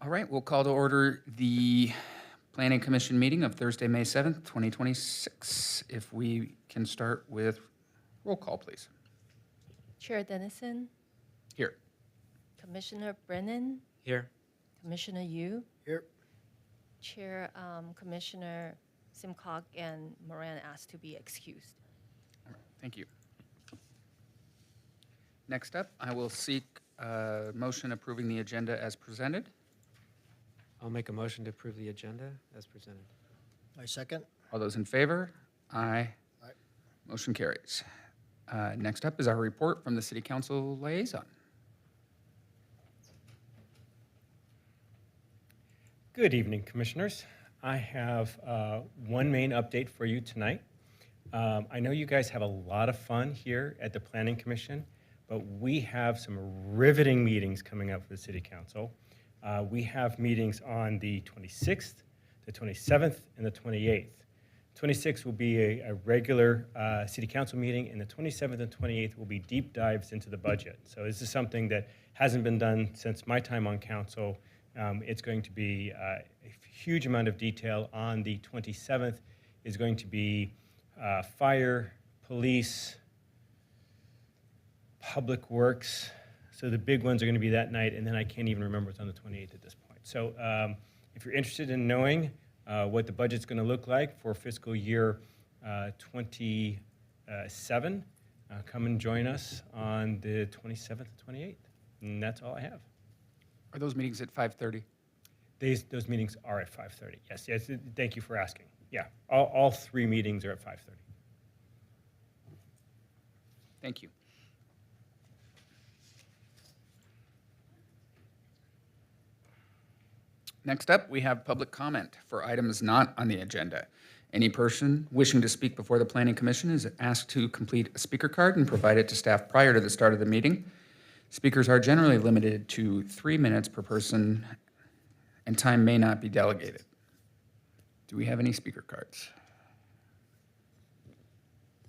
All right, we'll call to order the Planning Commission meeting of Thursday, May 7th, 2026. If we can start with roll call, please. Chair Dennison, Here. Commissioner Brennan, Here. Commissioner Yu, Here. Chair Commissioner Simcock and Moran asked to be excused. All right, thank you. Next up, I will seek a motion approving the agenda as presented. I'll make a motion to approve the agenda as presented. I second. All those in favor? Aye. Aye. Motion carries. Next up is our report from the City Council Liaison. Good evening, Commissioners. I have one main update for you tonight. I know you guys have a lot of fun here at the Planning Commission, but we have some riveting meetings coming up for the City Council. We have meetings on the 26th, the 27th, and the 28th. 26th will be a regular City Council meeting, and the 27th and 28th will be deep dives into the budget. So this is something that hasn't been done since my time on council. It's going to be a huge amount of detail. On the 27th is going to be fire, police, public works. So the big ones are going to be that night, and then I can't even remember what's on the 28th at this point. So if you're interested in knowing what the budget's going to look like for fiscal year 27, come and join us on the 27th and 28th. And that's all I have. Are those meetings at 5:30? Those meetings are at 5:30. Yes, yes. Thank you for asking. Yeah, all three meetings are at 5:30. Thank you. Next up, we have public comment for items not on the agenda. Any person wishing to speak before the Planning Commission is asked to complete a speaker card and provide it to staff prior to the start of the meeting. Speakers are generally limited to 3 minutes per person, and time may not be delegated. Do we have any speaker cards?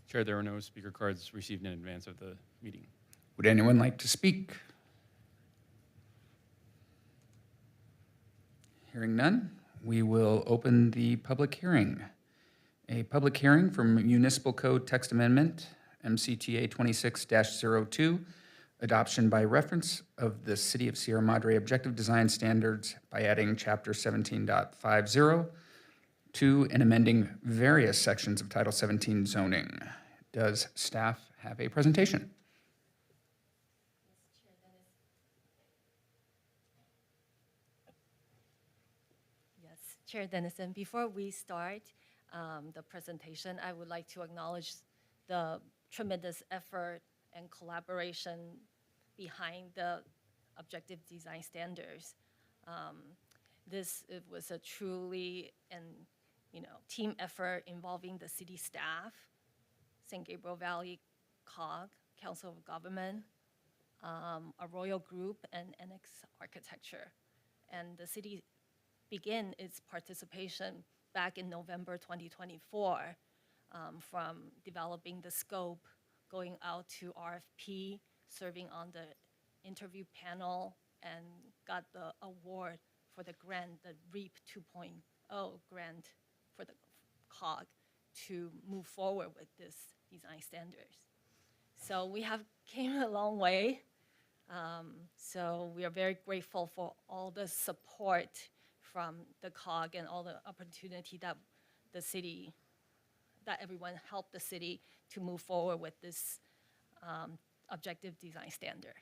Chair, there were no speaker cards received in advance of the meeting. Would anyone like to speak? Hearing none, we will open the public hearing. A public hearing for Municipal Code Text Amendment, MCTA 26-02, adoption by reference of the City of Sierra Madre Objective Design Standards by adding Chapter 17.50 to and amending various sections of Title 17 zoning. Does staff have a presentation? Yes, Chair Dennison, before we start the presentation, I would like to acknowledge the tremendous effort and collaboration behind the objective design standards. It was a truly team effort involving the city staff, San Gabriel Valley COG, Council of Government, a royal group, and Annex Architecture. And the city began its participation back in November 2024, from developing the scope, going out to RFP, serving on the interview panel, and got the award for the grant, the REAP 2.0 grant for the COG to move forward with this design standards. So we have came a long way. So we are very grateful for all the support from the COG and all the opportunity that everyone helped the city to move forward with this objective design standard.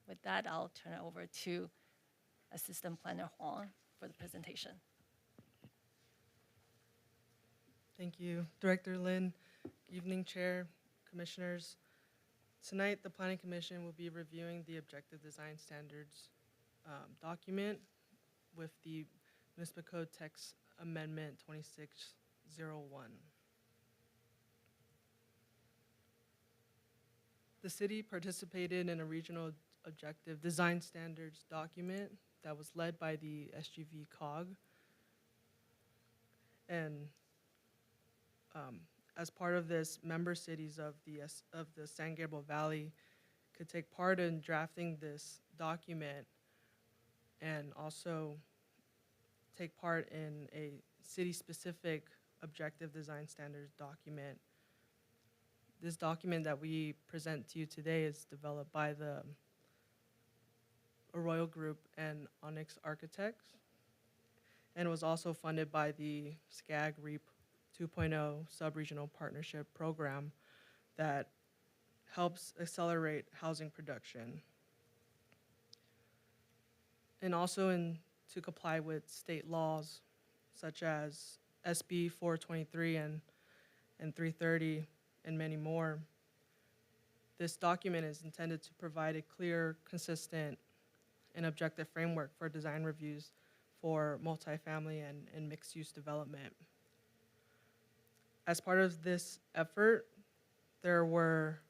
With that, I'll turn it over to Assistant Planner Huang for the presentation. Thank you, Director Lin. Good evening, Chair, Commissioners. Tonight, the Planning Commission will be reviewing the Objective Design Standards document with the Municipal Code Text Amendment 2601. The city participated in a regional objective design standards document that was led by the SGV COG. And as part of this, member cities of the San Gabriel Valley could take part in drafting this document and also take part in a city-specific objective design standards document. This document that we present to you today is developed by the Arroyo Group and Onyx Architects, and was also funded by the SCAG REAP 2.0 Sub-Regional Partnership Program that helps accelerate housing production. And also to comply with state laws such as SB 423 and 330 and many more. This document is intended to provide a clear, consistent, and objective framework for design reviews for multifamily and mixed-use development. As part of this effort, there were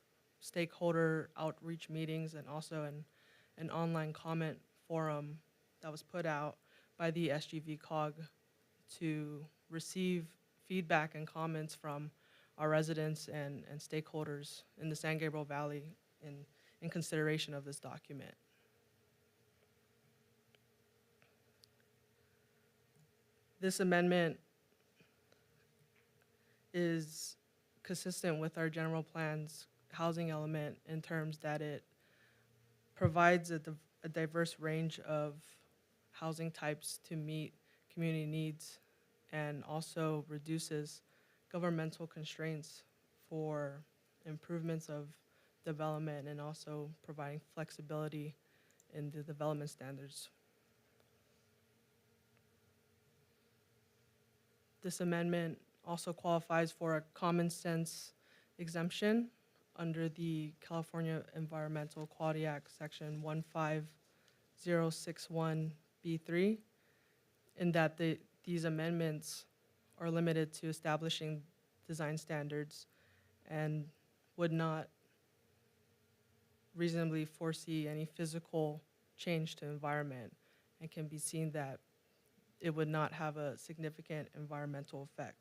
stakeholder outreach meetings and also an online comment forum that was put out by the SGV COG to receive feedback and comments from our residents and stakeholders in the San Gabriel Valley in consideration of this document. This amendment is consistent with our general plan's housing element in terms that it provides a diverse range of housing types to meet community needs and also reduces governmental constraints for improvements of development and also providing flexibility in the development standards. This amendment also qualifies for a common sense exemption under the California Environmental Quality Act, Section 15061B3, in that these amendments are limited to establishing design standards and would not reasonably foresee any physical change to environment, and can be seen that it would not have a significant environmental effect.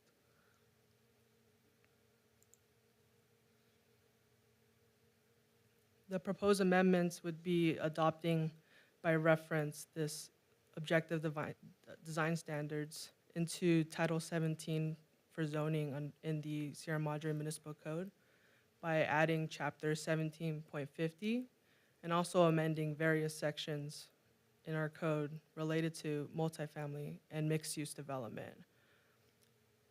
The proposed amendments would be adopting by reference this objective design standards into Title 17 for zoning in the Sierra Madre Municipal Code by adding Chapter 17.50 and also amending various sections in our code related to multifamily and mixed-use development.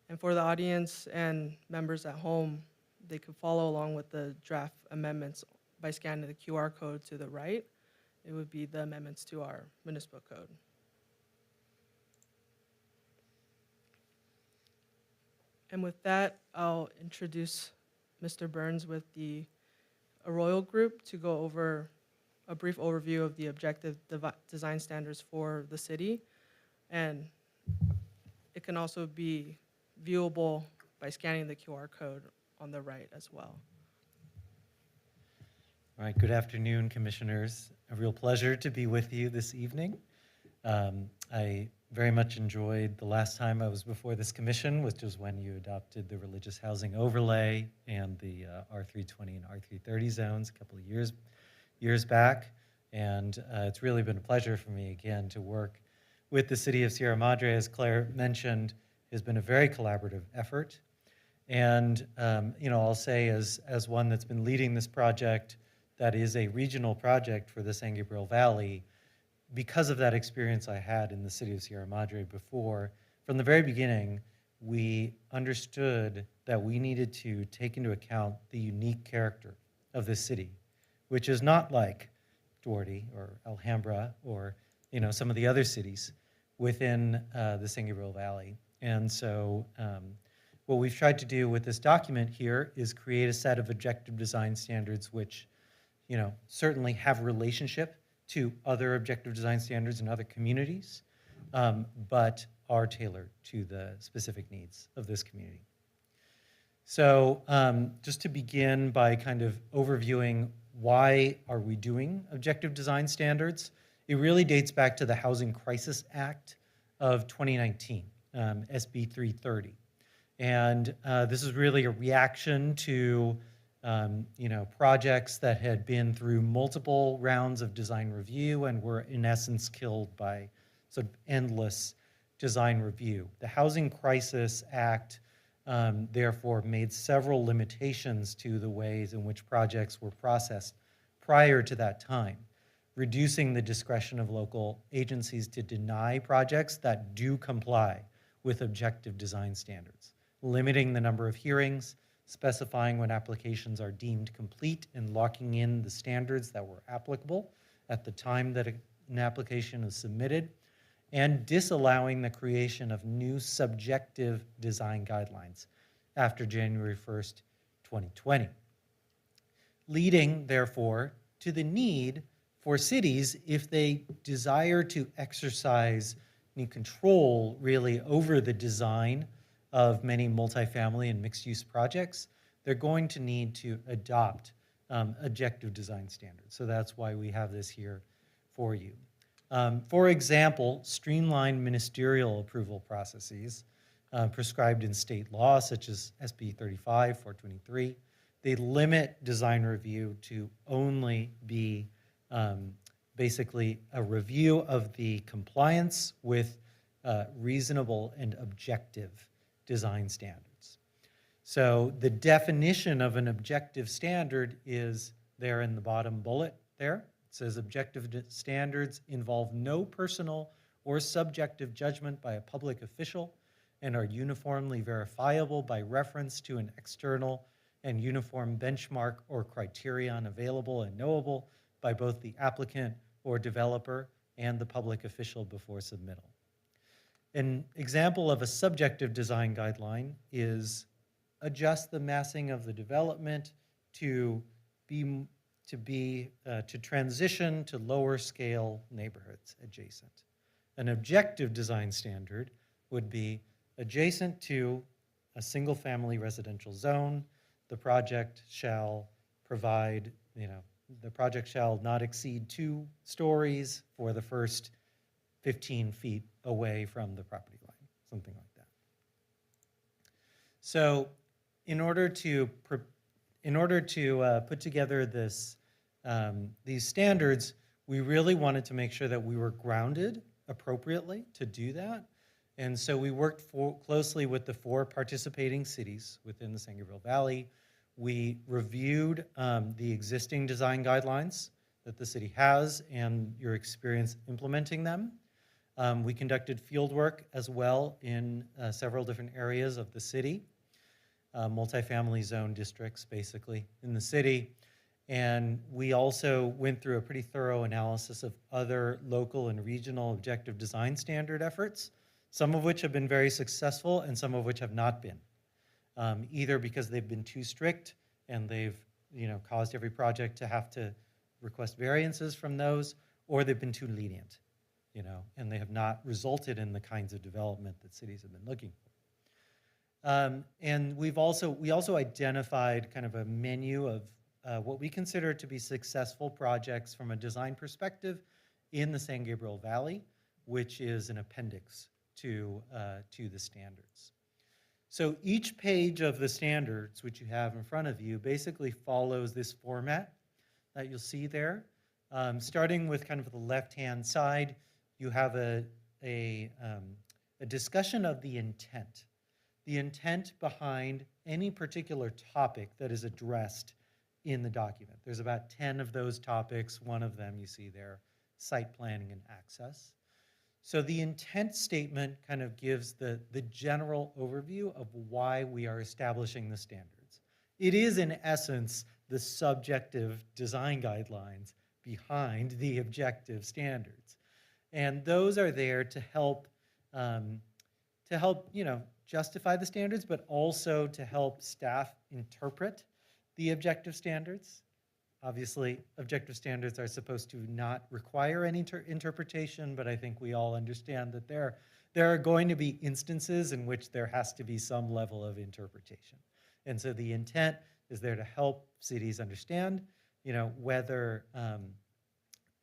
And for the audience and members at home, they could follow along with the draft amendments by scanning the QR code to the right. It would be the amendments to our municipal code. And with that, I'll introduce Mr. Burns with the Arroyo Group to go over a brief overview of the objective design standards for the city. And it can also be viewable by scanning the QR code on the right as well. All right, good afternoon, commissioners. A real pleasure to be with you this evening. I very much enjoyed the last time I was before this commission, which was when you adopted the religious housing overlay and the R320 and R330 zones a couple of years back. And it's really been a pleasure for me again to work with the city of Sierra Madre. As Claire mentioned, it has been a very collaborative effort. And I'll say as one that's been leading this project, that is a regional project for the San Gabriel Valley, because of that experience I had in the city of Sierra Madre before, from the very beginning, we understood that we needed to take into account the unique character of this city, which is not like Duarte or Alhambra or some of the other cities within the San Gabriel Valley. And so what we've tried to do with this document here is create a set of objective design standards which certainly have relationship to other objective design standards in other communities, but are tailored to the specific needs of this community. So just to begin by kind of overviewing why are we doing objective design standards, it really dates back to the Housing Crisis Act of 2019, SB 330. And this is really a reaction to projects that had been through multiple rounds of design review and were in essence killed by sort of endless design review. The Housing Crisis Act therefore made several limitations to the ways in which projects were processed prior to that time, reducing the discretion of local agencies to deny projects that do comply with objective design standards, limiting the number of hearings, specifying when applications are deemed complete, and locking in the standards that were applicable at the time that an application is submitted, and disallowing the creation of new subjective design guidelines after January 1st, 2020. Leading, therefore, to the need for cities, if they desire to exercise any control really over the design of many multifamily and mixed-use projects, they're going to need to adopt objective design standards. So that's why we have this here for you. For example, streamlined ministerial approval processes prescribed in state law, such as SB 35, 423, they limit design review to only be basically a review of the compliance with reasonable and objective design standards. So the definition of an objective standard is there in the bottom bullet there. It says objective standards involve no personal or subjective judgment by a public official and are uniformly verifiable by reference to an external and uniform benchmark or criterion available and knowable by both the applicant or developer and the public official before submittal. An example of a subjective design guideline is adjust the massing of the development to transition to lower scale neighborhoods adjacent. An objective design standard would be adjacent to a single family residential zone. The project shall provide, the project shall not exceed 2 stories for the first 15 feet away from the property line, something like that. So in order to put together these standards, we really wanted to make sure that we were grounded appropriately to do that. And so we worked closely with the 4 participating cities within the San Gabriel Valley. We reviewed the existing design guidelines that the city has and your experience implementing them. We conducted field work as well in several different areas of the city, multifamily zone districts basically in the city. And we also went through a pretty thorough analysis of other local and regional objective design standard efforts, some of which have been very successful and some of which have not been, either because they've been too strict and they've caused every project to have to request variances from those, or they've been too lenient, and they have not resulted in the kinds of development that cities have been looking for. And we also identified kind of a menu of what we consider to be successful projects from a design perspective in the San Gabriel Valley, which is an appendix to the standards. So each page of the standards, which you have in front of you, basically follows this format that you'll see there. Starting with kind of the left-hand side, you have a discussion of the intent behind any particular topic that is addressed in the document. There's about 10 of those topics. One of them you see there, site planning and access. So the intent statement kind of gives the general overview of why we are establishing the standards. It is, in essence, the subjective design guidelines behind the objective standards. And those are there to help justify the standards, but also to help staff interpret the objective standards. Obviously, objective standards are supposed to not require any interpretation, but I think we all understand that there are going to be instances in which there has to be some level of interpretation. And so the intent is there to help cities understand, whether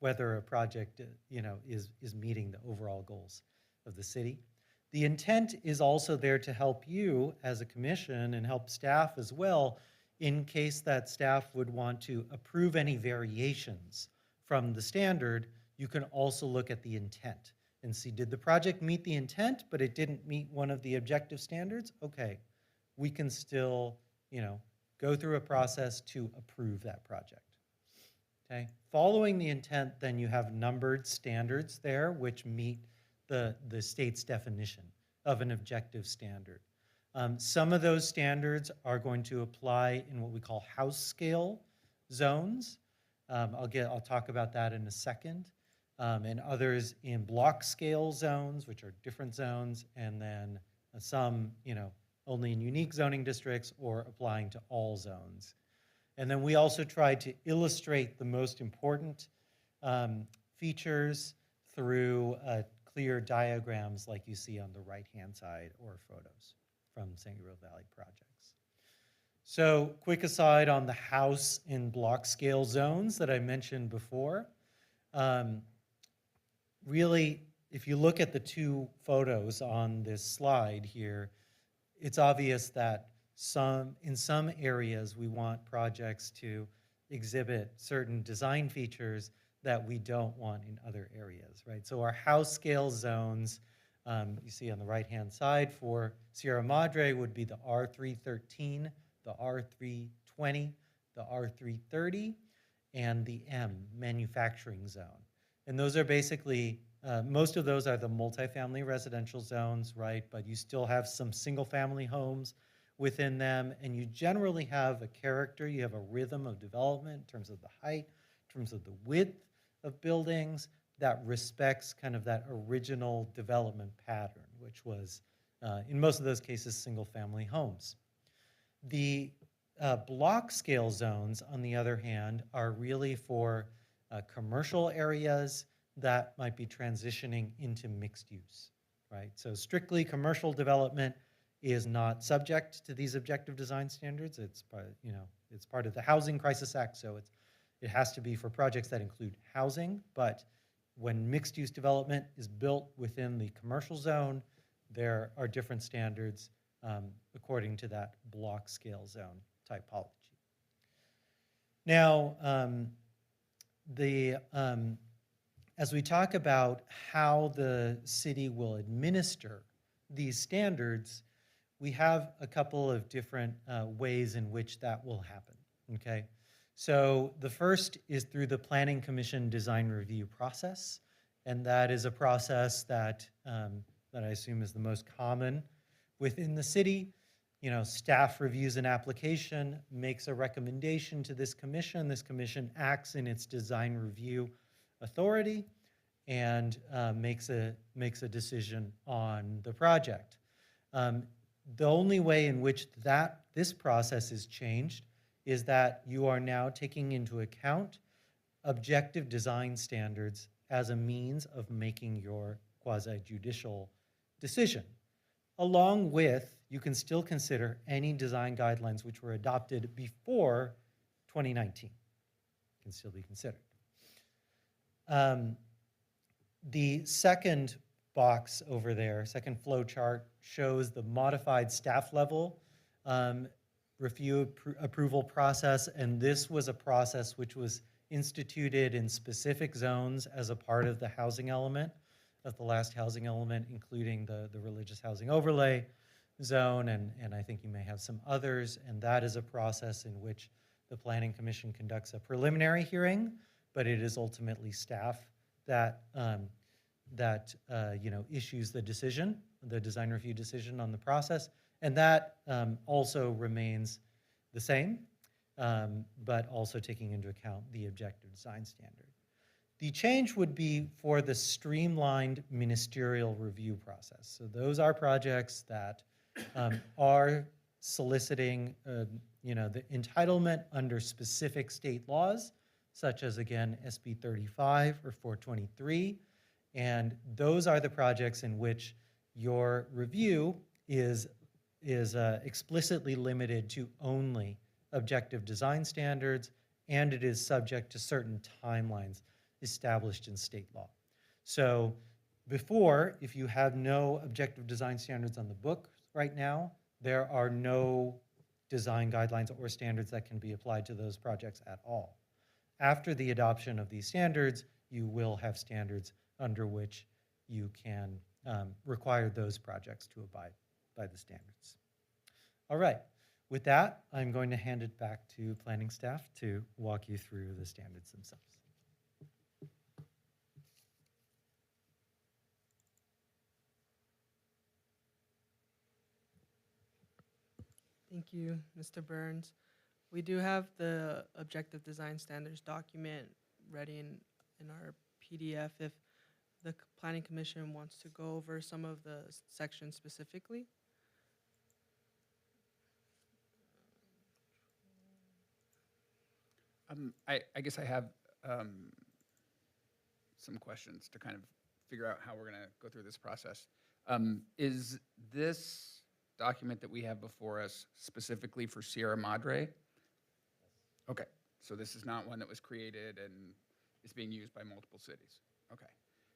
a project, is meeting the overall goals of the city. The intent is also there to help you as a commission and help staff as well in case that staff would want to approve any variations from the standard, you can also look at the intent and see, did the project meet the intent, but it didn't meet one of the objective standards? Okay, we can still, go through a process to approve that project. Okay, following the intent, then you have numbered standards there, which meet the state's definition of an objective standard. Some of those standards are going to apply in what we call house scale zones. I'll talk about that in a second. And others in block scale zones, which are different zones, and then some, only in unique zoning districts or applying to all zones. And then we also tried to illustrate the most important features through clear diagrams like you see on the right-hand side or photos from San Gabriel Valley projects. So quick aside on the house and block scale zones that I mentioned before. Really, if you look at the two photos on this slide here, it's obvious that in some areas we want projects to exhibit certain design features that we don't want in other areas, right? So our house scale zones, you see on the right-hand side for Sierra Madre would be the R313, the R320, the R330, and the M, manufacturing zone. And those are basically, most of those are the multifamily residential zones, right? But you still have some single-family homes within them, and you generally have a character, you have a rhythm of development in terms of the height, in terms of the width of buildings that respects kind of that original development pattern, which was, in most of those cases, single-family homes. The block scale zones, on the other hand, are really for commercial areas that might be transitioning into mixed use, right? So strictly commercial development is not subject to these objective design standards. It's part, it's part of the Housing Crisis Act, so it has to be for projects that include housing. But when mixed use development is built within the commercial zone, there are different standards according to that block scale zone typology. Now, as we talk about how the city will administer these standards, we have a couple of different ways in which that will happen, okay? So the first is through the Planning Commission design review process, and that is a process that I assume is the most common within the city. Staff reviews an application, makes a recommendation to this commission. This commission acts in its design review authority and makes a decision on the project. The only way in which this process is changed is that you are now taking into account objective design standards as a means of making your quasi-judicial decision. Along with, you can still consider any design guidelines which were adopted before 2019. Can still be considered. The second box over there, second flow chart, shows the modified staff level review approval process, and this was a process which was instituted in specific zones as a part of the housing element, of the last housing element, including the religious housing overlay zone, and I think you may have some others, and that is a process in which the Planning Commission conducts a preliminary hearing, but it is ultimately staff that issues the decision, the design review decision on the process, and that also remains the same, but also taking into account the objective design standard. The change would be for the streamlined ministerial review process. So those are projects that are soliciting the entitlement under specific state laws, such as, again, SB 35 or 423. And those are the projects in which your review is explicitly limited to only objective design standards, and it is subject to certain timelines established in state law. So before, if you have no objective design standards on the book right now, there are no design guidelines or standards that can be applied to those projects at all. After the adoption of these standards, you will have standards under which you can require those projects to abide by the standards. All right, with that, I'm going to hand it back to planning staff to walk you through the standards themselves. Thank you, Mr. Burns. We do have the objective design standards document ready in our PDF if the planning commission wants to go over some of the sections specifically. I guess I have some questions to kind of figure out how we're going to go through this process. Is this document that we have before us specifically for Sierra Madre? Okay, so this is not one that was created and is being used by multiple cities. Okay,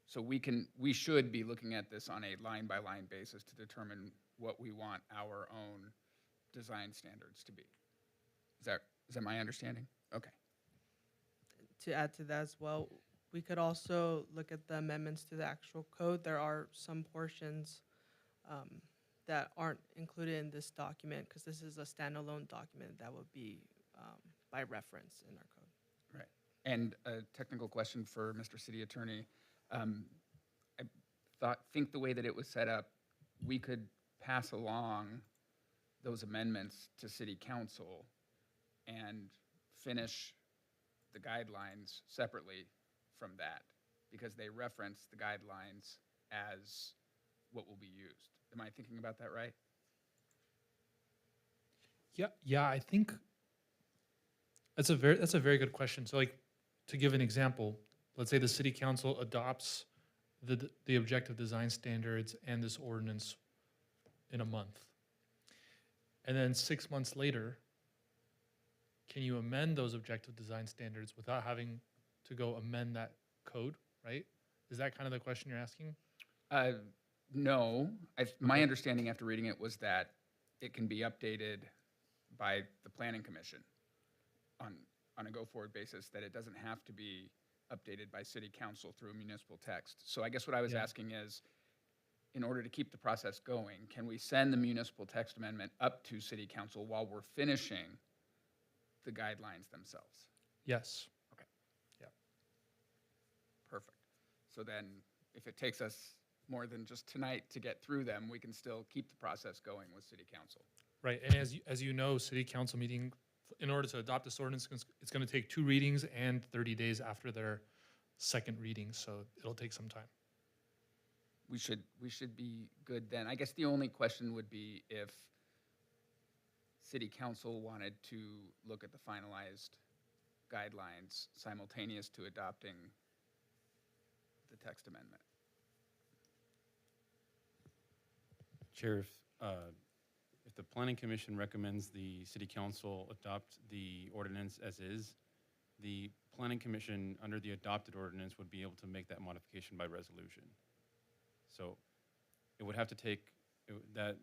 so we should be looking at this on a line-by-line basis to determine what we want our own design standards to be. Is that my understanding? Okay. To add to that as well, we could also look at the amendments to the actual code. There are some portions that aren't included in this document because this is a standalone document that would be by reference in our code. Right. And a technical question for Mr. City Attorney. I think the way that it was set up, we could pass along those amendments to City Council and finish the guidelines separately from that because they reference the guidelines as what will be used. Am I thinking about that right? Yeah, I think that's a very good question. So, like, to give an example, let's say the city council adopts the objective design standards and this ordinance in a month, and then 6 months later, can you amend those objective design standards without having to go amend that code? Right? Is that kind of the question you're asking? No. My understanding after reading it was that it can be updated by the planning commission on a go-forward basis, that it doesn't have to be updated by city council through a municipal text. So I guess what I was Yeah. asking is, in order to keep the process going, can we send the municipal text amendment up to city council while we're finishing the guidelines themselves? Yes. Okay. Yeah. Perfect. So then, if it takes us more than just tonight to get through them, we can still keep the process going with city council. Right, and as you know, city council meeting, in order to adopt this ordinance, it's going to take 2 readings and 30 days after their second reading, so it'll take some time. We should be good then. I guess the only question would be if city council wanted to look at the finalized guidelines simultaneous to adopting the text amendment. Chair, if the planning commission recommends the city council adopt the ordinance as is, the planning commission under the adopted ordinance would be able to make that modification by resolution. So it would have to take that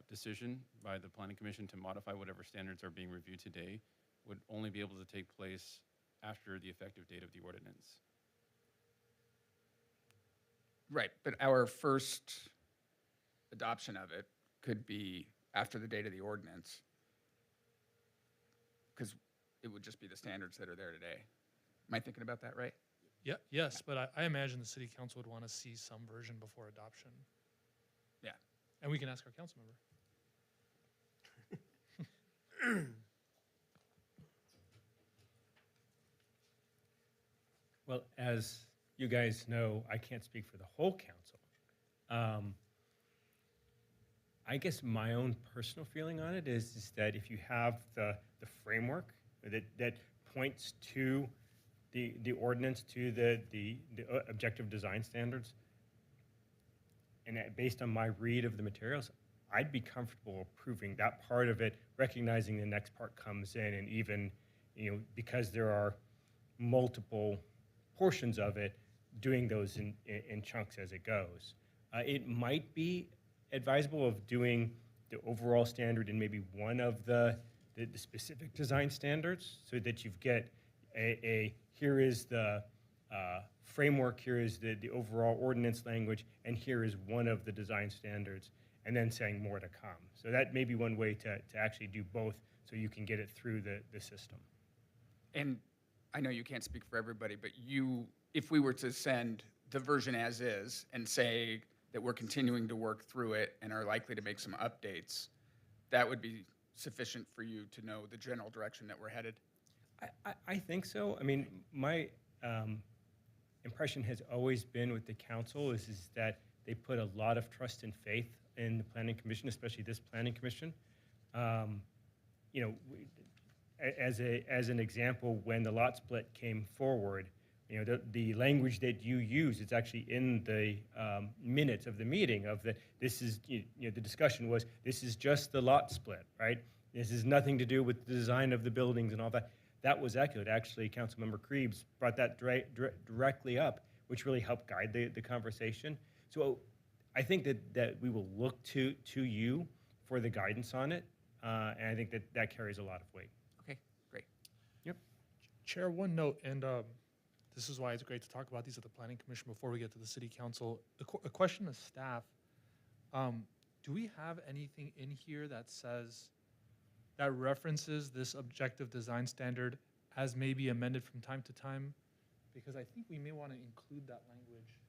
decision by the planning commission to modify whatever standards are being reviewed today would only be able to take place after the effective date of the ordinance. Right, but our first adoption of it could be after the date of the ordinance, because it would just be the standards that are there today. Am I thinking about that right? Yeah, yes, but I imagine the city council would want to see some version before adoption, Yeah. and we can ask our council member. Well, as you guys know, I can't speak for the whole council. I guess my own personal feeling on it is that if you have the framework that points to the ordinance, to the objective design standards, and based on my read of the materials, I'd be comfortable approving that part of it, recognizing the next part comes in, and even, because there are multiple portions of it, doing those in chunks as it goes. It might be advisable of doing the overall standard and maybe one of the specific design standards, so that you've get here is the framework, here is the overall ordinance language, and here is one of the design standards, and then saying more to come. So that may be one way to actually do both, so you can get it through the system. And I know you can't speak for everybody, but if we were to send the version as is and say that we're continuing to work through it and are likely to make some updates, that would be sufficient for you to know the general direction that we're headed? I think so. I mean, my impression has always been with the council is that they put a lot of trust and faith in the planning commission, especially this planning commission. You know, as an example, when the lot split came forward, you know, the language that you use, it's actually in the minutes of the meeting of this is, you know, the discussion was, this is just the lot split, right? This has nothing to do with the design of the buildings and all that. That was echoed. Actually, Councilmember Krebs brought that directly up, which really helped guide the conversation. So I think that we will look to you for the guidance on it, and I think that carries a lot of weight. Okay, great. Yep. Chair, one note, and this is why it's great to talk about these at the Planning Commission before we get to the City Council. A question to staff, do we have anything in here that says, that references this objective design standard as may be amended from time to time? Because I think we may want to include that language.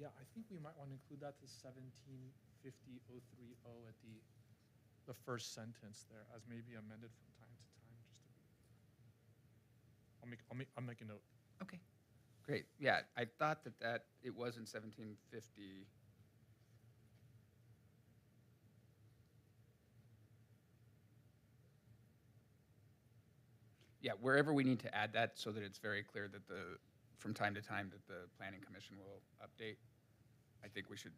Yeah, I think we might want to include that to 1750-030 at the first sentence there, as may be amended from time to time, just to be. I'll make a note. Okay, great. Yeah, I thought that it was in 1750. Yeah, wherever we need to add that so that it's very clear that from time to time that the Planning Commission will update, I think we should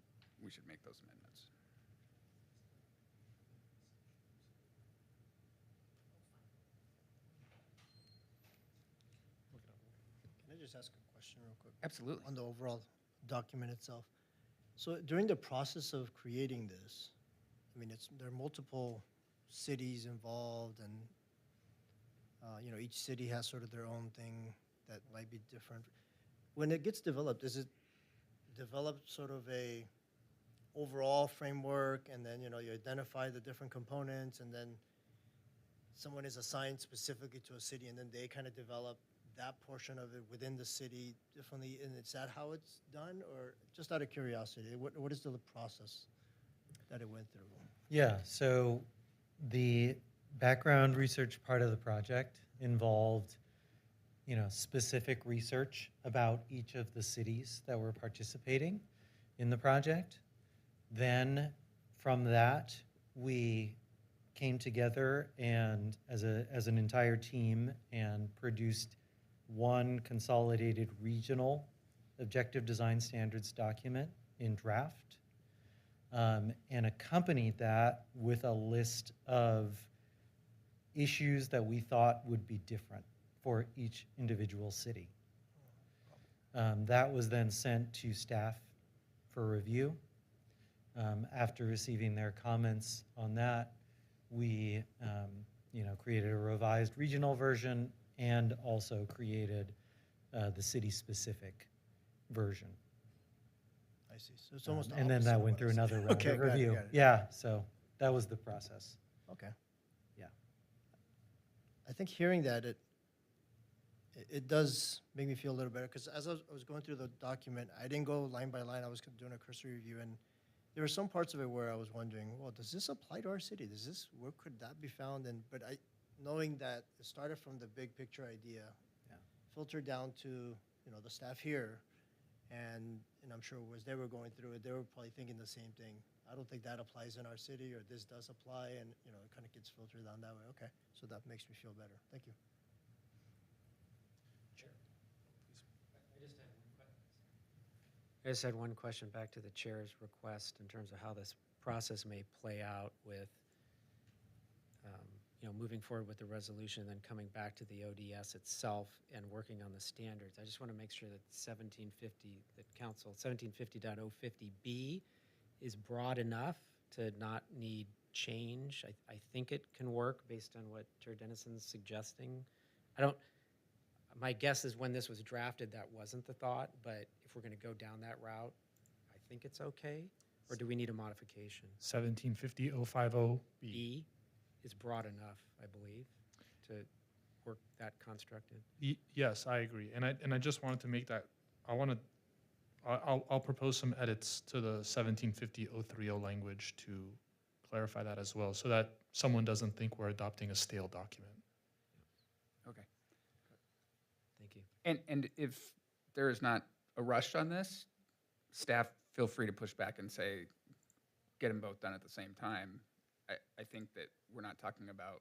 make those amendments. Can I just ask a question real quick Absolutely. on the overall document itself? So during the process of creating this, I mean, there are multiple cities involved, and you know, each city has sort of their own thing that might be different. When it gets developed, is it developed sort of a overall framework, and then, you know, you identify the different components, and then someone is assigned specifically to a city, and then they kind of develop that portion of it within the city differently, and is that how it's done? Or just out of curiosity, what is the process that it went through? Yeah, so the background research part of the project involved, you know, specific research about each of the cities that were participating in the project. Then from that, we came together and as an entire team and produced one consolidated regional objective design standards document in draft, and accompanied that with a list of issues that we thought would be different for each individual city. That was then sent to staff for review. After receiving their comments on that, we you know, created a revised regional version and also created the city-specific version. I see. So it's almost And then opposite that of went what through I said. another round Okay, of got it, review. got it. Yeah, so that was the process. Okay. Yeah. I think hearing that, it does make me feel a little better, because as I was going through the document, I didn't go line by line. I was doing a cursory review, and there were some parts of it where I was wondering, well, does this apply to our city? Where could that be found? But knowing that it started from the big picture idea, Yeah. filtered down to, you know, the staff here, and I'm sure as they were going through it, they were probably thinking the same thing. I don't think that applies in our city, or this does apply, and, you know, it kind of gets filtered down that way. Okay, so that makes me feel better. Thank you. I just had one question back to the chair's request in terms of how this process may play out with, moving forward with the resolution, then coming back to the ODS itself and working on the standards. I just want to make sure that 1750, that council, 1750.050B is broad enough to not need change. I think it can work based on what Chair Dennison's suggesting. My guess is when this was drafted, that wasn't the thought, but if we're going to go down that route, I think it's okay. Or do we need a modification? 1750.050B. B is broad enough, I believe, to work that construct in. Yes, I agree. And I just wanted to make that, I'll propose some edits to the 1750.030 language to clarify that as well, so that someone doesn't think we're adopting a stale document. Okay. Thank you. And if there is not a rush on this, staff, feel free to push back and say, get them both done at the same time. I think that we're not talking about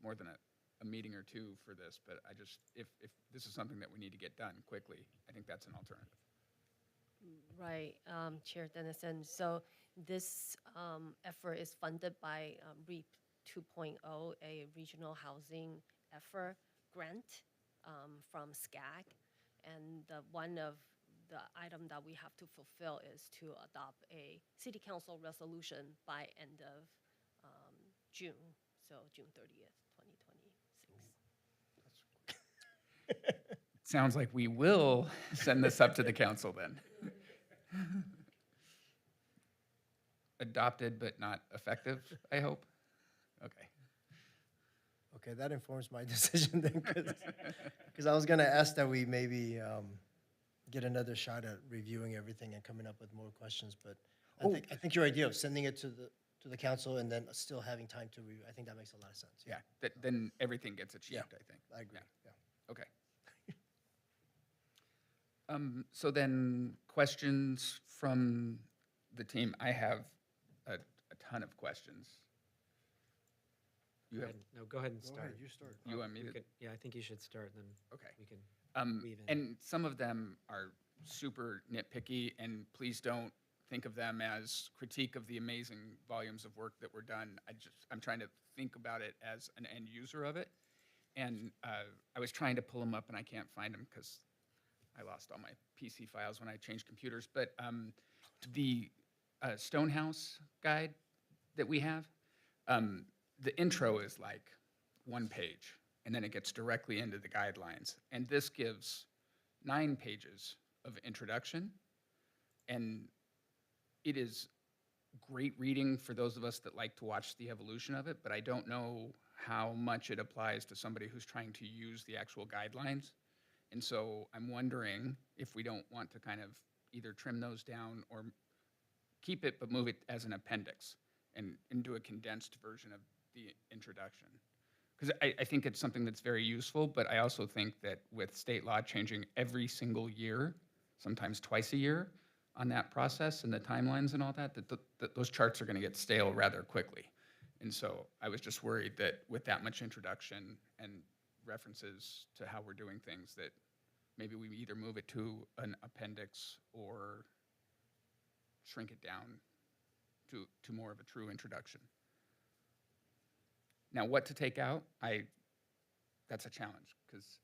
more than a meeting or two for this, but if this is something that we need to get done quickly, I think that's an alternative. Right, Chair Dennison. So this effort is funded by REAP 2.0, a regional housing effort grant from SCAG. And one of the item that we have to fulfill is to adopt a city council resolution by end of June, so June 30th, 2026. Sounds like we will send this up to the council then. Adopted but not effective, I hope? Okay. Okay, that informs my decision then, because I was gonna ask that we maybe get another shot at reviewing everything and coming up with more questions, but I think your idea of sending it to the council and then still having time to review, I think that makes a lot of sense. Yeah, then everything gets achieved, I think. I agree, Yeah. yeah. Okay. So then, questions from the team. I have a ton of questions. You have, Go ahead and Go start. ahead, you start. you want me We to? could- Yeah, I think you should start, then Okay. we can weave in. And some of them are super nitpicky, and please don't think of them as critique of the amazing volumes of work that were done. I'm trying to think about it as an end user of it. And I was trying to pull them up, and I can't find them because I lost all my PC files when I changed computers. But the Stonehouse guide that we have, the intro is like 1 page, and then it gets directly into the guidelines. And this gives 9 pages of introduction, and it is great reading for those of us that like to watch the evolution of it, but I don't know how much it applies to somebody who's trying to use the actual guidelines. And so I'm wondering if we don't want to kind of either trim those down or keep it, but move it as an appendix and do a condensed version of the introduction. Because I think it's something that's very useful, but I also think that with state law changing every single year, sometimes twice a year, on that process and the timelines and all that, that those charts are going to get stale rather quickly. And so I was just worried that with that much introduction and references to how we're doing things, that maybe we either move it to an appendix or shrink it down to more of a true introduction. Now, what to take out, that's a challenge, because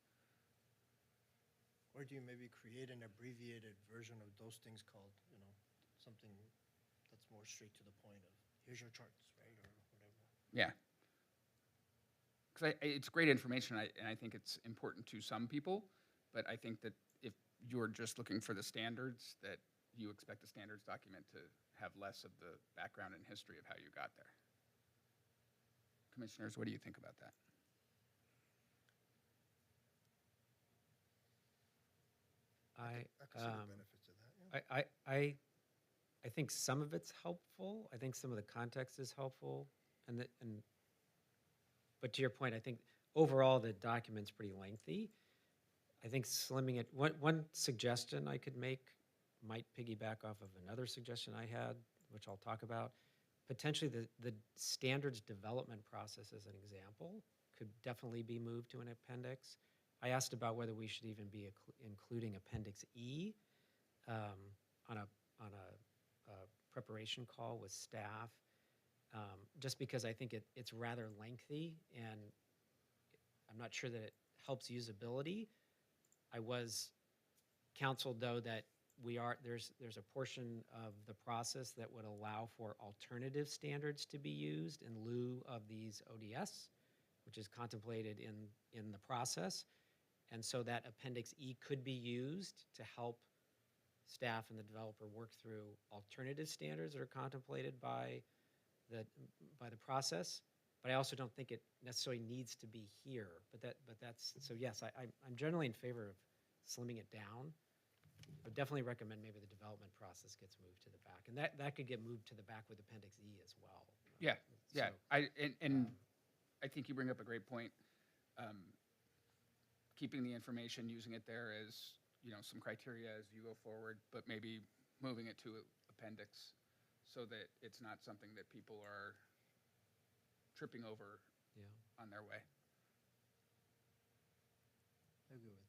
Or do you maybe create an abbreviated version of those things called, something that's more straight to the point of, here's your charts, right, or whatever. yeah. Because it's great information, and I think it's important to some people, but I think that if you're just looking for the standards, that you expect the standards document to have less of the background and history of how you got there. Commissioners, what do you think about that? I can see the benefits of that, yeah. I think some of it's helpful. I think some of the context is helpful, but to your point, I think overall the document's pretty lengthy. I think slimming it. One suggestion I could make might piggyback off of another suggestion I had, which I'll talk about. Potentially, the standards development process, as an example, could definitely be moved to an appendix. I asked about whether we should even be including Appendix E on a preparation call with staff. just because I think it's rather lengthy, and I'm not sure that it helps usability. I was counseled, though, that there's a portion of the process that would allow for alternative standards to be used in lieu of these ODS, which is contemplated in the process. And so that Appendix E could be used to help staff and the developer work through alternative standards that are contemplated by the process. But I also don't think it necessarily needs to be here. But that's so yes, I'm generally in favor of slimming it down. But definitely recommend maybe the development process gets moved to the back, and that could get moved to the back with Appendix E as well. Yeah, yeah. So, I think you bring up a great point. Keeping the information, using it there as, some criteria as you go forward, but maybe moving it to appendix so that it's not something that people are tripping over yeah. on their way. I agree with that.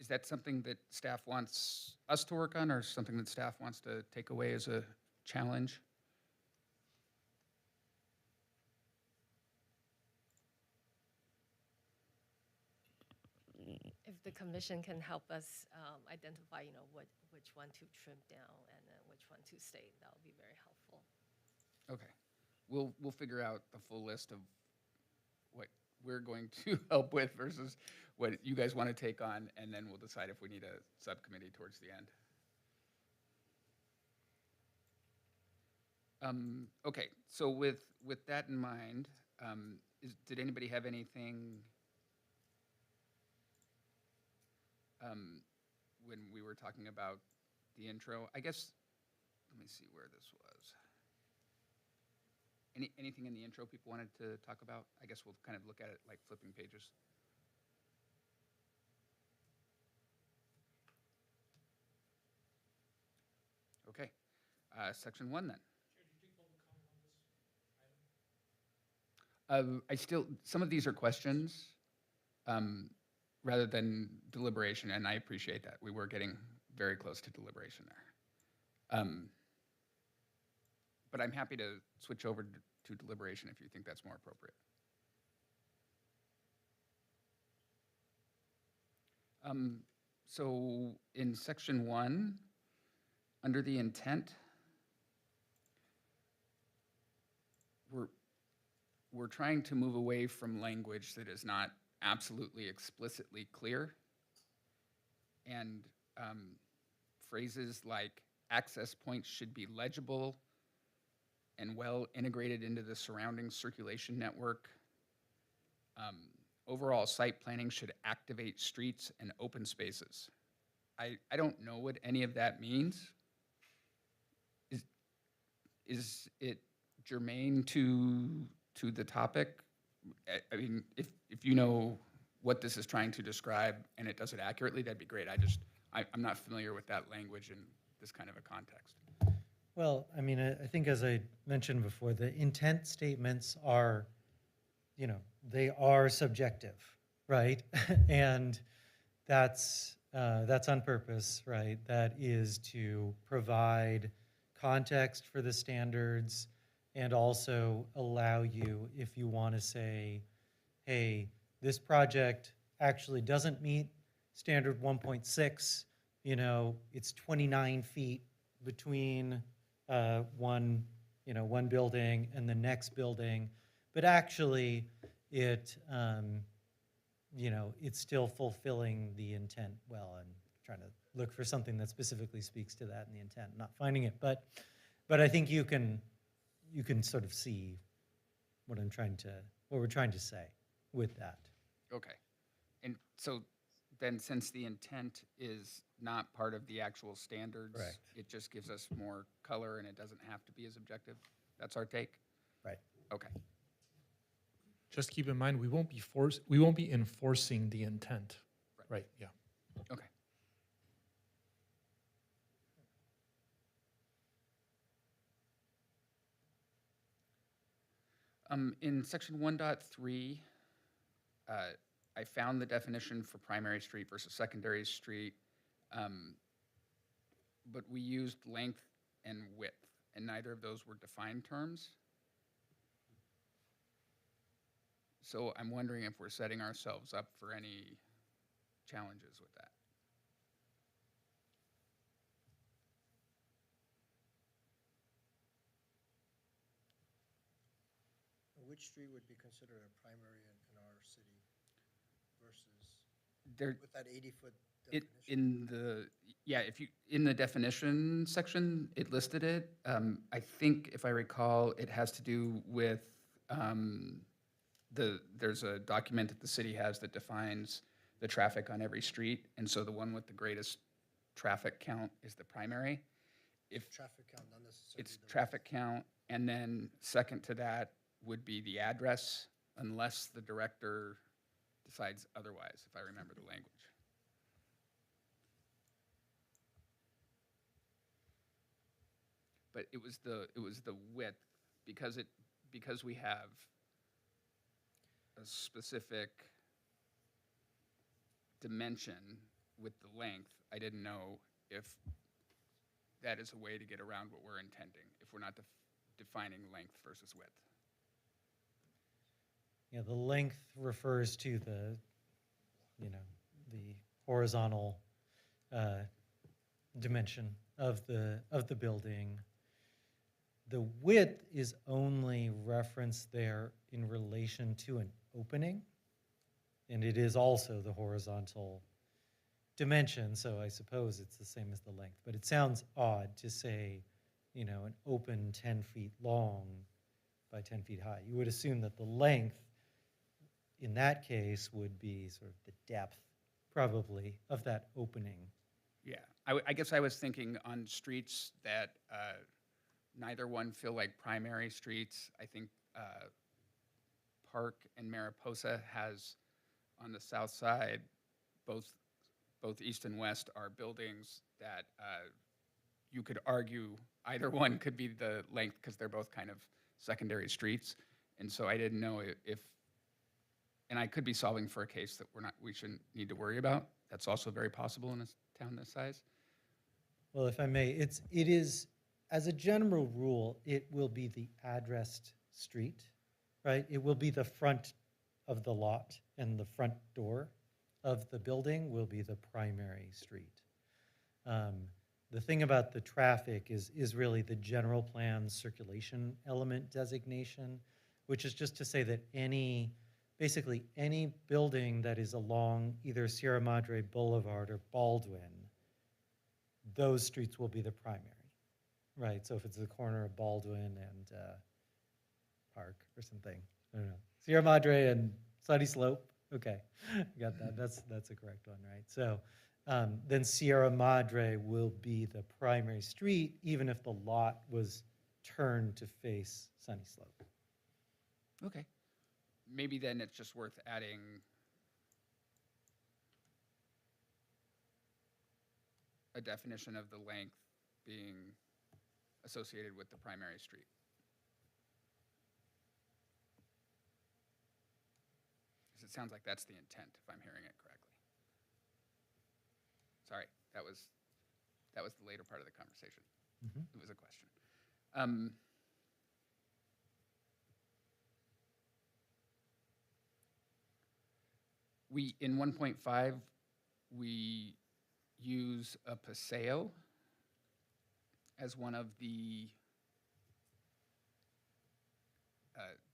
Is that something that staff wants us to work on, or something that staff wants to take away as a challenge? If the commission can help us identify, which one to trim down and then which one to stay, that would be very helpful. Okay. We'll figure out the full list of what we're going to help with versus what you guys want to take on, and then we'll decide if we need a subcommittee towards the end. Okay, so with that in mind, did anybody have anything when we were talking about the intro? I guess, let me see where this was. Anything in the intro people wanted to talk about? I guess we'll kind of look at it like flipping pages. Okay, section 1 then. Some of these are questions rather than deliberation, and I appreciate that. We were getting very close to deliberation there. But I'm happy to switch over to deliberation if you think that's more appropriate. So in section 1, under the intent, we're trying to move away from language that is not absolutely explicitly clear, and phrases like access points should be legible and well integrated into the surrounding circulation network. Overall site planning should activate streets and open spaces. I don't know what any of that means. Is it germane to the topic? I mean, if you know what this is trying to describe and it does it accurately, that'd be great. I'm not familiar with that language in this kind of a context. Well, I mean, I think as I mentioned before, the intent statements are, they are subjective, right? And that's on purpose, right? That is to provide context for the standards and also allow you, if you want to say, hey, this project actually doesn't meet standard 1.6, it's 29 feet between one building and the next building, but actually it's still fulfilling the intent well. And trying to look for something that specifically speaks to that in the intent, not finding it, but I think you can sort of see what we're trying to say with that. Okay. And so then since the intent is not part of the actual standards, Correct. it just gives us more color and it doesn't have to be as objective? That's our take? Right. Okay. Just keep in mind, we won't be enforcing the intent. Right, yeah. Okay. In section 1.3, I found the definition for primary street versus secondary street, but we used length and width. and neither of those were defined terms. So I'm wondering if we're setting ourselves up for any challenges with that. Which street would be considered a primary in our city versus There, with that 80-foot it, definition? in the, yeah, if you, in the definition section, it listed it. I think if I recall, it has to do with, there's a document that the city has that defines the traffic on every street, and so the one with the greatest traffic count is the primary. If Traffic count, not necessarily. it's the traffic count, and then second to that would be the address, unless the director decides otherwise, if I remember the language. But it was the width, because we have a specific dimension with the length, I didn't know if that is a way to get around what we're intending, if we're not defining length versus width. Yeah, the length refers to the, the horizontal dimension of the building. The width is only referenced there in relation to an opening, and it is also the horizontal dimension, so I suppose it's the same as the length. But it sounds odd to say, an open 10 feet long by 10 feet high. You would assume that the length in that case would be sort of the depth, probably, of that opening. Yeah, I guess I was thinking on streets that neither one feel like primary streets. I think Park and Mariposa has, on the south side, both east and west are buildings that you could argue either one could be the length because they're both kind of secondary streets. And so I didn't know if, and I could be solving for a case that we shouldn't need to worry about. That's also very possible in a town this size. Well, if I may, it is, as a general rule, it will be the addressed street, right? It will be the front of the lot, and the front door of the building will be the primary street. The thing about the traffic is really the general plan circulation element designation, which is just to say that basically any building that is along either Sierra Madre Boulevard or Baldwin, those streets will be the primary, right? So if it's the corner of Baldwin and Park or something, I don't know, Sierra Madre and Sunny Slope, okay, got that. That's a correct one, right? So then Sierra Madre will be the primary street, even if the lot was turned to face Sunny Slope. Okay. Maybe then it's just worth adding a definition of the length being associated with the primary street. Because it sounds like that's the intent, if I'm hearing it correctly. Sorry, that was the later part of the conversation. Mhm. It was a question. In 1.5, we use a paseo as one of the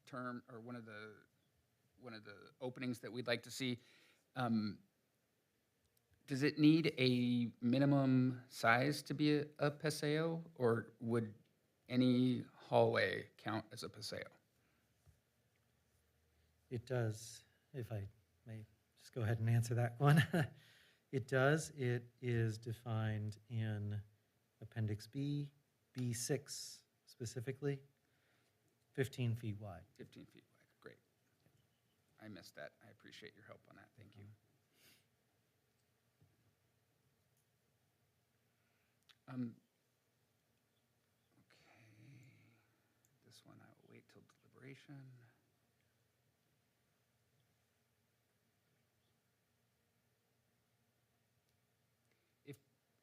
term, or one of the openings that we'd like to see. Does it need a minimum size to be a paseo, or would any hallway count as a paseo? It does, if I may just go ahead and answer that one. It does. It is defined in Appendix B, B6 specifically, 15 feet wide. 15 feet wide, great. I missed that. I appreciate your help on that, thank you. Okay, this one I will wait till deliberation.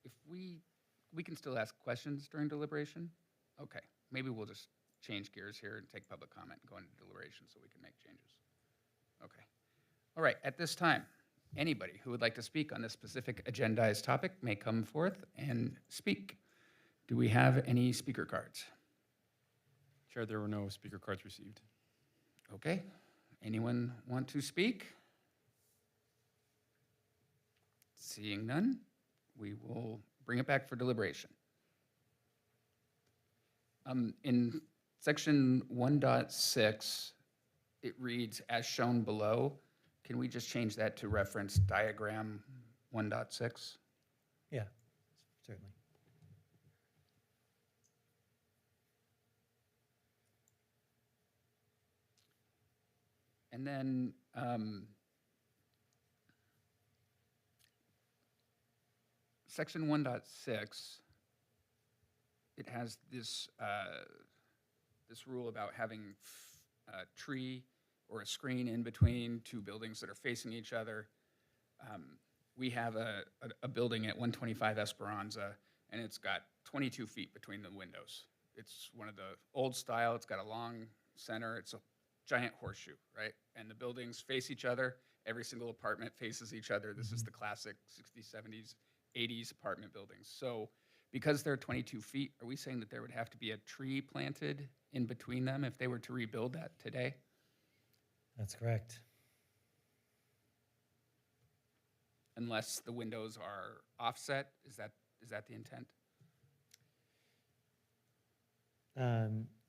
If we can still ask questions during deliberation, Okay, maybe we'll just change gears here and take public comment and go into deliberation so we can make changes. Okay. All right, at this time, anybody who would like to speak on this specific agendized topic may come forth and speak. Do we have any speaker cards? Chair, there were no speaker cards received. Okay, anyone want to speak? Seeing none, we will bring it back for deliberation. In section 1.6, it reads, as shown below. Can we just change that to reference diagram 1.6? Yeah, certainly. And then section 1.6, it has this, this rule about having a tree or a screen in between two buildings that are facing each other. We have a building at 125 Esperanza, and it's got 22 feet between the windows. It's one of the old style. It's got a long center. It's a giant horseshoe, right? And the buildings face each other. Every single apartment faces each other. This is the classic 60s, 70s, 80s apartment buildings. So because they're 22 feet, are we saying that there would have to be a tree planted in between them if they were to rebuild that today? That's correct. Unless the windows are offset, is that the intent?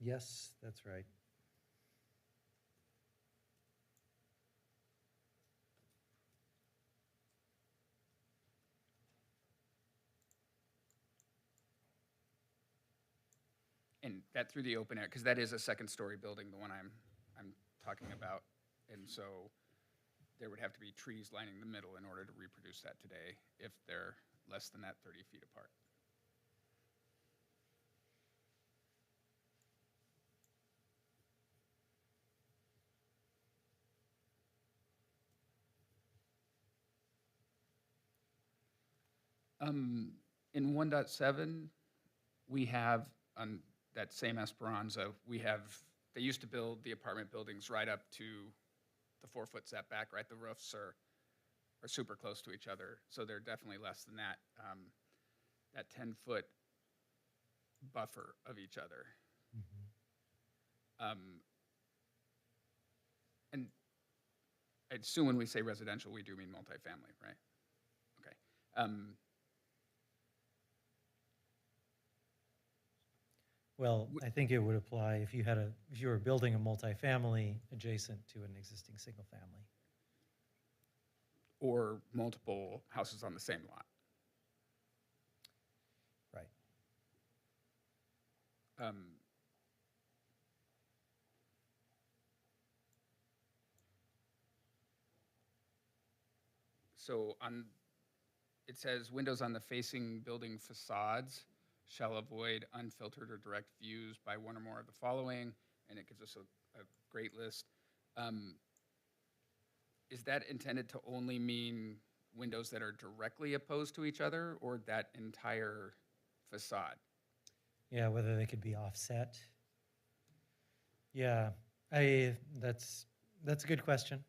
Yes, that's right. And that through the open air, because that is a second-story building, the one I'm talking about. And so there would have to be trees lining the middle in order to reproduce that today if they're less than that 30 feet apart. In 1.7, we have on that same Esperanza, they used to build the apartment buildings right up to the 4-foot setback, right? The roofs are super close to each other, so they're definitely less than that, that 10-foot buffer of each other. And I assume when we say residential, we do mean multifamily, right? Okay. Well, I think it would apply if you were building a multifamily adjacent to an existing single family. Or multiple houses on the same lot. Right. So it says windows on the facing building facades shall avoid unfiltered or direct views by one or more of the following, and it gives us a great list. Is that intended to only mean windows that are directly opposed to each other, or that entire facade? Yeah, whether they could be offset. Yeah, that's a good question.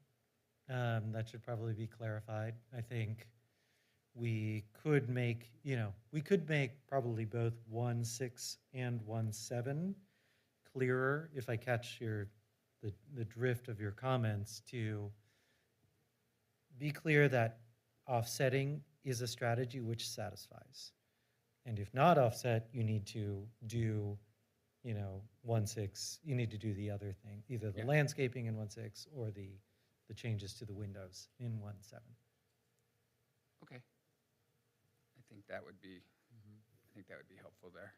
That should probably be clarified. I think we could make probably both 1.6 and 1.7 clearer if I catch the drift of your comments, to be clear that offsetting is a strategy which satisfies. And if not offset, you need to do 1.6, you need to do the other thing, either the landscaping in 1.6 or the changes to the windows in 1.7. Okay. I think that would be helpful there.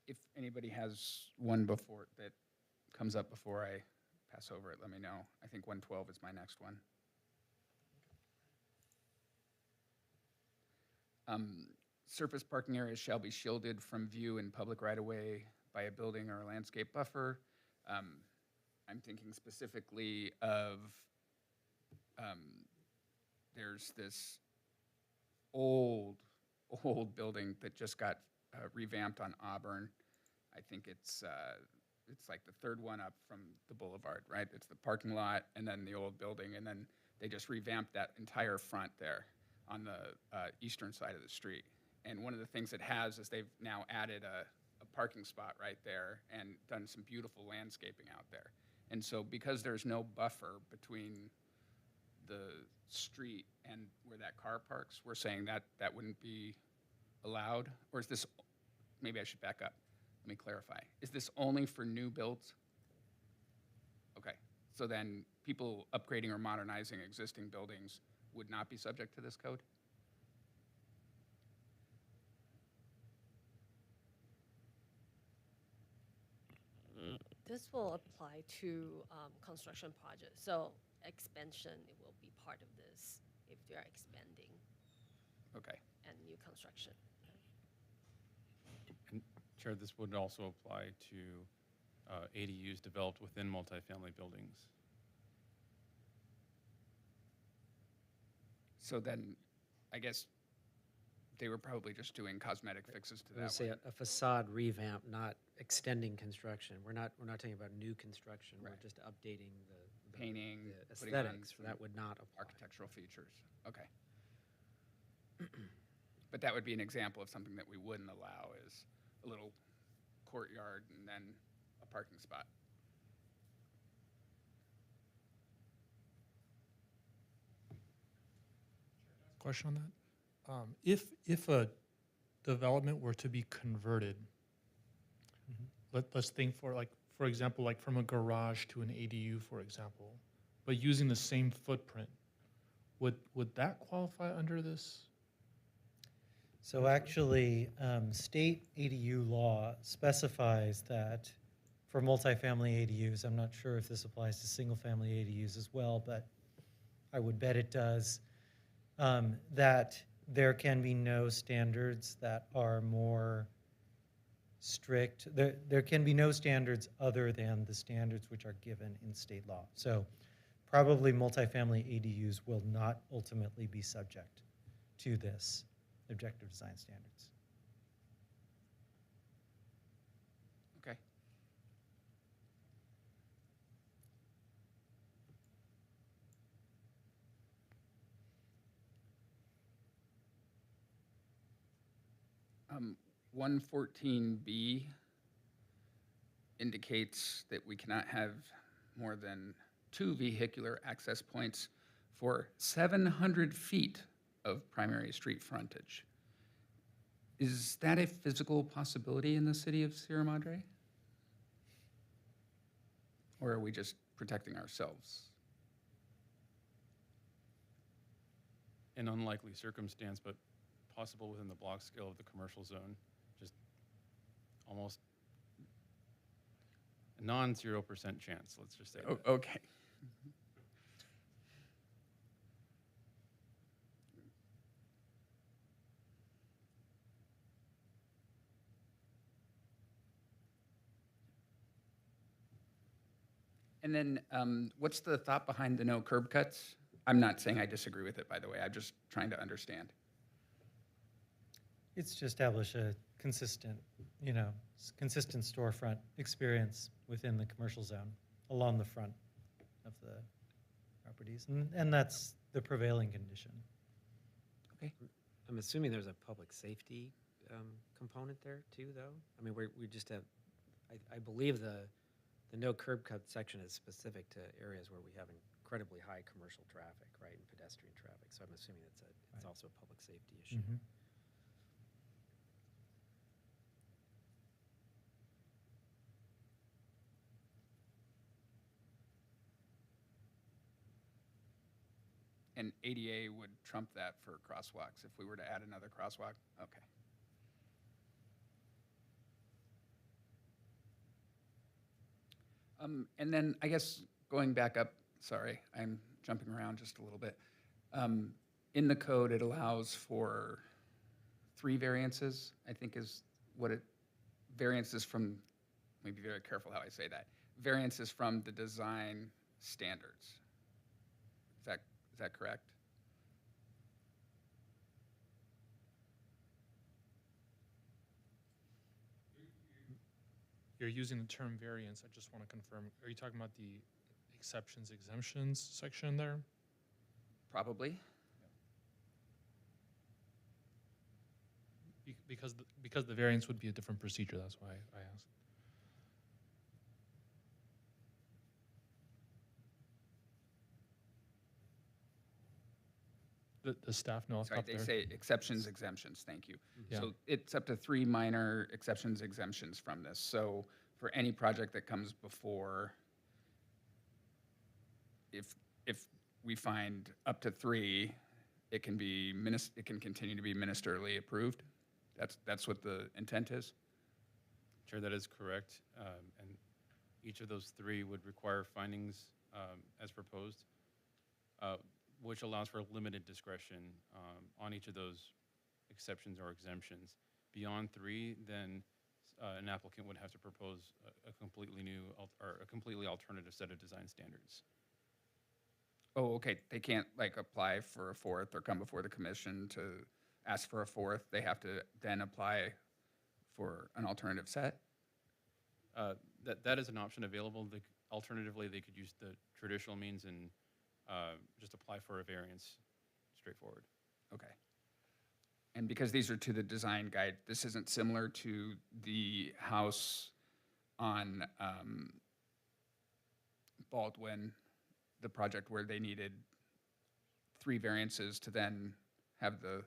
If anybody has one before that comes up before I pass over it, let me know. I think 112 is my next one. surface parking areas shall be shielded from view in public right-of-way by a building or a landscape buffer. I'm thinking specifically of, there's this old, old building that just got revamped on Auburn. I think it's like the third one up from the boulevard, right? It's the parking lot and then the old building, and then they just revamped that entire front there on the eastern side of the street. And one of the things it has is they've now added a parking spot right there and done some beautiful landscaping out there. And so because there's no buffer between the street and where that car parks, we're saying that that wouldn't be allowed? Or is this, maybe I should back up. Let me clarify. Is this only for new builds? Okay, so then people upgrading or modernizing existing buildings would not be subject to this code? This will apply to construction projects. So expansion, it will be part of this if they are expanding Okay, and new construction. And Chair, this would also apply to ADUs developed within multifamily buildings. so then I guess they were probably just doing cosmetic fixes to I would that say one. a facade revamp, not extending construction. We're not talking about new construction. Right. We're just updating the Painting, the putting on aesthetics. some That would not apply. Architectural features, okay. But that would be an example of something that we wouldn't allow, is a little courtyard and then a parking spot. Question on that? If a development were to be converted, let's think for example, like from a garage to an ADU, for example, but using the same footprint, would that qualify under this? So actually, state ADU law specifies that for multifamily ADUs, I'm not sure if this applies to single-family ADUs as well, but I would bet it does, that there can be no standards that are more strict. There can be no standards other than the standards which are given in state law. So probably multifamily ADUs will not ultimately be subject to this objective design standards. Okay. Um, 114B indicates that we cannot have more than 2 vehicular access points for 700 feet of primary street frontage. Is that a physical possibility in the city of Sierra Madre? Or are we just protecting ourselves? An unlikely circumstance, but possible within the block scale of the commercial zone, just almost a non-0% chance, let's just say that. Okay. And then what's the thought behind the no curb cuts? I'm not saying I disagree with it, by the way. I'm just trying to understand. It's to establish a consistent, consistent storefront experience within the commercial zone along the front of the properties. And that's the prevailing condition. Okay. I'm assuming there's a public safety component there too, though? I mean, we just have, I believe the no curb cut section is specific to areas where we have incredibly high commercial traffic, right, and pedestrian traffic. So I'm assuming it's Right. also a public safety issue. Mhm. And ADA would trump that for crosswalks if we were to add another crosswalk? Okay. And then I guess going back up, sorry, I'm jumping around just a little bit. In the code, it allows for 3 variances, I think is what it, variances from, let me be very careful how I say that, variances from the design standards. Is that correct? You're using the term variance, I just want to confirm, are you talking about the exceptions, exemptions section there? Probably. Because the variance would be a different procedure, that's why I asked. The staff know off Sorry, top they there? say exceptions, exemptions, thank you. Yeah. So it's up to 3 minor exceptions, exemptions from this. So for any project that comes before, if we find up to 3, it can be, it can continue to be ministerially approved? That's what the intent is? Chair, that is correct. And each of those 3 would require findings as proposed, which allows for limited discretion on each of those exceptions or exemptions. Beyond 3, then an applicant would have to propose a completely new or a completely alternative set of design standards. Oh, okay, they can't like apply for a 4th or come before the commission to ask for a 4th. They have to then apply for an alternative set? That is an option available. Alternatively, they could use the traditional means and just apply for a variance, straightforward. Okay. And because these are to the design guide, this isn't similar to the house on Baldwin, the project where they needed 3 variances to then have the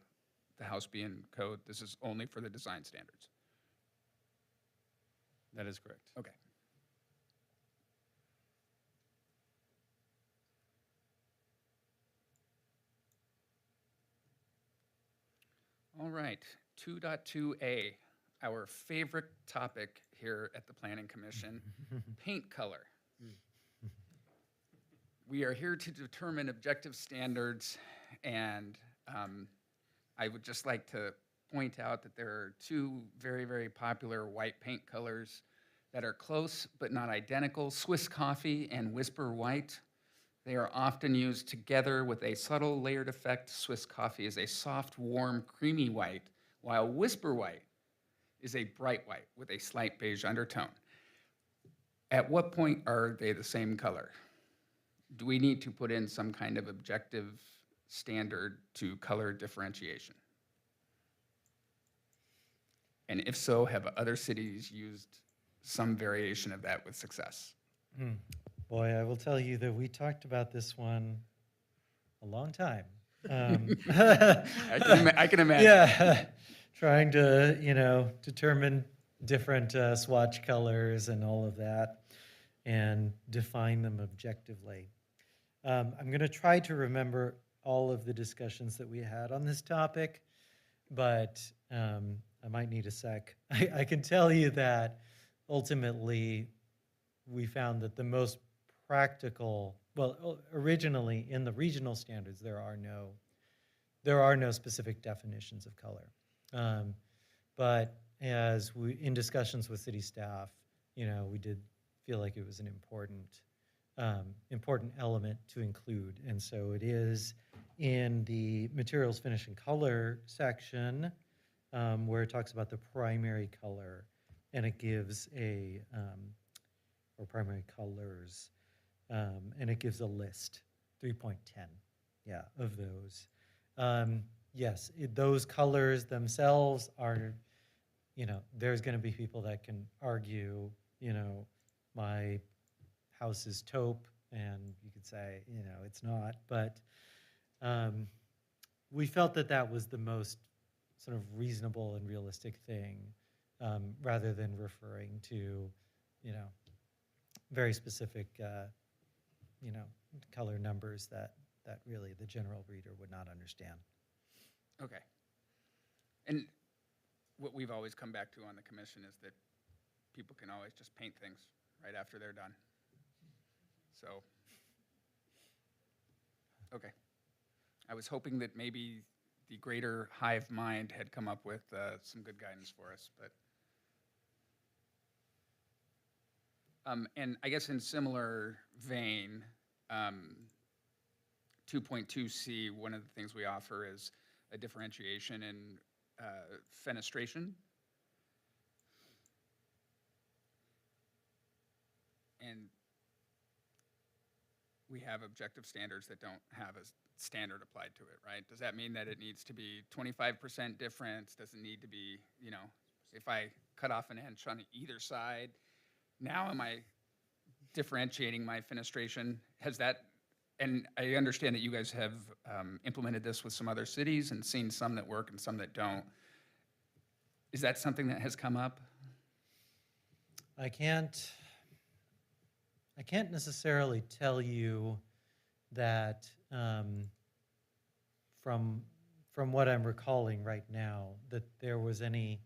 house be in code. This is only for the design standards. That is correct. Okay. All right, 2.2A, our favorite topic here at the Planning Commission, paint color. We are here to determine objective standards, and I would just like to point out that there are 2 very, very popular white paint colors that are close but not identical, Swiss Coffee and Whisper White. They are often used together with a subtle layered effect. Swiss Coffee is a soft, warm, creamy white, while Whisper White is a bright white with a slight beige undertone. At what point are they the same color? Do we need to put in some kind of objective standard to color differentiation? And if so, have other cities used some variation of that with success? Boy, I will tell you that we talked about this one a long time. I can imagine. Yeah, trying to, determine different swatch colors and all of that and define them objectively. I'm going to try to remember all of the discussions that we had on this topic, but I might need a sec. I can tell you that ultimately we found that the most practical, well, originally in the regional standards, there are no specific definitions of color. But as in discussions with city staff, we did feel like it was an important element to include. And so it is in the materials, finish, and color section where it talks about the primary color, and it gives or primary colors, and it gives a list, 3.10, of those. Yes, those colors themselves are, there's going to be people that can argue, my house is taupe, and you could say, it's not. But we felt that that was the most sort of reasonable and realistic thing, rather than referring to, very specific, color numbers that really the general reader would not understand. Okay. And what we've always come back to on the commission is that people can always just paint things right after they're done. So, okay. I was hoping that maybe the greater hive mind had come up with some good guidance for us, but. And I guess in similar vein, 2.2C, one of the things we offer is a differentiation in fenestration. And we have objective standards that don't have a standard applied to it, right? Does that mean that it needs to be 25% difference? Does it need to be, you know, if I cut off an inch on either side, now am I differentiating my fenestration? Has that, and I understand that you guys have implemented this with some other cities and seen some that work and some that don't. Is that something that has come up? I can't necessarily tell you that from what I'm recalling right now, that there was any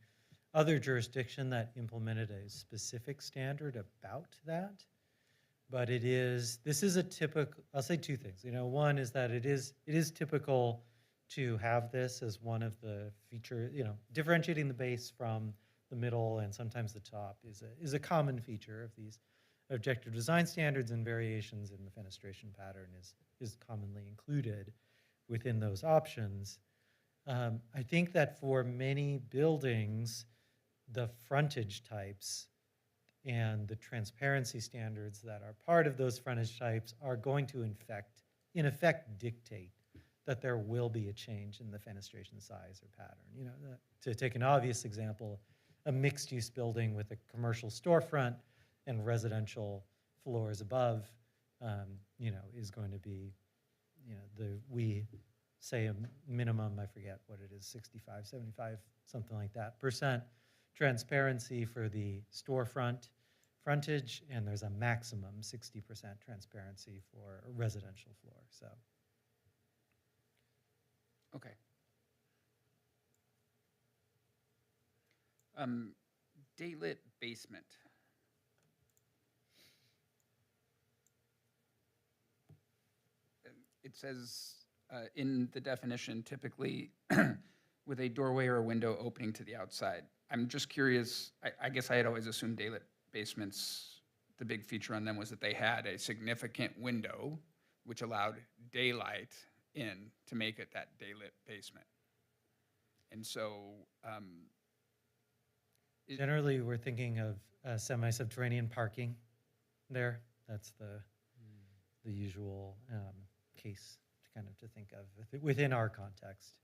other jurisdiction that implemented a specific standard about that. But this is a typical, I'll say two things. You know, one is that it is typical to have this as one of the feature, you know, differentiating the base from the middle and sometimes the top is a common feature of these objective design standards, and variations in the fenestration pattern is commonly included within those options. I think that for many buildings, the frontage types and the transparency standards that are part of those frontage types are going to in effect dictate that there will be a change in the fenestration size or pattern. You know, to take an obvious example, a mixed-use building with a commercial storefront and residential floors above, you know, is going to be, you know, we say a minimum, I forget what it is, 65, 75, something like that, % transparency for the storefront frontage, and there's a maximum 60% transparency for a residential floor, so. Okay. Daylit basement. It says in the definition, typically with a doorway or a window opening to the outside. I'm just curious, I guess I had always assumed daylit basements, the big feature on them was that they had a significant window which allowed daylight in to make it that daylit basement. And so, Generally, we're thinking of semi-subterranean parking there. That's the usual case to think of within our context.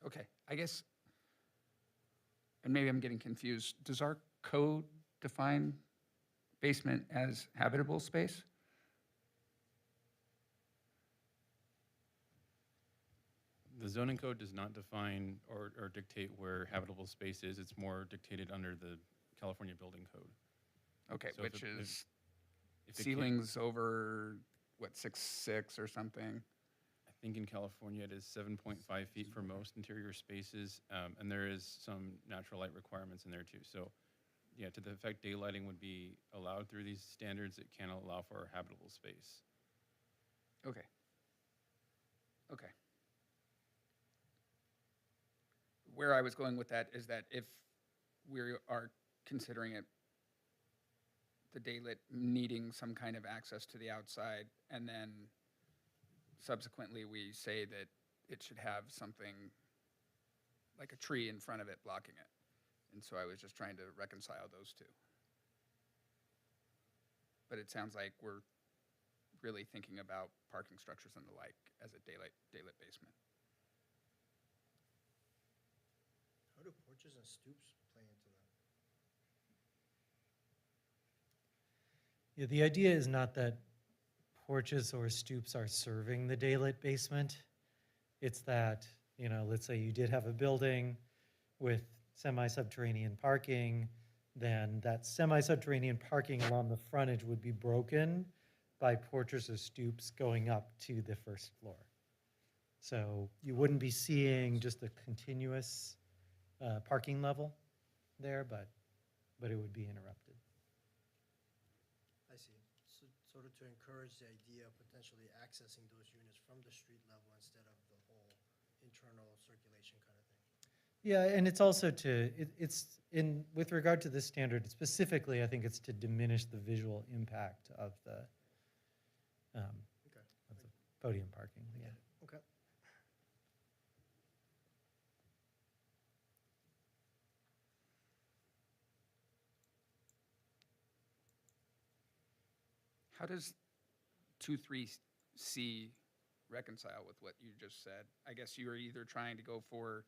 okay, I guess, and maybe I'm getting confused. Does our code define basement as habitable space? The zoning code does not define or dictate where habitable space is. It's more dictated under the California Building Code. Okay, So if which it- is if it ceilings over, what, 6'6" or something? I think in California it is 7.5 feet for most interior spaces, and there is some natural light requirements in there too. So, yeah, to the effect daylighting would be allowed through these standards, it can allow for a habitable space. Okay. Okay. Where I was going with that is that if we are considering it, the daylit needing some kind of access to the outside, and then subsequently we say that it should have something like a tree in front of it blocking it. And so I was just trying to reconcile those two. But it sounds like we're really thinking about parking structures and the like as a daylit basement. How do porches and stoops play into that? Yeah, the idea is not that porches or stoops are serving the daylit basement. It's that, you know, let's say you did have a building with semi-subterranean parking, then that semi-subterranean parking along the frontage would be broken by porches or stoops going up to the first floor. So you wouldn't be seeing just a continuous parking level there, but it would be interrupted. I see. So, sort of to encourage the idea of potentially accessing those units from the street level instead of the whole internal circulation kind of thing. Yeah, and it's also it's in, with regard to this standard specifically, I think it's to diminish the visual impact of the, um, Okay. of the podium parking, I yeah. get it. Okay. How does 23C reconcile with what you just said? I guess you are either trying to go for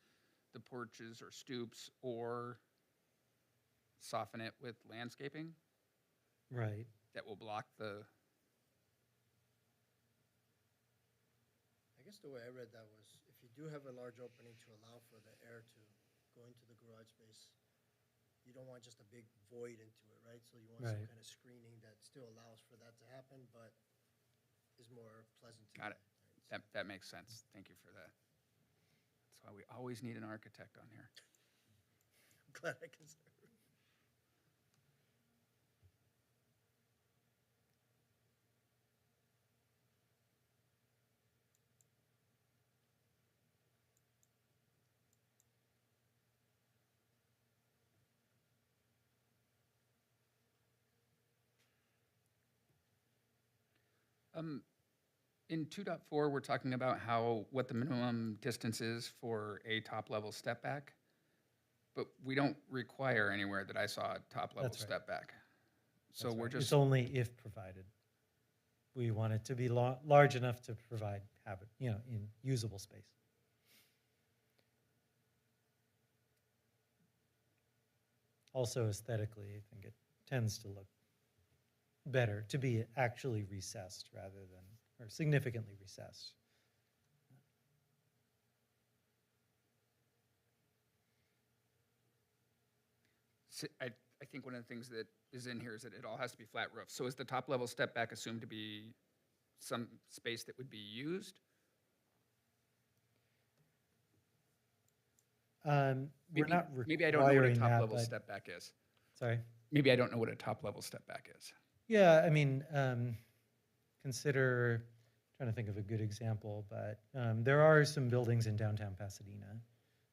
the porches or stoops or soften it with landscaping Right. that will block the, I guess the way I read that was, if you do have a large opening to allow for the air to go into the garage space, you don't want just a big void into it, right? So you want some Right. kind of screening that still allows for that to happen, but is more pleasant to Got the it. eye, right? that makes sense. Thank you for that. That's why we always need an architect on here. I'm glad I can. In 2.4, we're talking about what the minimum distance is for a top-level step back, but we don't require anywhere that I saw a top-level That's right. step back. So That's we're right. just, It's only if provided. We want it to be large enough to provide habit, in usable space. Also aesthetically, I think it tends to look better to be actually recessed rather than, or significantly recessed. I think one of the things that is in here is that it all has to be flat roof. So is the top-level step back assumed to be some space that would be used? We're Maybe- not Maybe I don't know what a requiring that, top-level but, step back is. sorry. Maybe I don't know what a top-level step back is. Yeah, I mean, consider, trying to think of a good example, but there are some buildings in downtown Pasadena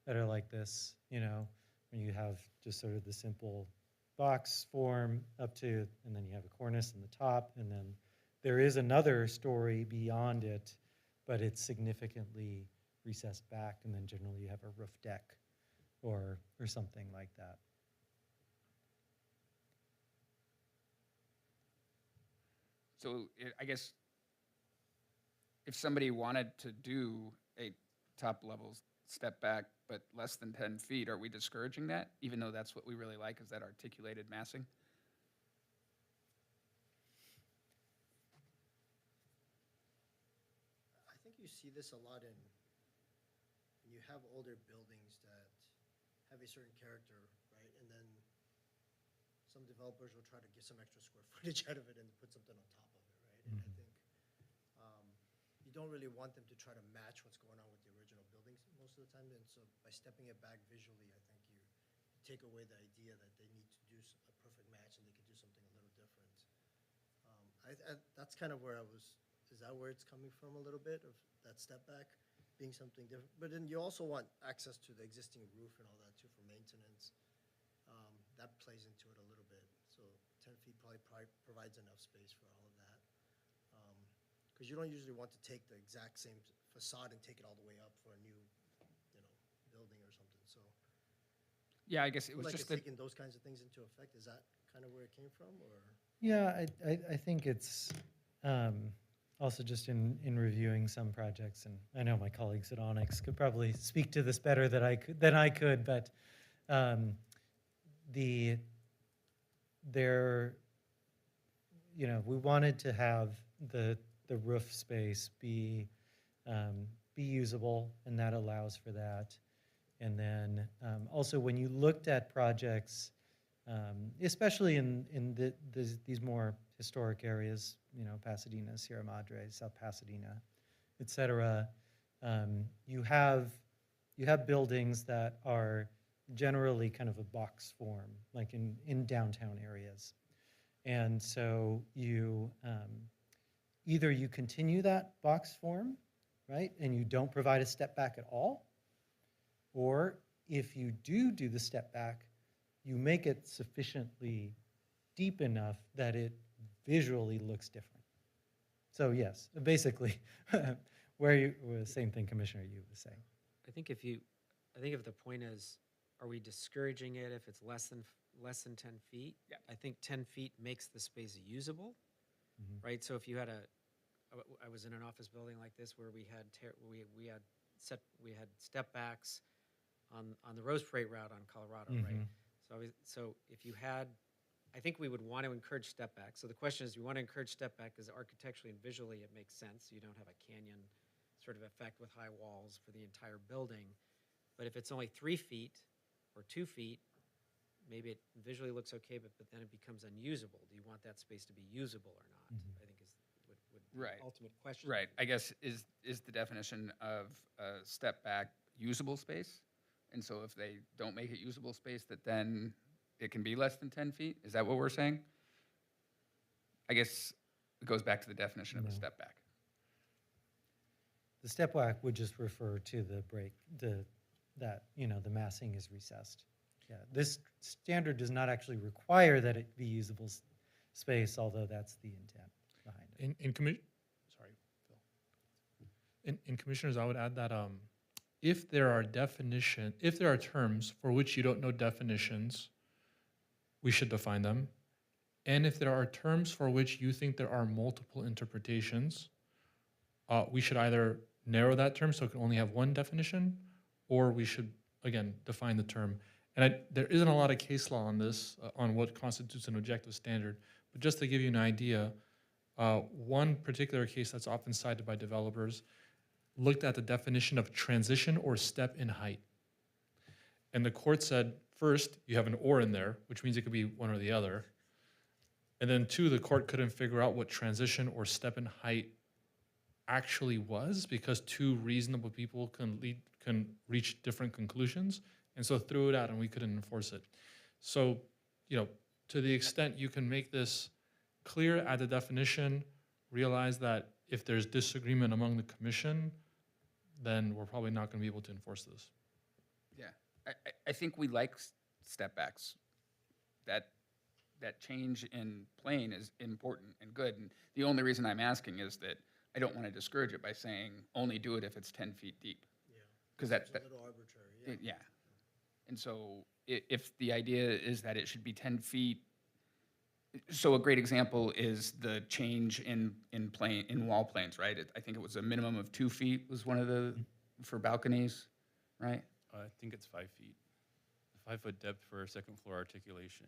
that are like this, when you have just sort of the simple box form up to, and then you have a cornice in the top, and then there is another story beyond it, but it's significantly recessed back, and then generally you have a roof deck or something like that. So I guess if somebody wanted to do a top-level step back, but less than 10 feet, are we discouraging that, even though that's what we really like, is that articulated massing? I think you see this a lot when you have older buildings that have a certain character, right? And then some developers will try to get some extra square footage out of it and put something on top of it, right? And I think you don't really want them to try to match what's going on with the original buildings most of the time. And so by stepping it back visually, I think you take away the idea that they need to do a perfect match and they could do something a little different. That's kind of where I was. Is that where it's coming from a little bit of that step back being something different? But then you also want access to the existing roof and all that too for maintenance. That plays into it a little bit. So 10 feet probably provides enough space for all of that. Because you don't usually want to take the exact same facade and take it all the way up for a new, building or something. So Yeah, I guess it was like just it's that, taking those kinds of things into effect. Is that kind of where it came from, or? Yeah, I think it's also just in reviewing some projects, and I know my colleagues at Onyx could probably speak to this better than I could, but we wanted to have the roof space be usable, and that allows for that. And then also when you looked at projects, especially in these more historic areas, Pasadena, Sierra Madre, South Pasadena, et cetera, you have buildings that are generally kind of a box form, like in downtown areas. And so either you continue that box form, right? And you don't provide a step back at all. Or if you do the step back, you make it sufficiently deep enough that it visually looks different. So yes, basically, same thing Commissioner Yu was saying. I think if the point is, are we discouraging it if it's less than 10 feet? Yeah. I think 10 feet makes the space usable, Mhm. right? So if you had I was in an office building like this where we had step backs on the Rose Parade route on Colorado, right? Mhm. So if you had, I think we would want to encourage step back. So the question is, we want to encourage step back because architecturally and visually it makes sense. You don't have a canyon sort of effect with high walls for the entire building. But if it's only 3 feet or 2 feet, maybe it visually looks okay, but then it becomes unusable. Do you want that space to be usable or not? Mhm. I think would be Right. the ultimate question. Right, I guess is the definition of a step back usable space? And so if they don't make it usable space, that then it can be less than 10 feet? Is that what we're saying? I guess it goes back to the definition of a No. step back. The step back would just refer to the the massing is recessed. Yeah, this standard does not actually require that it be usable space, although that's the intent behind it. Sorry, Phil. In commissioners, I would add that if there are terms for which you don't know definitions, we should define them. And if there are terms for which you think there are multiple interpretations, we should either narrow that term so it can only have one definition, or we should, again, define the term. And there isn't a lot of case law on this, on what constitutes an objective standard. But just to give you an idea, one particular case that's often cited by developers looked at the definition of transition or step in height. And the court said, first, you have an or in there, which means it could be one or the other. And then two, the court couldn't figure out what transition or step in height actually was because two reasonable people can reach different conclusions. And so threw it out and we couldn't enforce it. So, to the extent you can make this clear at the definition, realize that if there's disagreement among the commission, then we're probably not going to be able to enforce this. Yeah, I think we like step backs. That change in plane is important and good. And the only reason I'm asking is that I don't want to discourage it by saying only do it if it's 10 feet deep. Yeah. Because It's a little arbitrary, yeah. yeah. And so if the idea is that it should be 10 feet, so a great example is the change in wall planes, right? I think it was a minimum of 2 feet was one of the, for balconies, right? I think it's 5 feet. 5-foot depth for second floor articulation.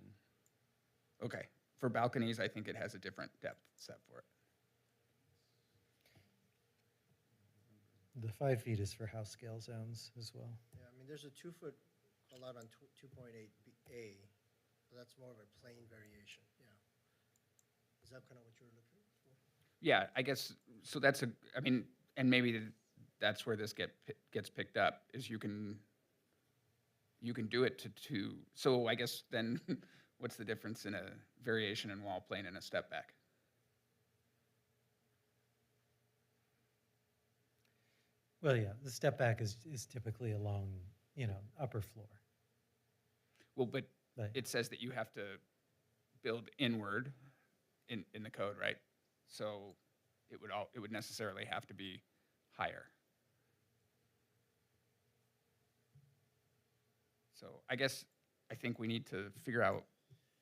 Okay, for balconies, I think it has a different depth set for it. The 5 feet is for house scale zones as well. Yeah, I mean, there's a 2-foot allowed on 2.8A, but that's more of a plane variation, yeah. Is that kind of what you were looking for? Yeah, I guess, so and maybe that's where this gets picked up, is you can do it to, so I guess then, what's the difference in a variation in wall plane and a step back? Well, yeah, the step back is typically along, upper floor. Well, but But it says that you have to build inward in the code, right? So it would necessarily have to be higher. So I think we need to figure out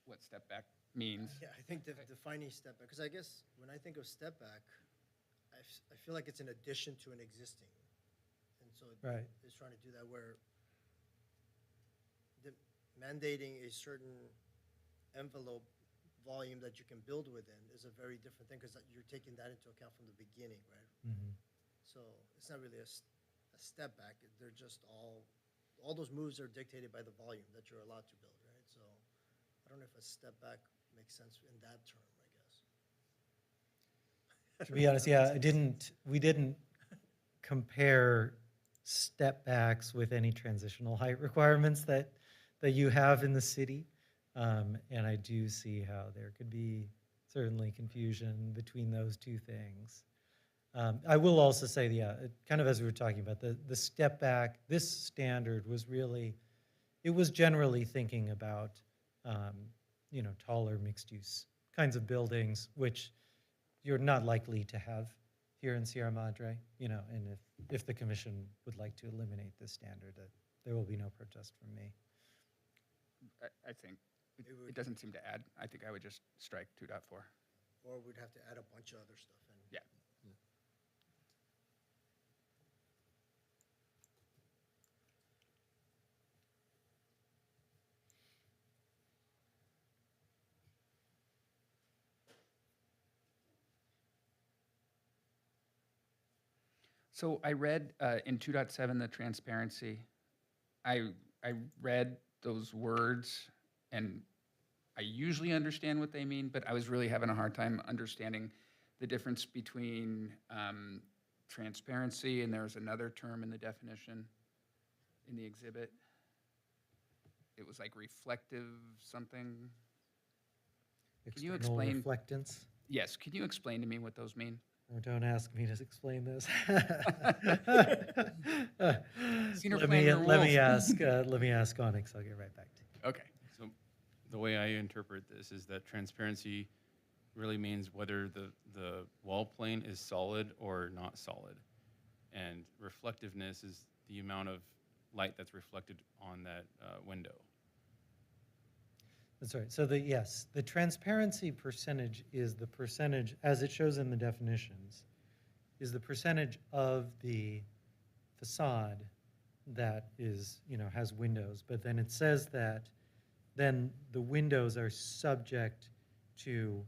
what step back means. Yeah, I think defining step back, because I guess when I think of step back, I feel like it's an addition to an existing. And so Right. it's trying to do that where mandating a certain envelope volume that you can build within is a very different thing, because you're taking that into account from the beginning, right? mhm. So it's not really a step back. They're just all those moves are dictated by the volume that you're allowed to build, right? So I don't know if a step back makes sense in that term, I guess. To be honest, yeah, we didn't compare step backs with any transitional height requirements that you have in the city. And I do see how there could be certainly confusion between those two things. I will also say, yeah, kind of as we were talking about, the step back, this standard was really, it was generally thinking about, taller mixed-use kinds of buildings, which you're not likely to have here in Sierra Madre, and if the commission would like to eliminate this standard, there will be no protest from me. I think it doesn't seem to add. I think I would just strike 2.4. Or we'd have to add a bunch of other stuff in. Yeah. So I read in 2.7 the transparency. I read those words, and I usually understand what they mean, but I was really having a hard time understanding the difference between transparency, and there's another term in the definition in the exhibit. It was like reflective something. Can you External explain? reflectance. Yes, can you explain to me what those mean? Oh, don't ask me to explain this. Senior let planner me Wolf. ask Onyx. I'll get right back to you. Okay. So the way I interpret this is that transparency really means whether the wall plane is solid or not solid. And reflectiveness is the amount of light that's reflected on that window. That's right. So the transparency percentage is the percentage, as it shows in the definitions, is the percentage of the facade that is, has windows. But then it says that then the windows are subject to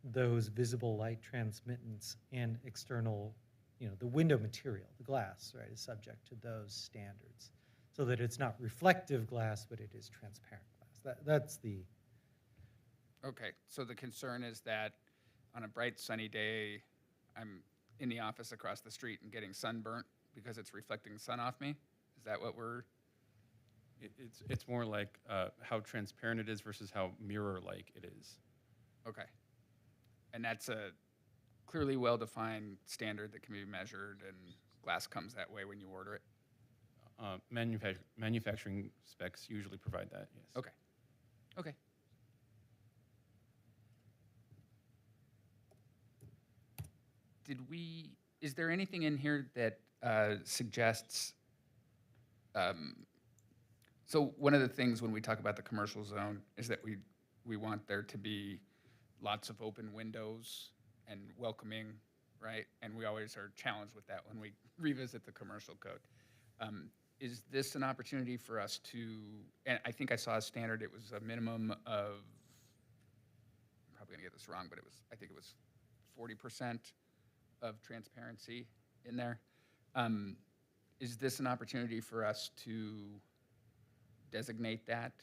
those visible light transmittance and external, the window material, the glass, right, is subject to those standards. So that it's not reflective glass, but it is transparent glass. That's the... Okay, so the concern is that on a bright sunny day, I'm in the office across the street and getting sunburnt because it's reflecting sun off me? Is that what we're... It's more like how transparent it is versus how mirror-like it is. Okay. And that's a clearly well-defined standard that can be measured, and glass comes that way when you order it? Manufacturing specs usually provide that, yes. Okay. Okay. Is there anything in here that suggests, so one of the things when we talk about the commercial zone is that we want there to be lots of open windows and welcoming, right? And we always are challenged with that when we revisit the commercial code. Is this an opportunity for us to, and I think I saw a standard, it was a minimum of, I'm probably gonna get this wrong, but I think it was 40% of transparency in there. Is this an opportunity for us to designate that?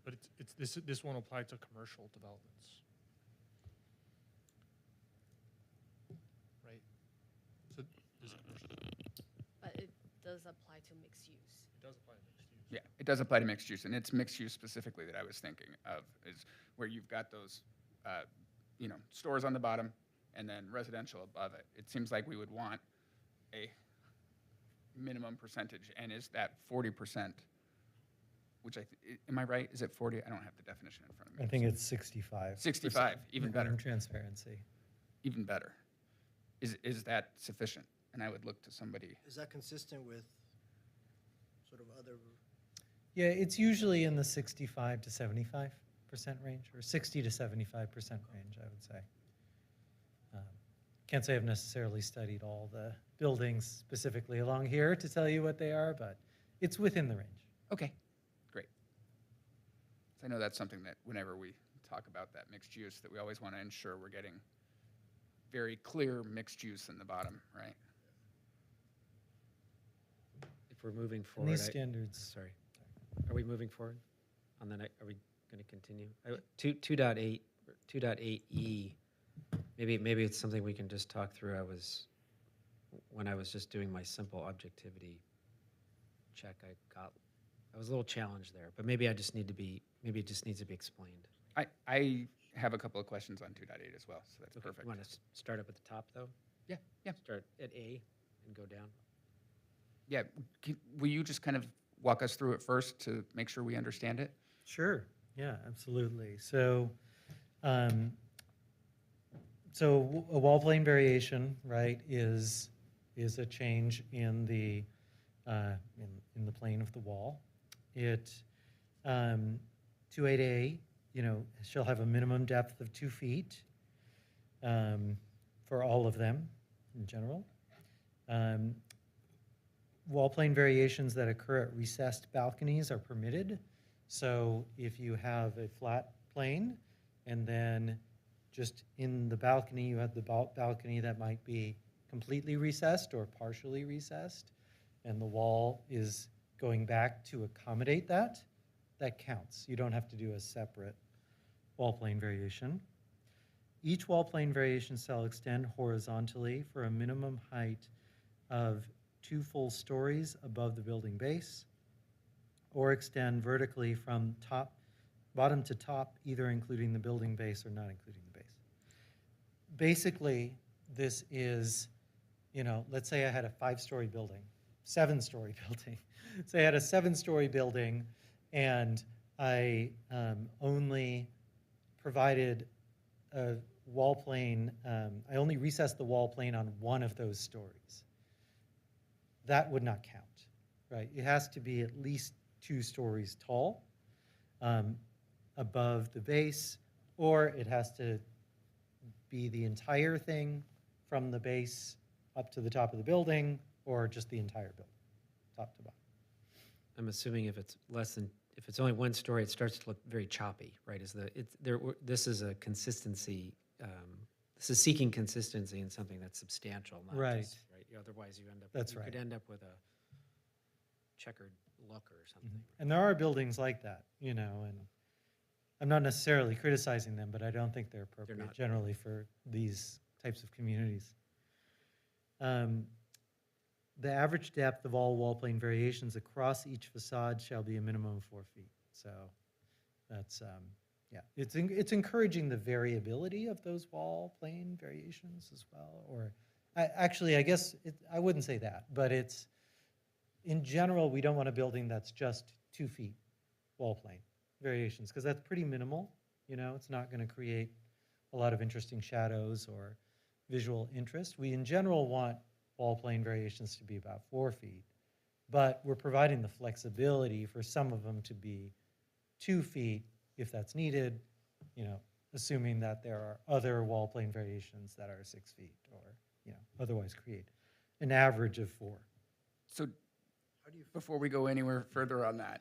But this won't apply to commercial developments. Right? So But it does apply to mixed use. it does apply to mixed use. Yeah, it does apply to mixed use, and it's mixed use specifically that I was thinking of, is where you've got those, stores on the bottom and then residential above it. It seems like we would want a minimum percentage, and is that 40%, which am I right? Is it 40? I don't have the definition in front of me. I think it's 65. 65, even better, Transparency. even better. Is that sufficient? And I would look to somebody. Is that consistent with sort of other, Yeah, it's usually in the 65 to 75% range, or 60 to 75% range, I would say. Can't say I've necessarily studied all the buildings specifically along here to tell you what they are, but it's within the range. Okay, great. So I know that's something that whenever we talk about that mixed use, that we always want to ensure we're getting very clear mixed use in the bottom, right? If we're moving And forward, these standards, sorry, are we moving forward on the next, are we going to continue? 2.8, 2.8E, maybe it's something we can just talk through. When I was just doing my simple objectivity check, I was a little challenged there, but maybe it just needs to be explained. I have a couple of questions on 2.8 as well, so that's Okay, perfect. you want to start up at the top, though? Yeah, yeah. Start at A and go down? Yeah, will you just kind of walk us through it first to make sure we understand it? Sure. Yeah, absolutely. Um, a wall plane variation, right, is a change in the in the plane of the wall. It 2.8A, shall have a minimum depth of 2 feet for all of them in general. Wall plane variations that occur at recessed balconies are permitted. So if you have a flat plane and then just in the balcony, you have the balcony that might be completely recessed or partially recessed, and the wall is going back to accommodate that, that counts. You don't have to do a separate wall plane variation. Each wall plane variation shall extend horizontally for a minimum height of 2 full stories above the building base, or extend vertically from bottom to top, either including the building base or not including the base. Basically, this is, let's say I had a 5-story building, 7-story building. Say I had a 7-story building and I only provided a wall plane, I only recessed the wall plane on one of those stories. That would not count, right? It has to be at least 2 stories tall above the base, or it has to be the entire thing from the base up to the top of the building, or just the entire building, top to bottom. I'm assuming if it's only 1 story, it starts to look very choppy, right? This is a consistency, this is seeking consistency in something that's substantial, not Right. just, right? Otherwise, That's you right. could end up with a checkered look or something. And there are buildings like that, and I'm not necessarily criticizing them, but I don't think they're appropriate not. generally for these types of communities. The average depth of all wall plane variations across each facade shall be a minimum of 4 feet. So that's, it's encouraging the variability of those wall plane variations as well. Or I guess I wouldn't say that, but it's, in general, we don't want a building that's just 2 feet wall plane variations, because that's pretty minimal. It's not going to create a lot of interesting shadows or visual interest. We, in general, want wall plane variations to be about 4 feet, but we're providing the flexibility for some of them to be 2 feet if that's needed, assuming that there are other wall plane variations that are 6 feet or, otherwise create an average of 4. So before we go anywhere further on that,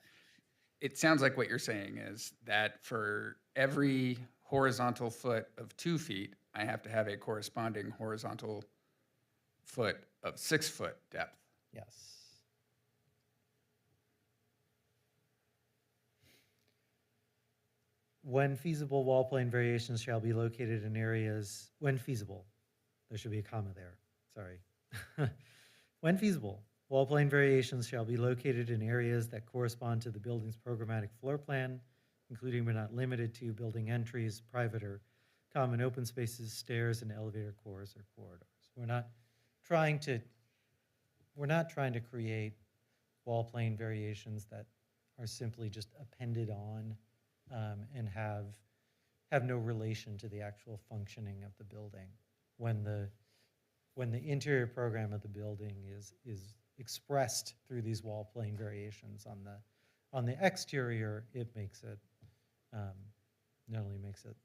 it sounds like what you're saying is that for every horizontal foot of 2 feet, I have to have a corresponding horizontal foot of 6 foot depth. Yes. When feasible, wall plane variations shall be located in areas, when feasible, there should be a comma there, sorry. When feasible, wall plane variations shall be located in areas that correspond to the building's programmatic floor plan, including but not limited to building entries, private or common open spaces, stairs, and elevator cores or corridors. We're not trying to create wall plane variations that are simply just appended on and have no relation to the actual functioning of the building. When the interior program of the building is expressed through these wall plane variations on the exterior, it makes it not only makes it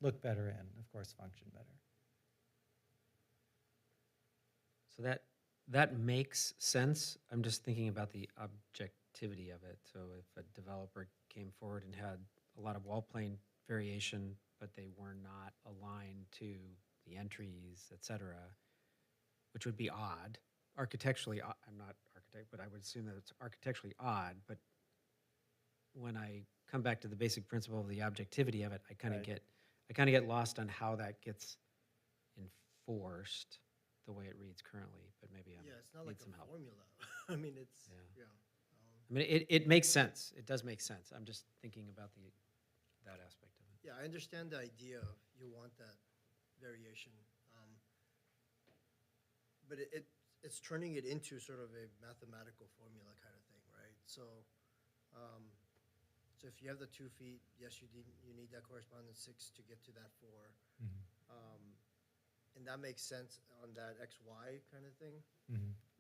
look better and of course function better. So that makes sense. I'm just thinking about the objectivity of it. So if a developer came forward and had a lot of wall plane variation, but they were not aligned to the entries, et cetera, which would be odd. Architecturally, I'm not architect, but I would assume that it's architecturally odd. But when I come back to the basic principle of the objectivity of it, I kind of get lost on how that gets enforced the way it reads currently. But maybe I Yeah, it's not need like some a help. formula. I mean, it's, Yeah. yeah. I mean, it makes sense. It does make sense. I'm just thinking about that aspect of it. Yeah, I understand the idea of you want that variation. But it's turning it into sort of a mathematical formula kind of thing, right? So, so if you have the 2 feet, yes, you need that corresponding 6 to get to that 4. And that makes sense on that XY kind of thing.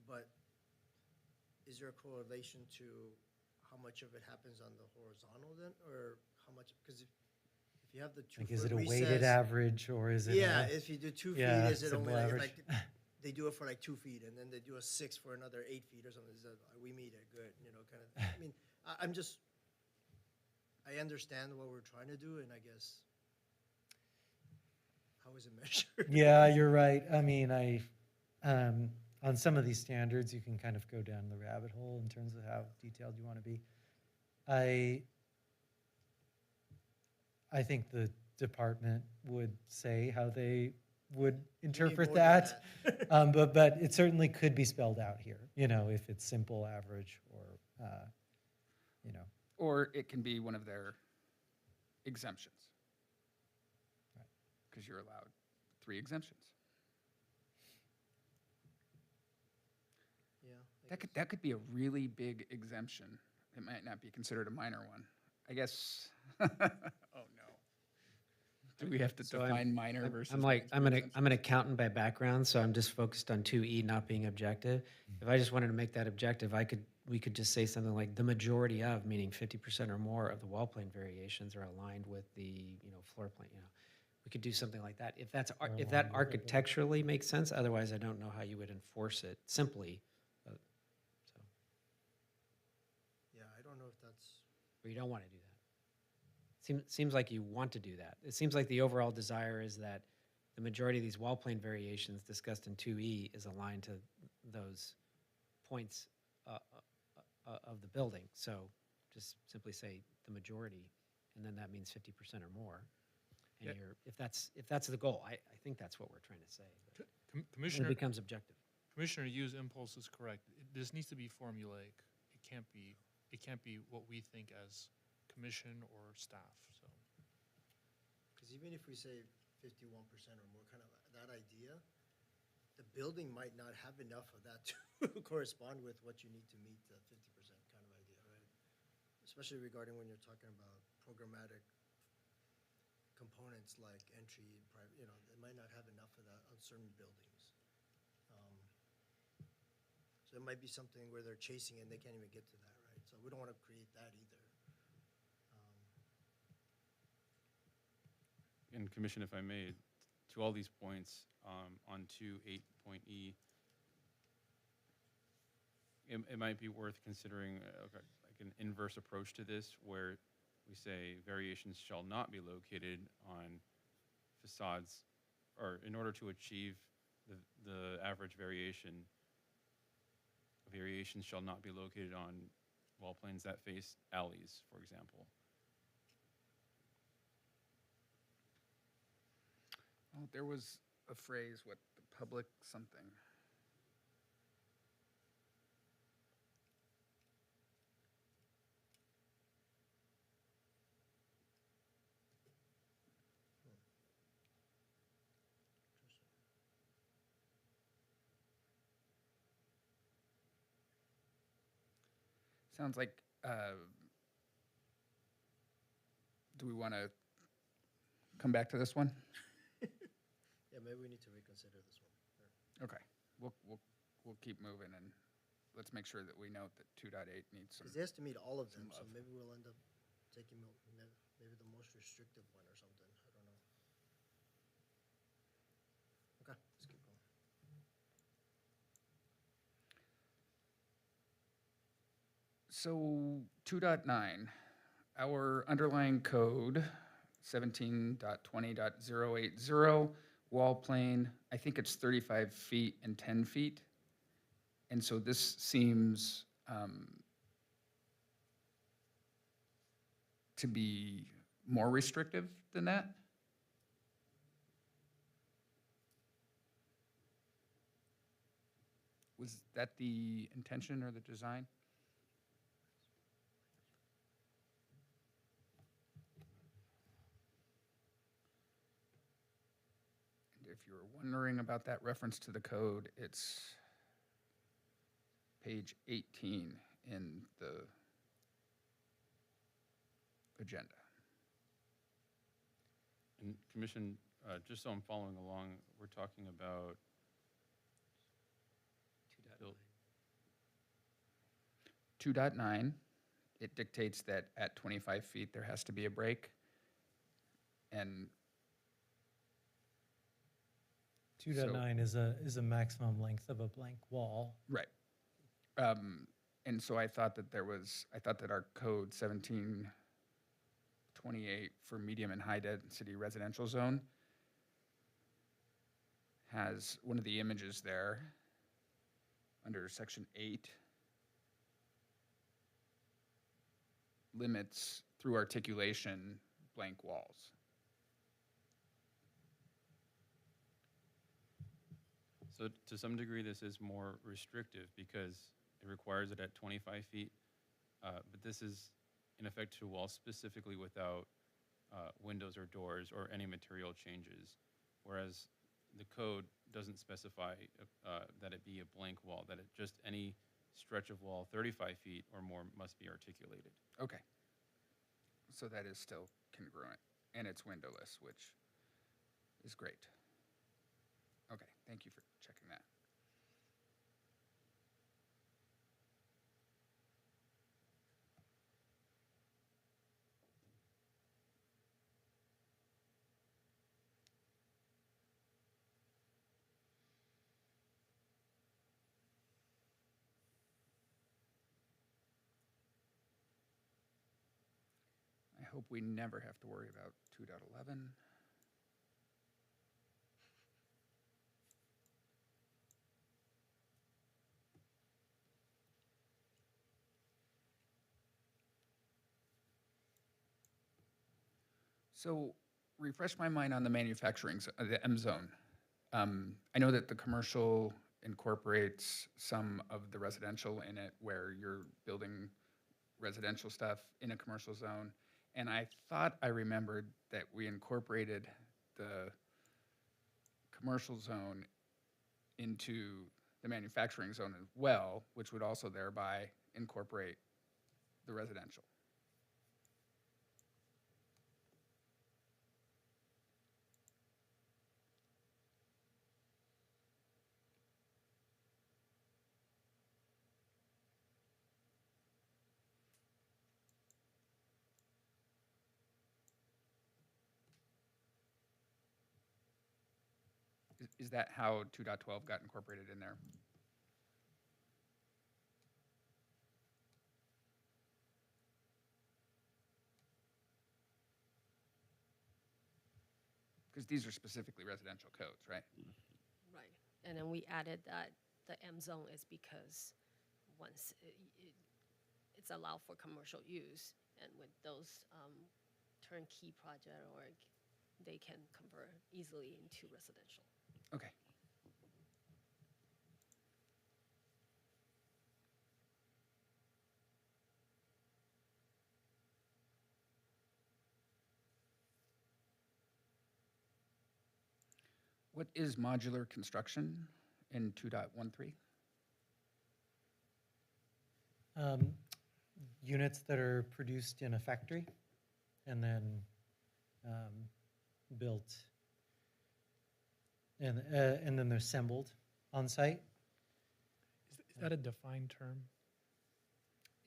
But is there a correlation to how much of it happens on the horizontal then, or how much? Because if you have the 2 Like, foot is it a recess, weighted average or is it? yeah, if you do 2 feet, Yeah, is it simple only average. like they do it for like 2 feet and then they do a 6 for another 8 feet or something? Is that, we meet it, good, you know, kind of. I mean, I'm just, I understand what we're trying to do, and I guess how is it measured? Yeah, you're right. I mean, on some of these standards, you can kind of go down the rabbit hole in terms of how detailed you want to be. I think the department would say how they would interpret more than that. that. But it certainly could be spelled out here, you know, if it's simple, average, or, you know. Or it can be one of their exemptions. Right. Because you're allowed 3 exemptions. Yeah. That could be a really big exemption. It might not be considered a minor one. I guess, oh no. Do we have to So define minor versus? I'm like, maximum I'm an exemptions? accountant by background, so I'm just focused on 2E not being objective. If I just wanted to make that objective, we could just say something like the majority of, meaning 50% or more of the wall plane variations are aligned with the, floor plane, We could do something like that. If that aligned with the- architecturally makes sense, otherwise I don't know how you would enforce it simply. So, Yeah, I don't know if that's, or you don't want to do that. Seems like you want to do that. It seems like the overall desire is that the majority of these wall plane variations discussed in 2E is aligned to those points of the building. So just simply say the majority, and then that means 50% or more. And Yeah. if that's the goal, I think that's what we're trying to say. But then it Commissioner, becomes objective. Commissioner Yu's impulse is correct. This needs to be formulaic. It can't be what we think as commission or staff, so. because even if we say 51% or more, kind of that idea, the building might not have enough of that to correspond with what you need to meet the 50% kind of idea, right? Especially regarding when you're talking about programmatic components like entry, private, it might not have enough of that on certain buildings. So it might be something where they're chasing and they can't even get to that, right? So we don't want to create that either. And Commission, if I may, to all these points, on 2.8.e, it might be worth considering like an inverse approach to this, where we say variations shall not be located on facades, or in order to achieve the average variation, variations shall not be located on wall planes that face alleys, for example. Oh, there was a phrase, what, the public something. Sounds like, do we want to come back to this one? Yeah, maybe we need to reconsider this one. Yeah. Okay, we'll keep moving, and let's make sure that we note that 2.8 needs some. Because it has to meet all of them, so love. maybe we'll end up taking maybe the most restrictive one or something. I don't know. Okay, let's keep going. So 2.9, our underlying code, 17.20.080, wall plane, I think it's 35 feet and 10 feet. And so this seems to be more restrictive than that. Was that the intention or the design? you were wondering about that reference to the code, it's page 18 in the agenda. And Commission, just so I'm following along, we're talking about 2.9. 2.9, it dictates that at 25 feet, there has to be a break. And 2.9 is a maximum length of a blank wall. right. And so I thought that our code 1728 for medium and high density residential zone has one of the images there under section 8 limits through articulation blank walls. So to some degree, this is more restrictive because it requires it at 25 feet. But this is in effect to walls specifically without windows or doors or any material changes. Whereas the code doesn't specify that it be a blank wall, that it just any stretch of wall 35 feet or more must be articulated. Okay. So that is still congruent, and it's windowless, which is great. Okay, thank you for checking that. I hope we never have to worry about 2.11. So refresh my mind on the manufacturing, the M zone. I know that the commercial incorporates some of the residential in it where you're building residential stuff in a commercial zone. And I thought I remembered that we incorporated the commercial zone into the manufacturing zone as well, which would also thereby incorporate the residential. Is that how 2.12 got incorporated in there? Because these are specifically residential codes, right? Right. And then we added that the M zone is because once it's allowed for commercial use, and with those turnkey project, or they can convert easily into residential. Okay. What is modular construction in 2.13? Units that are produced in a factory and then built, and then they're assembled on site Is that a defined term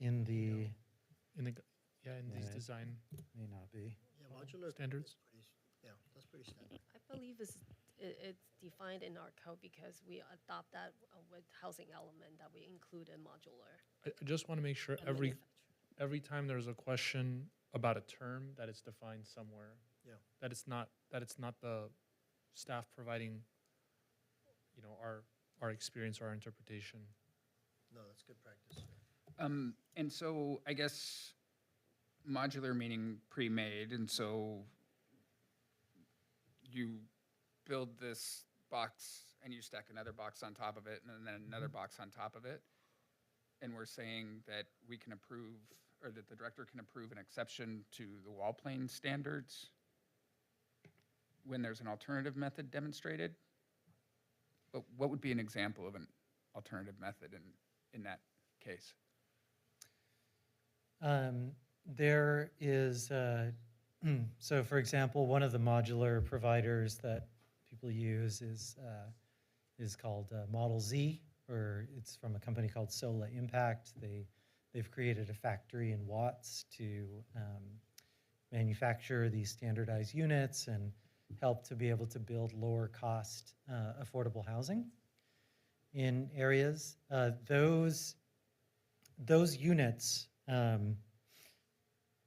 in the, in the, in these Yeah. design may not be. Yeah, modular. standards? is pretty- Yeah, that's pretty standard. I believe it's defined in our code because we adopt that with housing element that we include in modular. I just want to make sure and every manufacturing. time there's a question about a term that it's defined somewhere. Yeah. That it's not the staff providing, our experience or our interpretation. No, that's good practice. And so I guess modular meaning pre-made, and so you build this box and you stack another box on top of it and then another box on top of it. And we're saying that we can approve, or that the director can approve an exception to the wall plane standards when there's an alternative method demonstrated. But what would be an example of an alternative method in that case? There is, so for example, one of the modular providers that people use is called Model Z, or it's from a company called Sola Impact. They've created a factory in Watts to manufacture these standardized units and help to be able to build lower cost affordable housing in areas. Those units,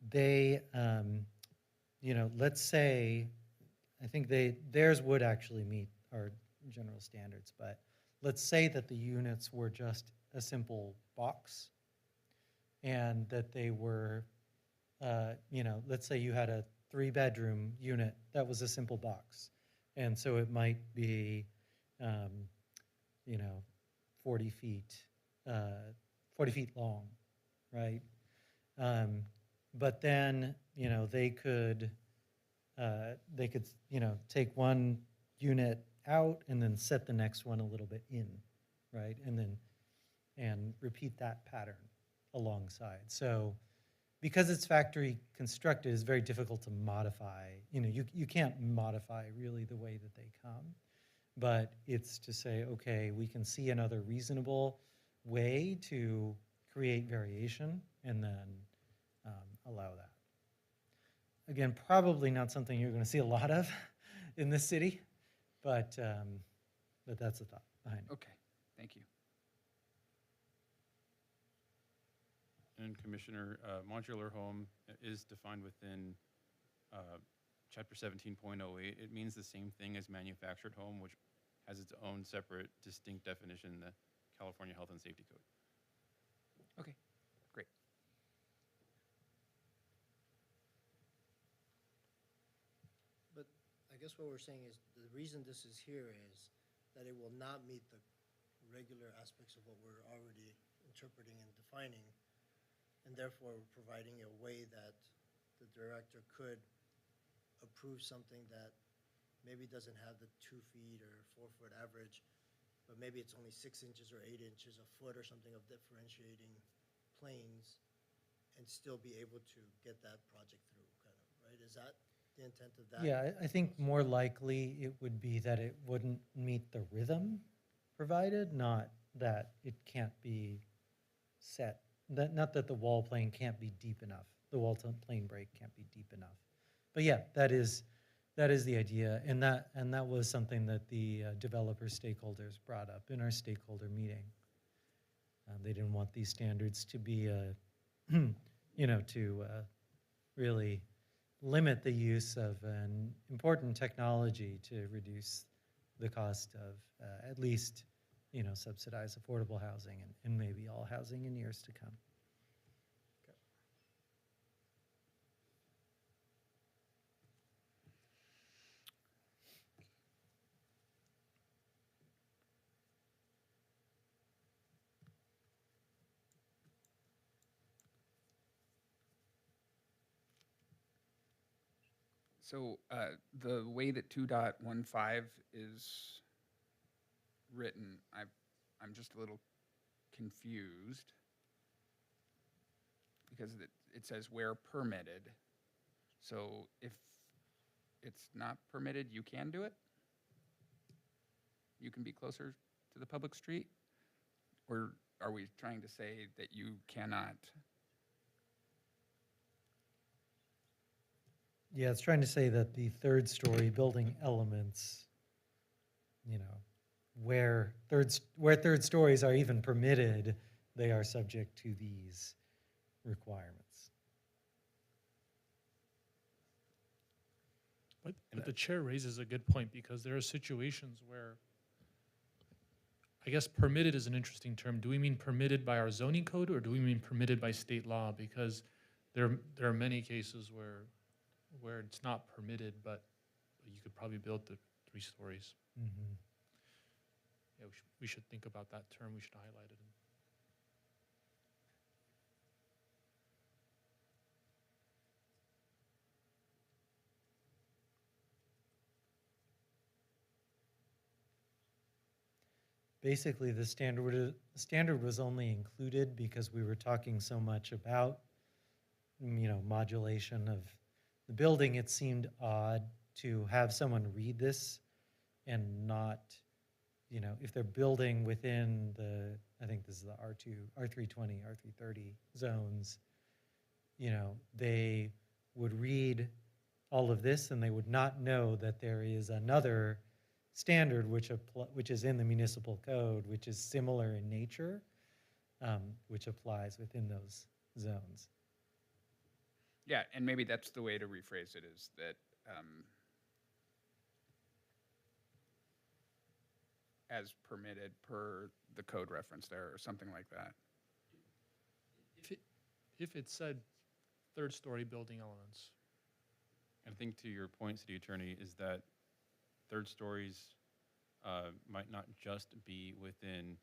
they, let's say, I think theirs would actually meet our general standards, but let's say that the units were just a simple box and that they were, let's say you had a 3-bedroom unit that was a simple box. And so it might be, 40 feet, 40 feet long, right? But then, they could, take one unit out and then set the next one a little bit in, right? And repeat that pattern alongside. So because it's factory constructed, it's very difficult to modify. You can't modify really the way that they come, but it's to say, okay, we can see another reasonable way to create variation and then allow that. Again, probably not something you're going to see a lot of in this city, but that's the thought behind it. Okay, thank you. And Commissioner, modular home is defined within Chapter 17.08. It means the same thing as manufactured home, which has its own separate, distinct definition in the California Health and Safety Code. Okay, great. But I guess what we're saying is the reason this is here is that it will not meet the regular aspects of what we're already interpreting and defining, and therefore we're providing a way that the director could approve something that maybe doesn't have the 2 feet or 4 foot average, but maybe it's only 6 inches or 8 inches, a foot or something of differentiating planes, and still be able to get that project through, kind of, right? Is that the intent of that? Yeah, I think more likely it would be that it wouldn't meet the rhythm provided, not that it can't be set. Not that the wall plane can't be deep enough. The wall plane break can't be deep enough. But yeah, that is the idea, and that was something that the developer stakeholders brought up in our stakeholder meeting. They didn't want these standards to be, to really limit the use of an important technology to reduce the cost of at least, subsidize affordable housing and maybe all housing in years to come. So the way that 2.15 is written, I'm just a little confused because it says where permitted. So if it's not permitted, you can do it? You can be closer to the public street? Or are we trying to say that you cannot? Yeah, it's trying to say that the third story building elements, where third stories are even permitted, they are subject to these requirements. But the chair raises a good point, because there are situations where, I guess permitted is an interesting term. Do we mean permitted by our zoning code, or do we mean permitted by state law? Because there are many cases where it's not permitted, but you could probably build the 3 stories. Mm-hmm. Yeah, we should think about that term. We should highlight it. basically the standard was only included because we were talking so much about, modulation of the building. It seemed odd to have someone read this and not, if they're building within the, I think this is the R2, R320, R330 zones, they would read all of this and they would not know that there is another standard which is in the municipal code, which is similar in nature, which applies within those zones. Yeah, and maybe that's the way to rephrase it, is that as permitted per the code reference there, or something like that. If it said third-story building elements, I think to your point, City Attorney, is that third stories might not just be within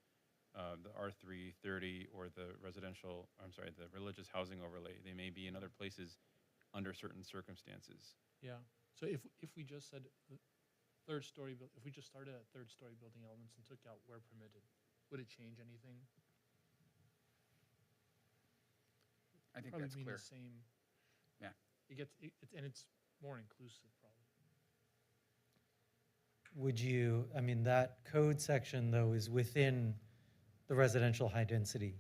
the R330 or the the religious housing overlay. They may be in other places under certain circumstances. yeah. So if we just said third-story, if we just started at third-story building elements and took out where permitted, would it change anything? I think Probably that's mean clear. the same. Yeah. And it's more inclusive, probably. Would you, that code section though is within the residential high density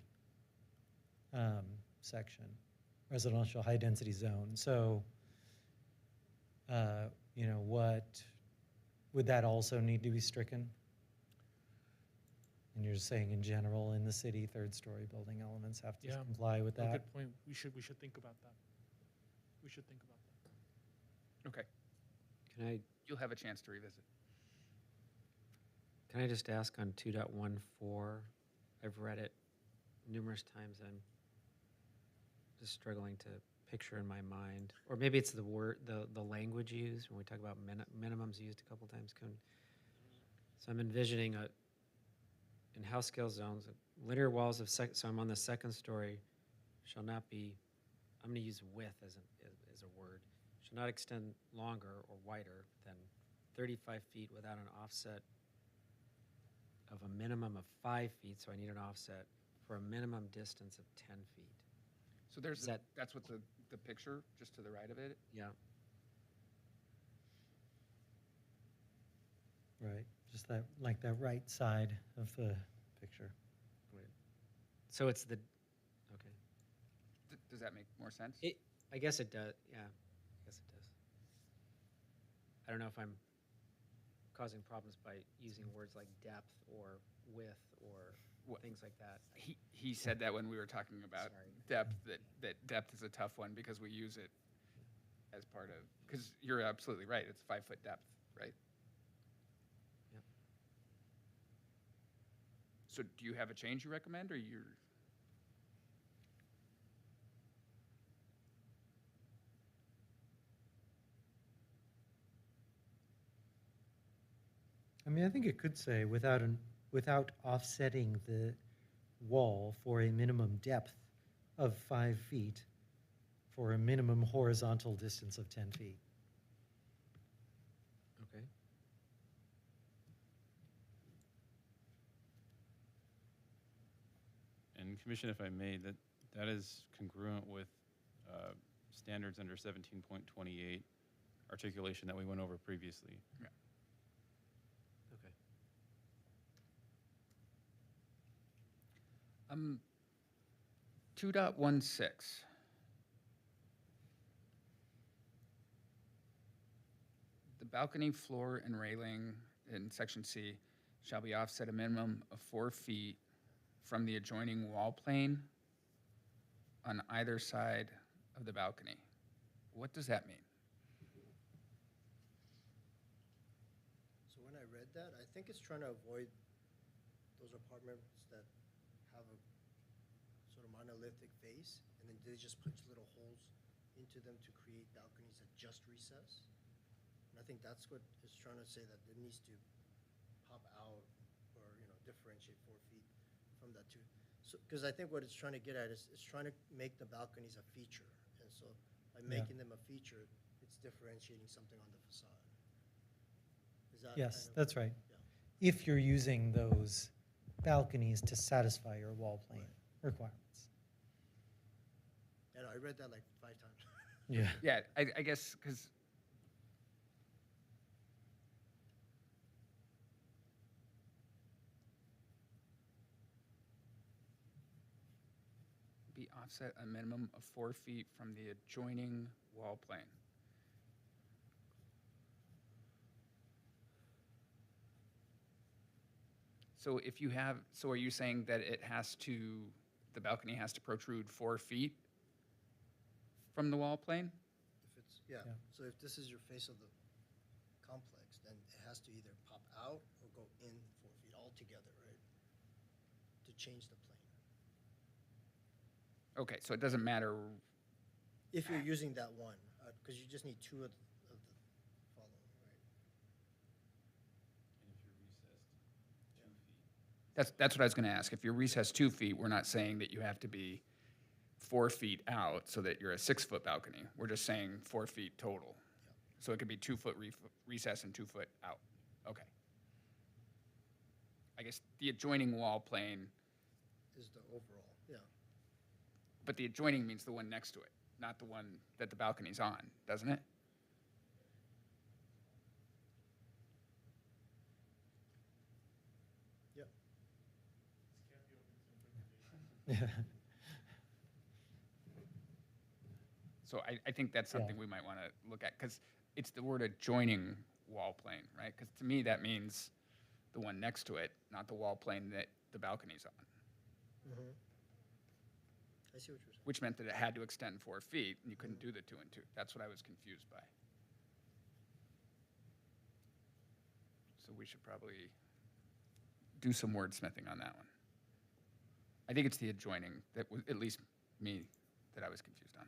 section, residential high density zone. So, what, would that also need to be stricken? And you're saying in general, in the city, third story building elements have to Yeah. comply with Oh, that? good point. We should think about that. We should think about that. Okay, Can I, you'll have a chance to revisit. can I just ask on 2.14? I've read it numerous times and I'm just struggling to picture in my mind, or maybe it's the word, the language used when we talk about minimums used a couple times. So I'm envisioning in house scale zones, linear walls of so I'm on the second story shall not be, I'm going to use width as a word, shall not extend longer or wider than 35 feet without an offset of a minimum of 5 feet, so I need an offset for a minimum distance of 10 feet. So there's, Is that- that's what the picture, just to the right of it. Yeah. Right, just that, like that right side of the picture. So it's the, okay. Does that make more sense? I guess it does, yeah, I guess it does. I don't know if I'm causing problems by using words like depth or width or things like that. He said that when we were talking about Sorry. depth, that depth is a tough one because we use it as part of, because you're absolutely right, it's 5 foot depth, right? Yep. So do you have a change you recommend, or you're? I think it could say without offsetting the wall for a minimum depth of 5 feet for a minimum horizontal distance of 10 feet. Okay. And Commission, if I may, that is congruent with standards under 17.28 articulation that we went over previously. Yeah. Okay. 2.16. The balcony floor and railing in section C shall be offset a minimum of 4 feet from the adjoining wall plane on either side of the balcony. What does that mean? So when I read that, I think it's trying to avoid those apartments that have a sort of monolithic face, and then they just punch little holes into them to create balconies that just recess. And I think that's what it's trying to say, that it needs to pop out or, differentiate 4 feet from that too. So, because I think what it's trying to get at is it's trying to make the balconies a feature. And so by making them a feature, it's differentiating something on the facade. Is that Yes, kind of- that's right. Yeah. If you're using those balconies to satisfy your wall plane requirements. And I read that like 5 times. Yeah. Yeah, I guess, because be offset a minimum of 4 feet from the adjoining wall plane. So if you have, so are you saying that it has to, the balcony has to protrude 4 feet from the wall plane? If it's, yeah, Yeah. so if this is your face of the complex, then it has to either pop out or go in 4 feet altogether, right? To change the plane. Okay, so it doesn't matter, If you're using that one, because you just need 2 of the following, right? And if you're recessed 2 feet. that's what I was gonna ask. If you're recessed 2 feet, we're not saying that you have to be 4 feet out so that you're a 6-foot balcony. We're just saying 4 feet total. So it could be 2-foot recess and 2 foot out. Okay. I guess the adjoining wall plane, Is the overall, yeah. but the adjoining means the one next to it, not the one that the balcony's on, doesn't it? Yep. Yeah. So I think that's something we might want to look at, because it's the word adjoining wall plane, right? Because to me, that means the one next to it, not the wall plane that the balcony's on, Mm-hmm. I see what you're saying. which meant that it had to extend 4 feet, and you couldn't do the 2 and 2. That's what I was confused by. So we should probably do some wordsmithing on that one. I think it's the adjoining that was, at least me, that I was confused on.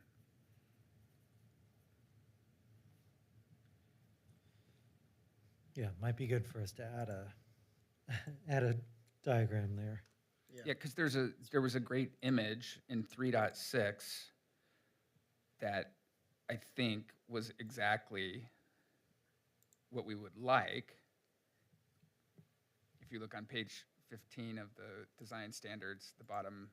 Yeah, might be good for us to add a, add a diagram there. Yeah, because there was a great image in 3.6 that I think was exactly what we would like. If you look on page 15 of the design standards, the bottom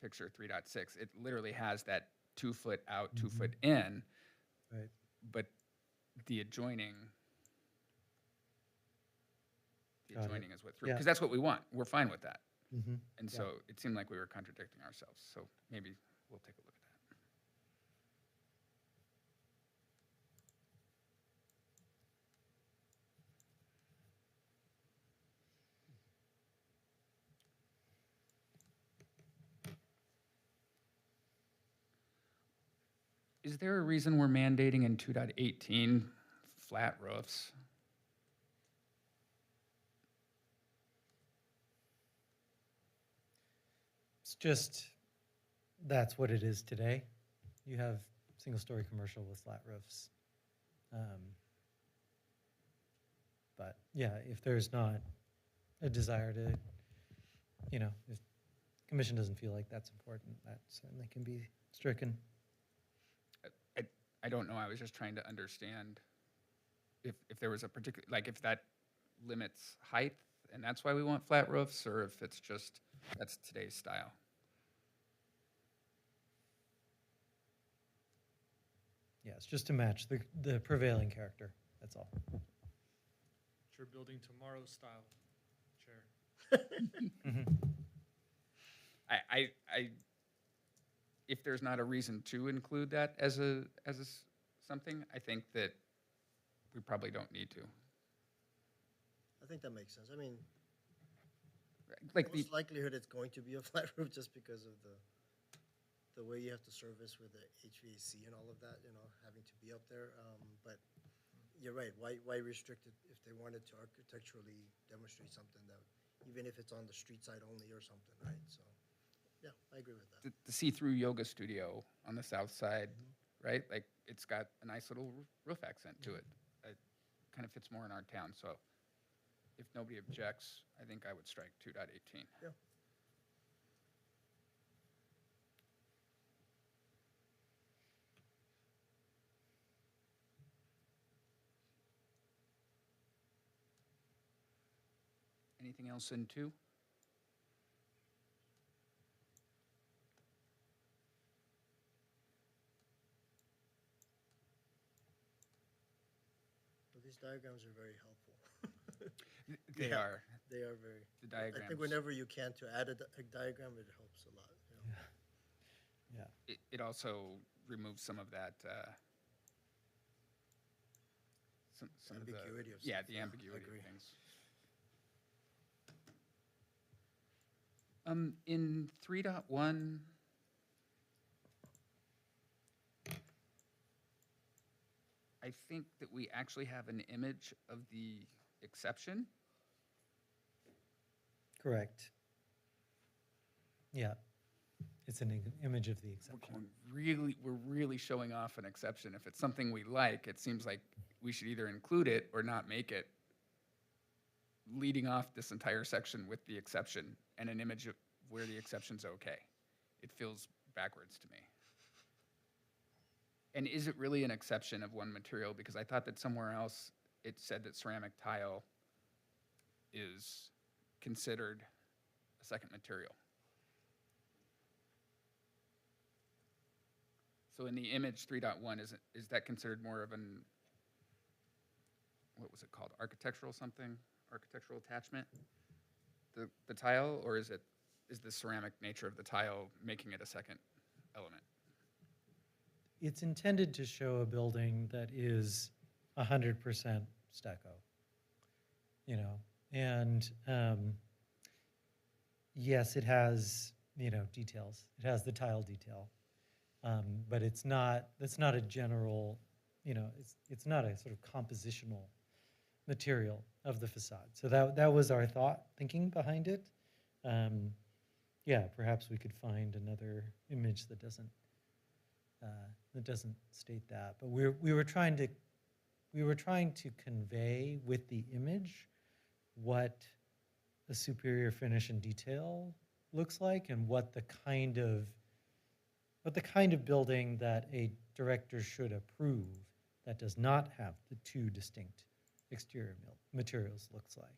picture 3.6, it literally has that 2 foot out, 2 foot in, Right. but the adjoining Got it. is what through, Yeah. because that's what we want. We're fine with that. Mm-hmm. And Yeah. so it seemed like we were contradicting ourselves. So maybe we'll take a look at that. Is there a reason we're mandating in 2.18 flat roofs? It's just, that's what it is today. You have single-story commercial with flat roofs. But yeah, if there's not a desire to, you know, if commission doesn't feel like that's important, that certainly can be stricken. I don't know. I was just trying to understand if there was a particular, like if that limits height and that's why we want flat roofs, or if it's just, that's today's style. Yeah, it's just to match the prevailing character, that's all. You're building tomorrow's style, Chair. If there's not a reason to include that as something, I think that we probably don't need to. I think that makes sense. I mean, Like the, most likelihood it's going to be a flat roof just because of the way you have to service with the HVAC and all of that, you know, having to be up there. But you're right. Why restrict it if they wanted to architecturally demonstrate something that, even if it's on the street side only or something, right? So, yeah, I agree with that. the see-through yoga studio on the south side, right? Like, it's got a nice little roof accent to it. It kind of fits more in our town, so if nobody objects, I think I would strike 2.18. Yeah. Anything else in 2? These diagrams are very helpful. They Yeah. are, They are very. the I diagrams. think whenever you can to add a diagram, it helps a lot. You know? Yeah. It also removes some of that, some of the. Ambiguity of Yeah, stuff, the yeah, I ambiguity agree. of things. In 3.1, I think that we actually have an image of the exception. Correct. Yeah. It's an image of the We're exception. we're really showing off an exception. If it's something we like, it seems like we should either include it or not make it, leading off this entire section with the exception and an image of where the exception's okay. It feels backwards to me. And is it really an exception of one material? Because I thought that somewhere else it said that ceramic tile is considered a second material. So in the image 3.1, is that considered more of an, what was it called, architectural something? Architectural attachment? The tile, or is the ceramic nature of the tile making it a second element? It's intended to show a building that is 100% stucco, you know, and yes, it has, you know, details. It has the tile detail, but it's not a general, you know, it's not a sort of compositional material of the facade. So that was our thinking behind it. Yeah, perhaps we could find another image that doesn't state that. But we were trying to convey with the image what a superior finish and detail looks like, and what the kind of building that a director should approve that does not have the two distinct exterior materials looks like.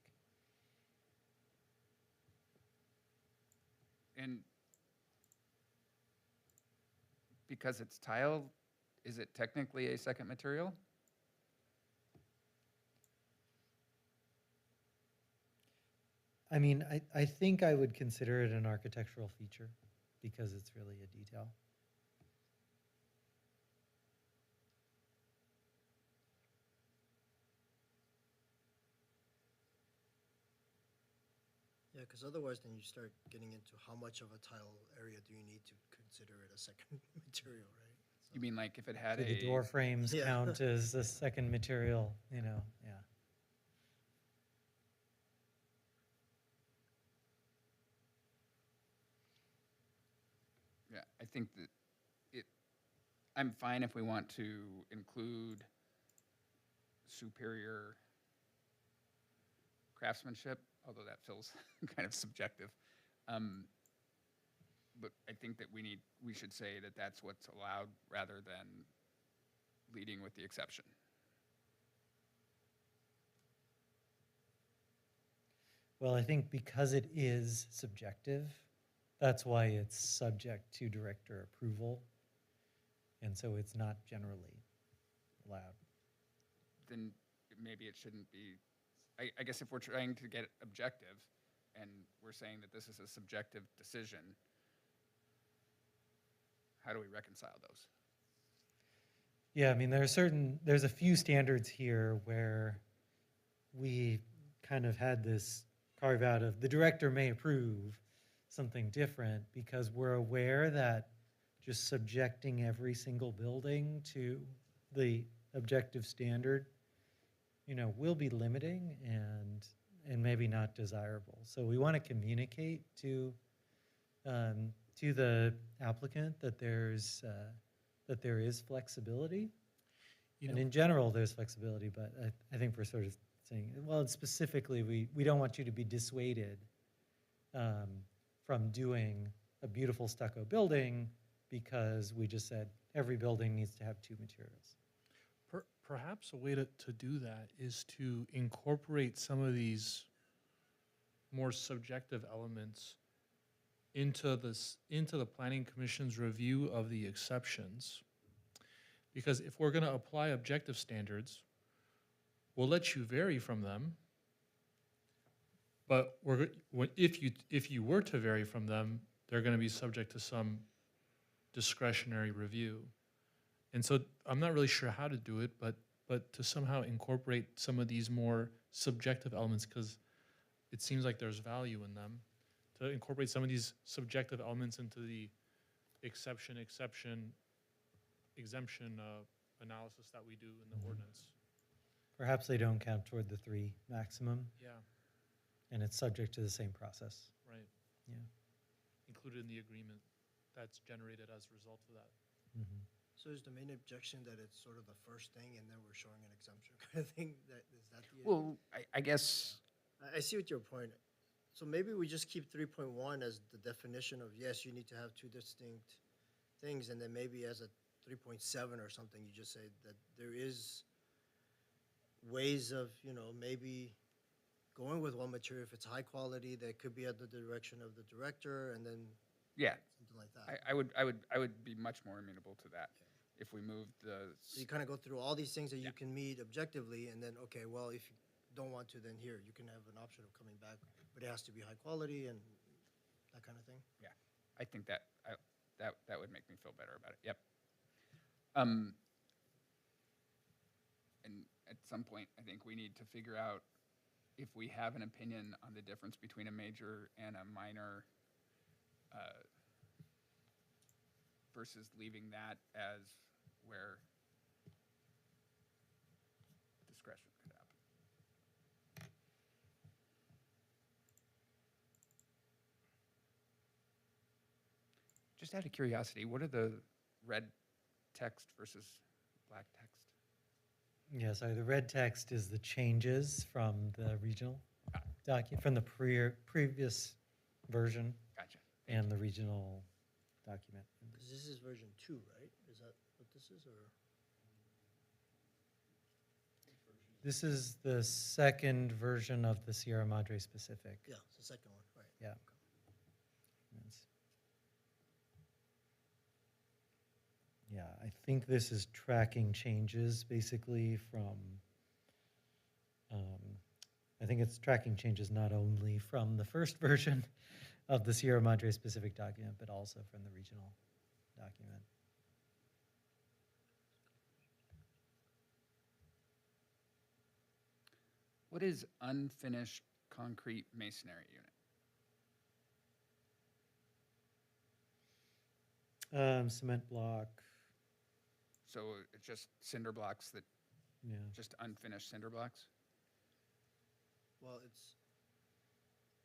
And because it's tile, is it technically a second material? I mean, I think I would consider it an architectural feature because it's really a detail. Yeah, because otherwise, then you start getting into how much of a tile area do you need to consider it a second material, right? So- You mean like if it had Do a the door frames Yeah. count as a second material, you know, yeah. Yeah, I think that I'm fine if we want to include superior craftsmanship, although that feels kind of subjective. But I think that we should say that that's what's allowed rather than leading with the exception. Well, I think because it is subjective, that's why it's subject to director approval. And so it's not generally allowed. Then maybe it shouldn't be, I guess if we're trying to get objective and we're saying that this is a subjective decision, how do we reconcile those? Yeah, I mean, there's a few standards here where we kind of had this carve out of the director may approve something different because we're aware that just subjecting every single building to the objective standard, you know, will be limiting and maybe not desirable. So we want to communicate to the applicant that there is flexibility. And in general, there's flexibility, but I think we're sort of saying, well, specifically, we don't want you to be dissuaded from doing a beautiful stucco building because we just said every building needs to have two materials. Perhaps a way to do that is to incorporate some of these more subjective elements into the Planning Commission's review of the exceptions. Because if we're going to apply objective standards, we'll let you vary from them, but if you were to vary from them, they're going to be subject to some discretionary review. And so I'm not really sure how to do it, but to somehow incorporate some of these more subjective elements, because it seems like there's value in them, to incorporate some of these subjective elements into the exemption analysis that we do in the ordinance. Perhaps they don't count toward the 3 maximum, Yeah, and it's subject to the same process. right. Yeah. Included in the agreement that's generated as a result of that. Mhm. So is the main objection that it's sort of the first thing and then we're showing an exemption kind of thing? Is that the? Well, I guess, I see what your point. So maybe we just keep 3.1 as the definition of, yes, you need to have 2 distinct things, and then maybe as a 3.7 or something, you just say that there is ways of, maybe going with one material. If it's high quality, that could be at the direction of the director, and then yeah, something like that. I would be much more amenable to that if we moved the, So you kind of go through all these things that you can meet objectively, and then, okay, well, if you don't want to, then here, you can have an option of coming back, but it has to be high quality and that kind of thing. I think that would make me feel better about it. Yep. And at some point, I think we need to figure out if we have an opinion on the difference between a major and a minor, versus leaving that as where discretion could happen. Just out of curiosity, what are the red text versus black text? Yeah, sorry, the red text is the changes from the regional document, from the previous version Gotcha. and the regional document. Because this is version 2, right? Is that what this is, or? This is the second version of the Sierra Madre specific. Yeah, it's the second one, right? Yeah. Okay. Yes. Yeah, I think this is tracking changes basically from, I think it's tracking changes not only from the first version of the Sierra Madre specific document, but also from the regional document. What is unfinished concrete masonry unit? Cement block, So it's just cinder blocks that, yeah. just unfinished cinder blocks? Well,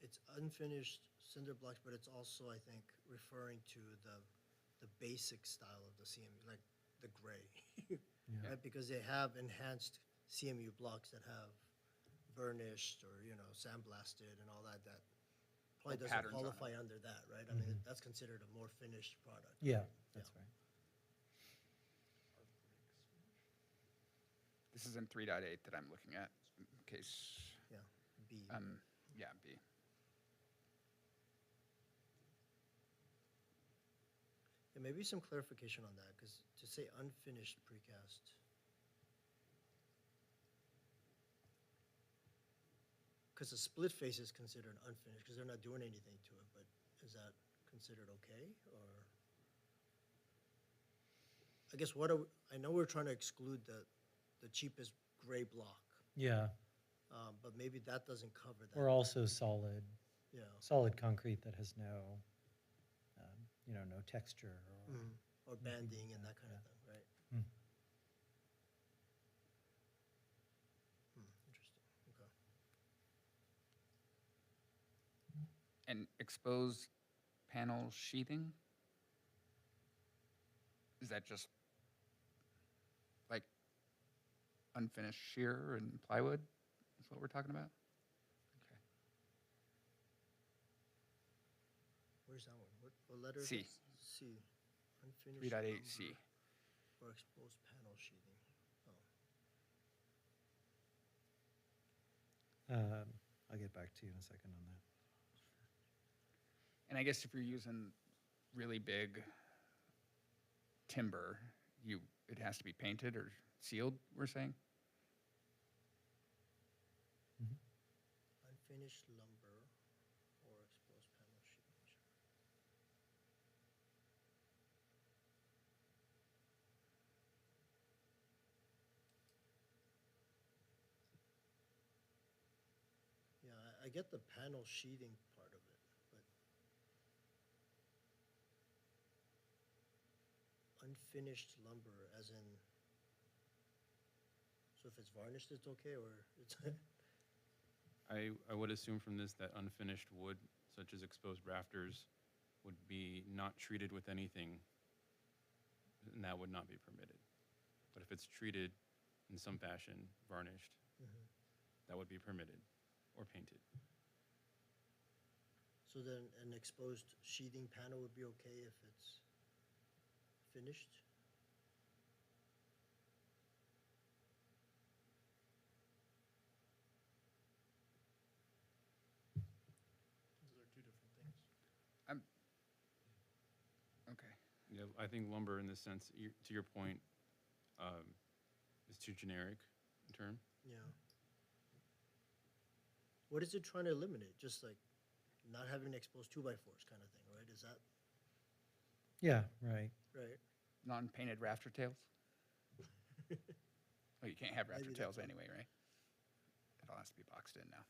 it's unfinished cinder blocks, but it's also, I think, referring to the basic style of the CMU, like the gray, Yeah. right? Because they have enhanced CMU blocks that have burnished or, sandblasted and all that, that probably doesn't patterns on it. qualify under that, right? I mean, that's considered a more finished product. Yeah, that's right. This is in 3.8 that I'm looking at, in case, Yeah, B. yeah, B. Yeah, maybe some clarification on that, because to say unfinished precast. Because the split face is considered unfinished, because they're not doing anything to it, but is that considered okay, or? I guess I know we're trying to exclude the cheapest gray block, Yeah, but maybe that doesn't cover that. or also solid concrete that has no, no texture or. Or banding and that kind of thing, right? Mm. Interesting, okay. And exposed panel sheathing? Is that just like unfinished shear and plywood? Is what we're talking about? Okay. Where's that one? What letter is C. it? C. Unfinished 3.8C. lumber or exposed panel sheathing. Oh. I'll get back to you in a second on that. And I guess if you're using really big timber, it has to be painted or sealed, we're saying? unfinished lumber or exposed panel sheet. Yeah, I get the panel sheathing part of it, but unfinished lumber as in, so if it's varnished, it's okay, or it's, I would assume from this that unfinished wood, such as exposed rafters, would be not treated with anything, and that would not be permitted. But if it's treated in some fashion, varnished, that would be permitted, or painted. so then an exposed sheathing panel would be okay if it's finished? Those are two different things. Okay. Yeah, I think lumber in this sense, to your point, is too generic in term. Yeah. What is it trying to eliminate? Just like not having exposed 2x4s kind of thing, right? Is that Yeah, right. right? Non-painted rafter tails? Oh, you can't have rafter Maybe tails that's it. anyway, right? It all has to be boxed in now.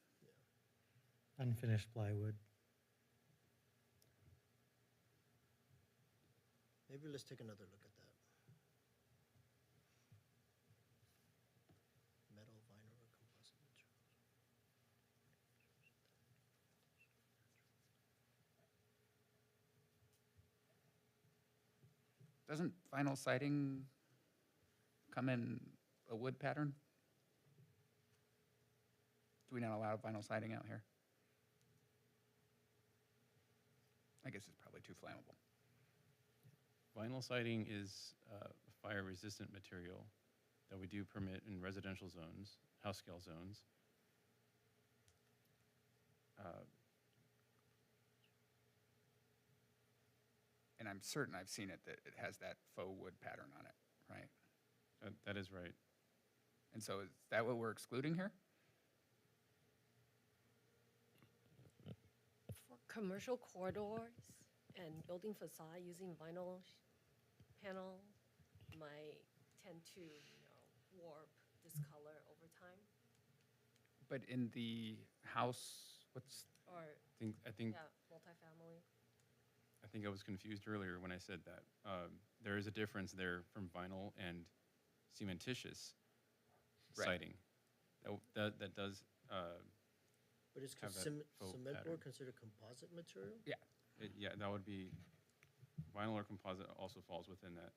Unfinished plywood. Maybe let's take another look at that. Metal, vinyl, or composite materials. Doesn't vinyl siding come in a wood pattern? Do we not allow vinyl siding out here? I guess it's probably too flammable. Vinyl siding is a fire-resistant material that we do permit in residential zones, house scale zones. And I'm certain I've seen it, that it has that faux wood pattern on it, right? That is right. And so is that what we're excluding here? For commercial corridors and building facade using vinyl panel might tend to, warp, discolor over time. But in the house, what's, Or, I think yeah, multifamily. I think I was confused earlier when I said that. There is a difference there from vinyl and cementitious Right. siding. That does, But is Have that faux cement pattern. board considered composite material? yeah, that would be, vinyl or composite also falls within that.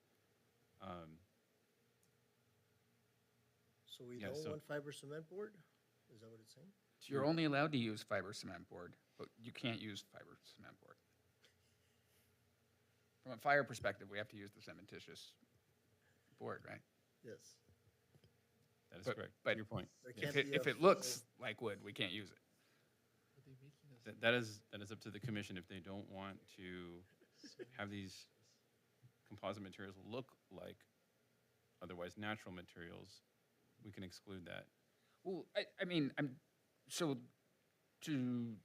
So we Yeah, don't so- want fiber cement board? Is that what it's saying? you're only allowed to use fiber cement board, but you can't use fiber cement board. From a fire perspective, we have to use the cementitious board, right? Yes. That is But- correct, to but- your point. There Yeah. If can't it, be if a it looks full- like wood, we can't use it. Are they making us? That is up to the commission if they don't want to have these composite materials look like otherwise natural materials, we can exclude that. Well, I mean, so to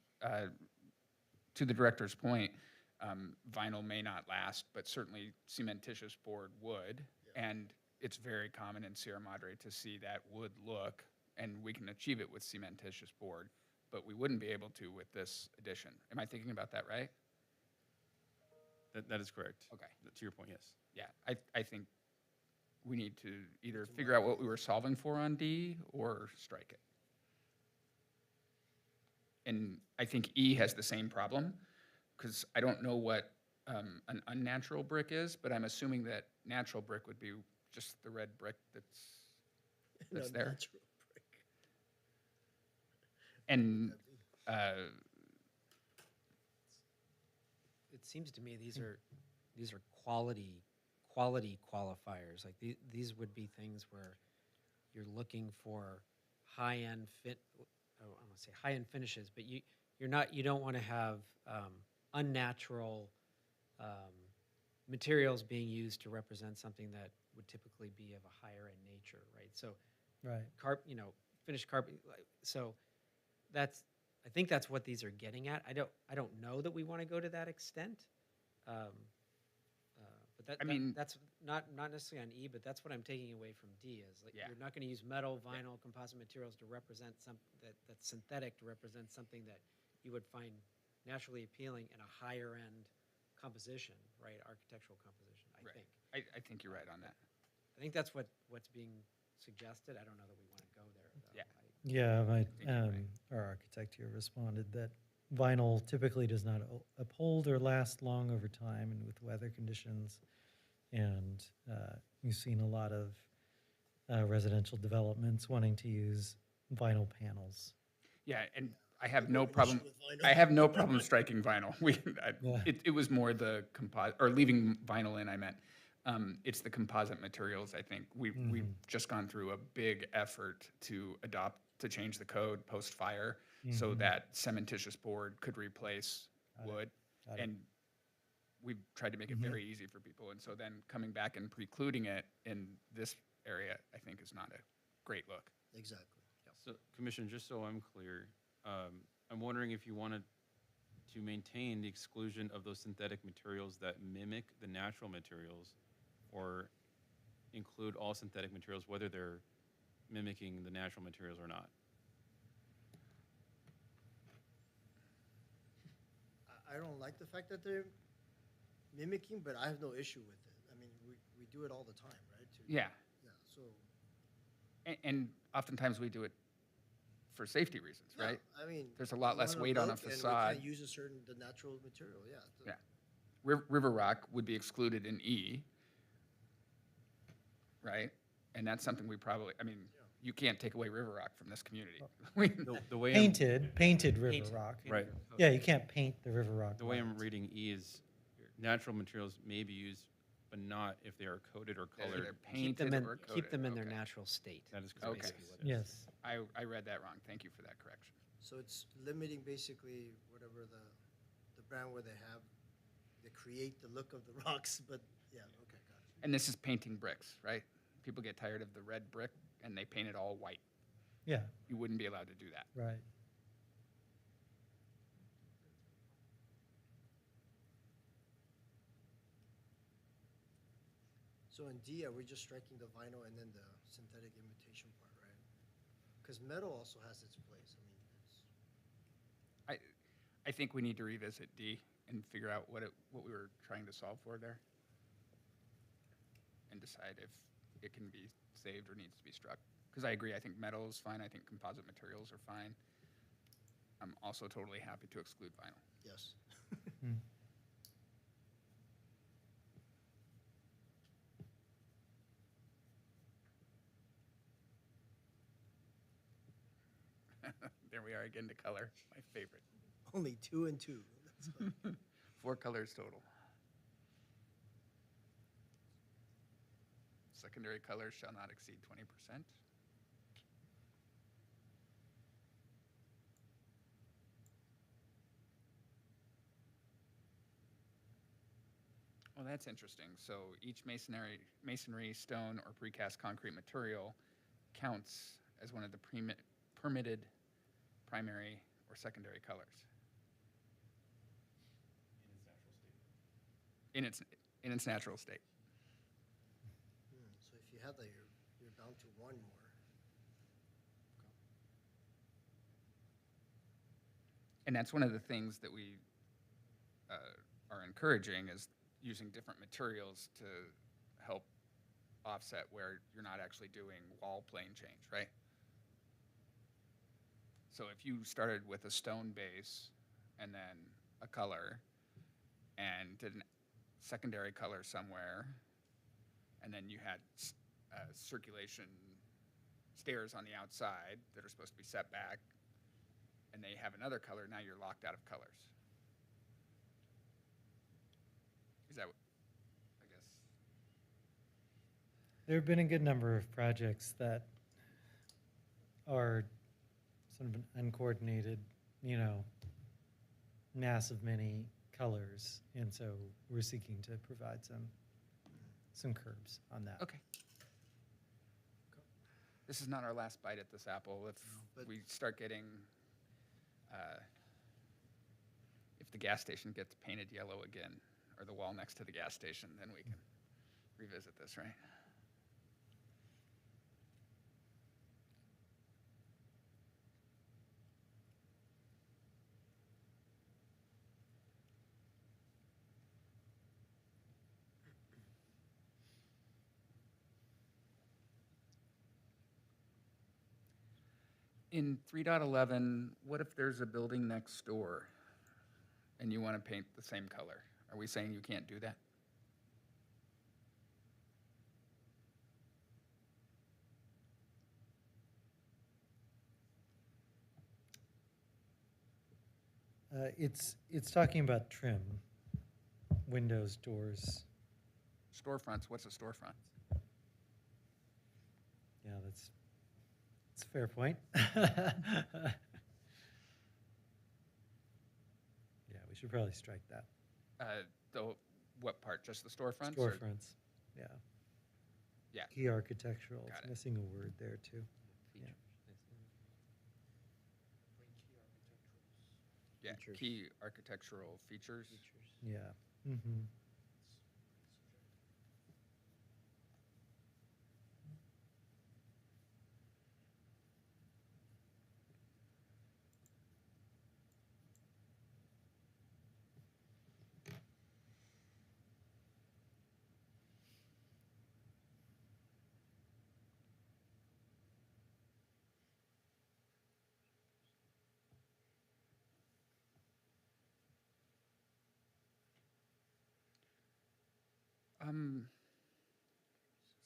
the director's point, vinyl may not last, but certainly cementitious board would. And it's very common in Sierra Madre to see that wood look, and we can achieve it with cementitious board, but we wouldn't be able to with this addition. Am I thinking about that right? That is correct. Okay. To your point, yes. Yeah, I think we need to either figure out what we were solving for on D or strike it. And I think E has the same problem, because I don't know what an unnatural brick is, but I'm assuming that natural brick would be just the red brick that's No, there. natural brick. And It seems to me these are quality qualifiers. Like these would be things where you're looking for high-end I want to say high-end finishes, but you don't want to have unnatural materials being used to represent something that would typically be of a higher end nature, right? So Right. finished carpet. So that's I think that's what these are getting at. I don't know that we want to go to that extent. But I mean- that's not necessarily on E, but that's what I'm taking away from D is like, Yeah. you're not going to use metal, vinyl, composite materials to represent that's synthetic to represent something that you would find naturally appealing in a higher end composition, right? Architectural composition, I Right. think. I think you're right on that. I think that's what's being suggested. I don't know that we want to go there. Though. Yeah. Yeah, think you're right. our architect here responded that vinyl typically does not uphold or last long over time and with weather conditions. And we've seen a lot of residential developments wanting to use vinyl panels. Yeah, and I have no Issue problem, with vinyl. I have no problem striking vinyl. Yeah. It was more the composite, or leaving vinyl in, I meant. It's the composite materials, I think. We've just gone through a big effort to change the code post-fire so that cementitious board could replace wood. Got it. And we've tried to make it very easy for people. And so then coming back and precluding it in this area, I think is not a great look. Exactly. So, Commissioner, just so I'm clear, I'm wondering if you wanted to maintain the exclusion of those synthetic materials that mimic the natural materials, or include all synthetic materials, whether they're mimicking the natural materials or not. I don't like the fact that they're mimicking, but I have no issue with it. I mean, we do it all the time, right? Yeah, Yeah, so. and oftentimes we do it for safety reasons, yeah, right? I mean. There's a lot we less wanna weight on a look and facade. We can't use the natural material, yeah. Yeah. River rock would be excluded in E, right? And that's something we probably, I mean, you can't take away river rock from this community. The way Painted river Painted. rock. Right. Yeah, you can't paint the river rock. The way I'm white. reading E is natural materials may be used, but not if they are coated or They're colored. either Keep them painted in or keep them in coated. their Okay. natural state. That is is correct. basically what it is. Yes. I read that wrong. Thank you for that correction. So it's limiting basically whatever the brand where they have, they create the look of the rocks, but yeah, okay, got it. And this is painting bricks, right? People get tired of the red brick and they paint it all white. Yeah, You wouldn't be allowed to do that. right. So in D, are we just striking the vinyl and then the synthetic imitation part, right? Because metal also has its place. I mean, it's, I think we need to revisit D and figure out what we were trying to solve for there. And decide if it can be saved or needs to be struck. Because I agree, I think metal is fine, I think composite materials are fine. I'm also totally happy to exclude vinyl. yes. There we are again to color, my favorite. Only 2 and 2. That's fine. 4 colors total. Secondary colors shall not exceed 20%. Well, that's interesting. So each masonry, stone, or precast concrete material counts as one of the permitted primary or secondary colors. In its natural state. So if you have that, you're bound to one more. And that's one of the things that we are encouraging is using different materials to help offset where you're not actually doing wall plane change, right? So if you started with a stone base and then a color and did a secondary color somewhere, and then you had circulation stairs on the outside that are supposed to be set back, and they have another color, now you're locked out of colors. Is that, I guess, There have been a good number of projects that are sort of an uncoordinated, mass of many colors. And so we're seeking to provide some curbs on that. okay. This is not our last bite at this apple. If but- we start getting if the gas station gets painted yellow again, or the wall next to the gas station, then we can revisit this, right? In 3.11, what if there's a building next door and you want to paint the same color? Are we saying you can't do that? It's talking about trim, windows, doors. Storefronts, what's a storefront? Yeah, that's a fair point. Yeah, we should probably strike that. What part, just the storefronts? or- Storefronts, yeah. Yeah. Key architectural, Got it's it. missing a word there too. Yeah. Yeah, Features. key architectural features. Yeah. Mm-hmm.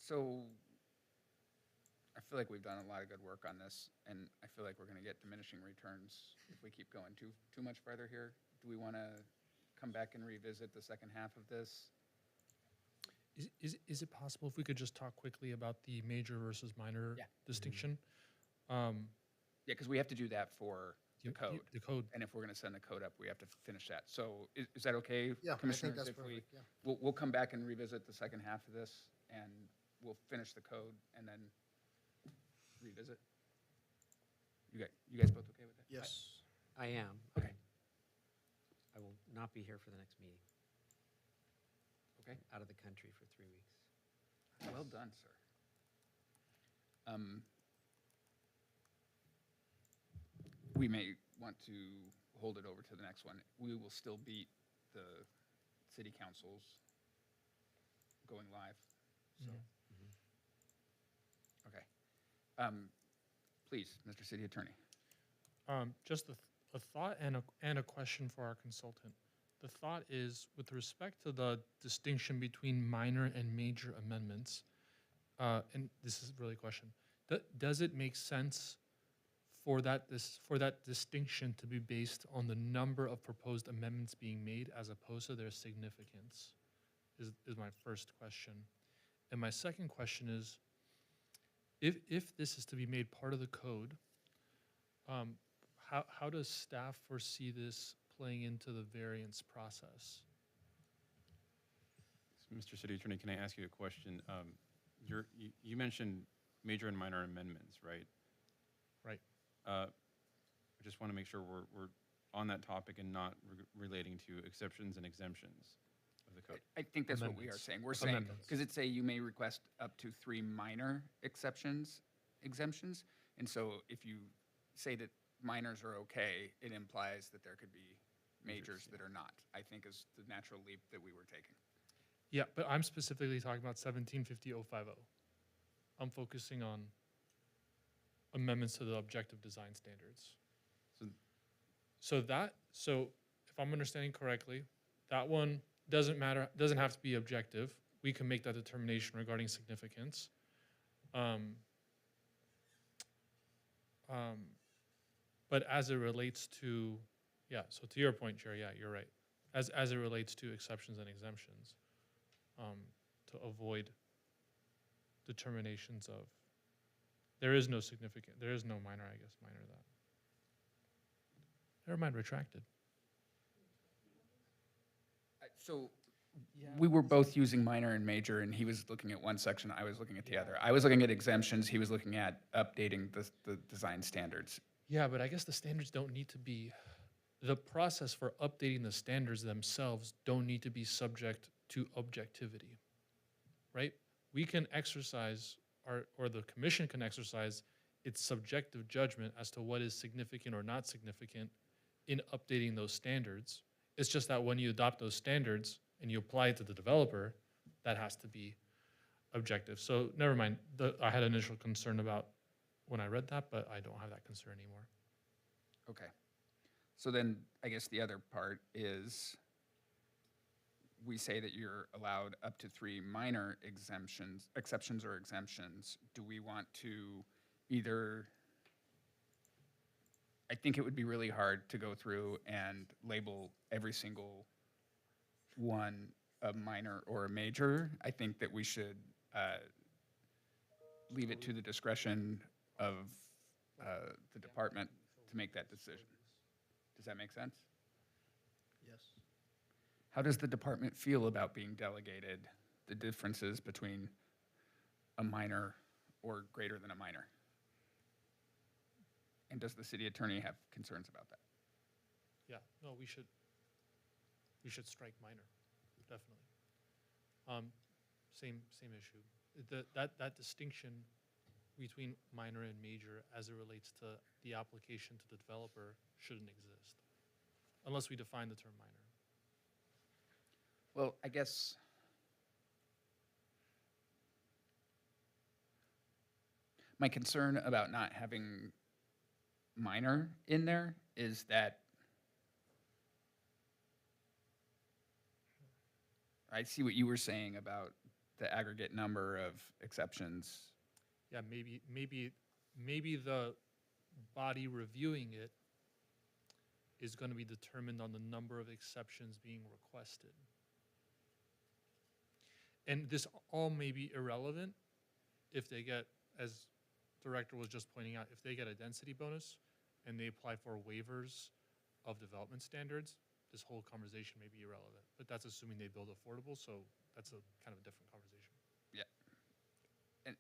So I feel like we've done a lot of good work on this, and I feel like we're going to get diminishing returns if we keep going too much farther here. Do we want to come back and revisit the second half of this? Is it possible if we could just talk quickly about the major versus minor Yeah. distinction? Yeah, because we have to do that for the code. The code. And if we're going to send the code up, we have to finish that. So is that okay, Yeah, I think Commissioners? that's if we- perfect, yeah. We'll come back and revisit the second half of this, and we'll finish the code and then revisit. You guys both okay with that? Yes. I am. Okay. I will not be here for the next meeting. Okay. Out of the country for 3 weeks. Well done, sir. We may want to hold it over to the next one. We will still beat the city councils going live, so. Okay. Please, Mr. City Attorney. Just a thought and a question for our consultant. The thought is, with respect to the distinction between minor and major amendments, and this is really a question, does it make sense for that distinction to be based on the number of proposed amendments being made as opposed to their significance? Is my first question. And my second question is, if this is to be made part of the code, how does staff foresee this playing into the variance process? Mr. City Attorney, can I ask you a question? You mentioned major and minor amendments, right? Right. I just want to make sure we're on that topic and not relating to exceptions and exemptions of the code. I think that's what we are Amendments. saying. We're saying, Amendments. because it say you may request up to 3 minor exemptions. And so if you say that minors are okay, it implies that there could be majors that are not, I think is the natural leap that we were taking. Yeah, but I'm specifically talking about 1750-050. I'm focusing on amendments to the objective design standards. So- So if I'm understanding correctly, that one doesn't have to be objective. We can make that determination regarding significance. But as it relates to, so to your point, Jerry, yeah, you're right. As it relates to exceptions and exemptions, to avoid determinations of, there is no minor, I guess, minor that. Never mind, retracted. So we were both using minor and major, and he was looking at one section, I was looking at the other. I was looking at exemptions, he was looking at updating the design standards. Yeah, but I guess the standards don't need to be, the process for updating the standards themselves don't need to be subject to objectivity, right? We can exercise, or the commission can exercise its subjective judgment as to what is significant or not significant in updating those standards. It's just that when you adopt those standards and you apply it to the developer, that has to be objective. So never mind, I had initial concern about when I read that, but I don't have that concern anymore. Okay. So then, I guess the other part is, we say that you're allowed up to 3 minor exceptions or exemptions. Do we want to either, I think it would be really hard to go through and label every single one a minor or a major. I think that we should leave it to the discretion of the department to make that decision. Does that make sense? Yes. How does the department feel about being delegated the differences between a minor or greater than a minor? And does the city attorney have concerns about that? Yeah, no, we should strike minor, definitely. Same issue. That distinction between minor and major as it relates to the application to the developer shouldn't exist, unless we define the term minor. Well, I guess my concern about not having minor in there is that I see what you were saying about the aggregate number of exceptions. Yeah, maybe the body reviewing it is going to be determined on the number of exceptions being requested. And this all may be irrelevant if they get, as Director was just pointing out, if they get a density bonus and they apply for waivers of development standards, this whole conversation may be irrelevant. But that's assuming they build affordable, so that's a kind of different conversation.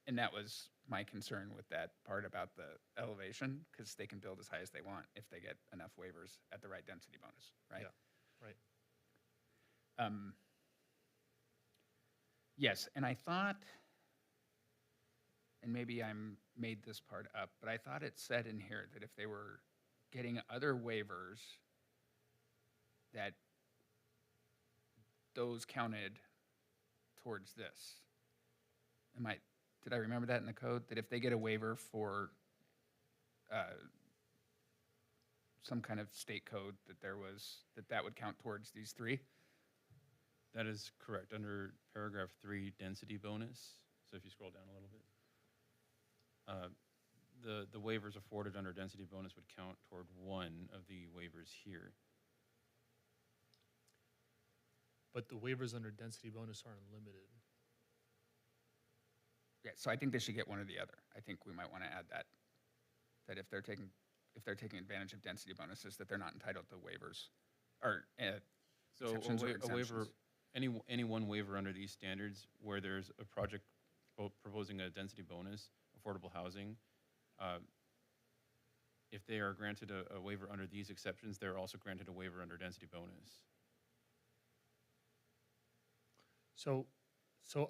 And that was my concern with that part about the elevation, because they can build as high as they want if they get enough waivers at the right density bonus, right? Yeah, right. Yes, and I thought, and maybe I made this part up, but I thought it said in here that if they were getting other waivers, that those counted towards this. Did I remember that in the code? That if they get a waiver for some kind of state code, that would count towards these 3? That is correct. Under paragraph 3, density bonus, so if you scroll down a little bit, the waivers afforded under density bonus would count toward one of the waivers here. But the waivers under density bonus are unlimited. Yeah, so I think they should get one or the other. I think we might want to add that if they're taking advantage of density bonuses, that they're not entitled to waivers or So exceptions or a waiver, exemptions. any one waiver under these standards where there's a project proposing a density bonus, affordable housing, if they are granted a waiver under these exceptions, they're also granted a waiver under density bonus. So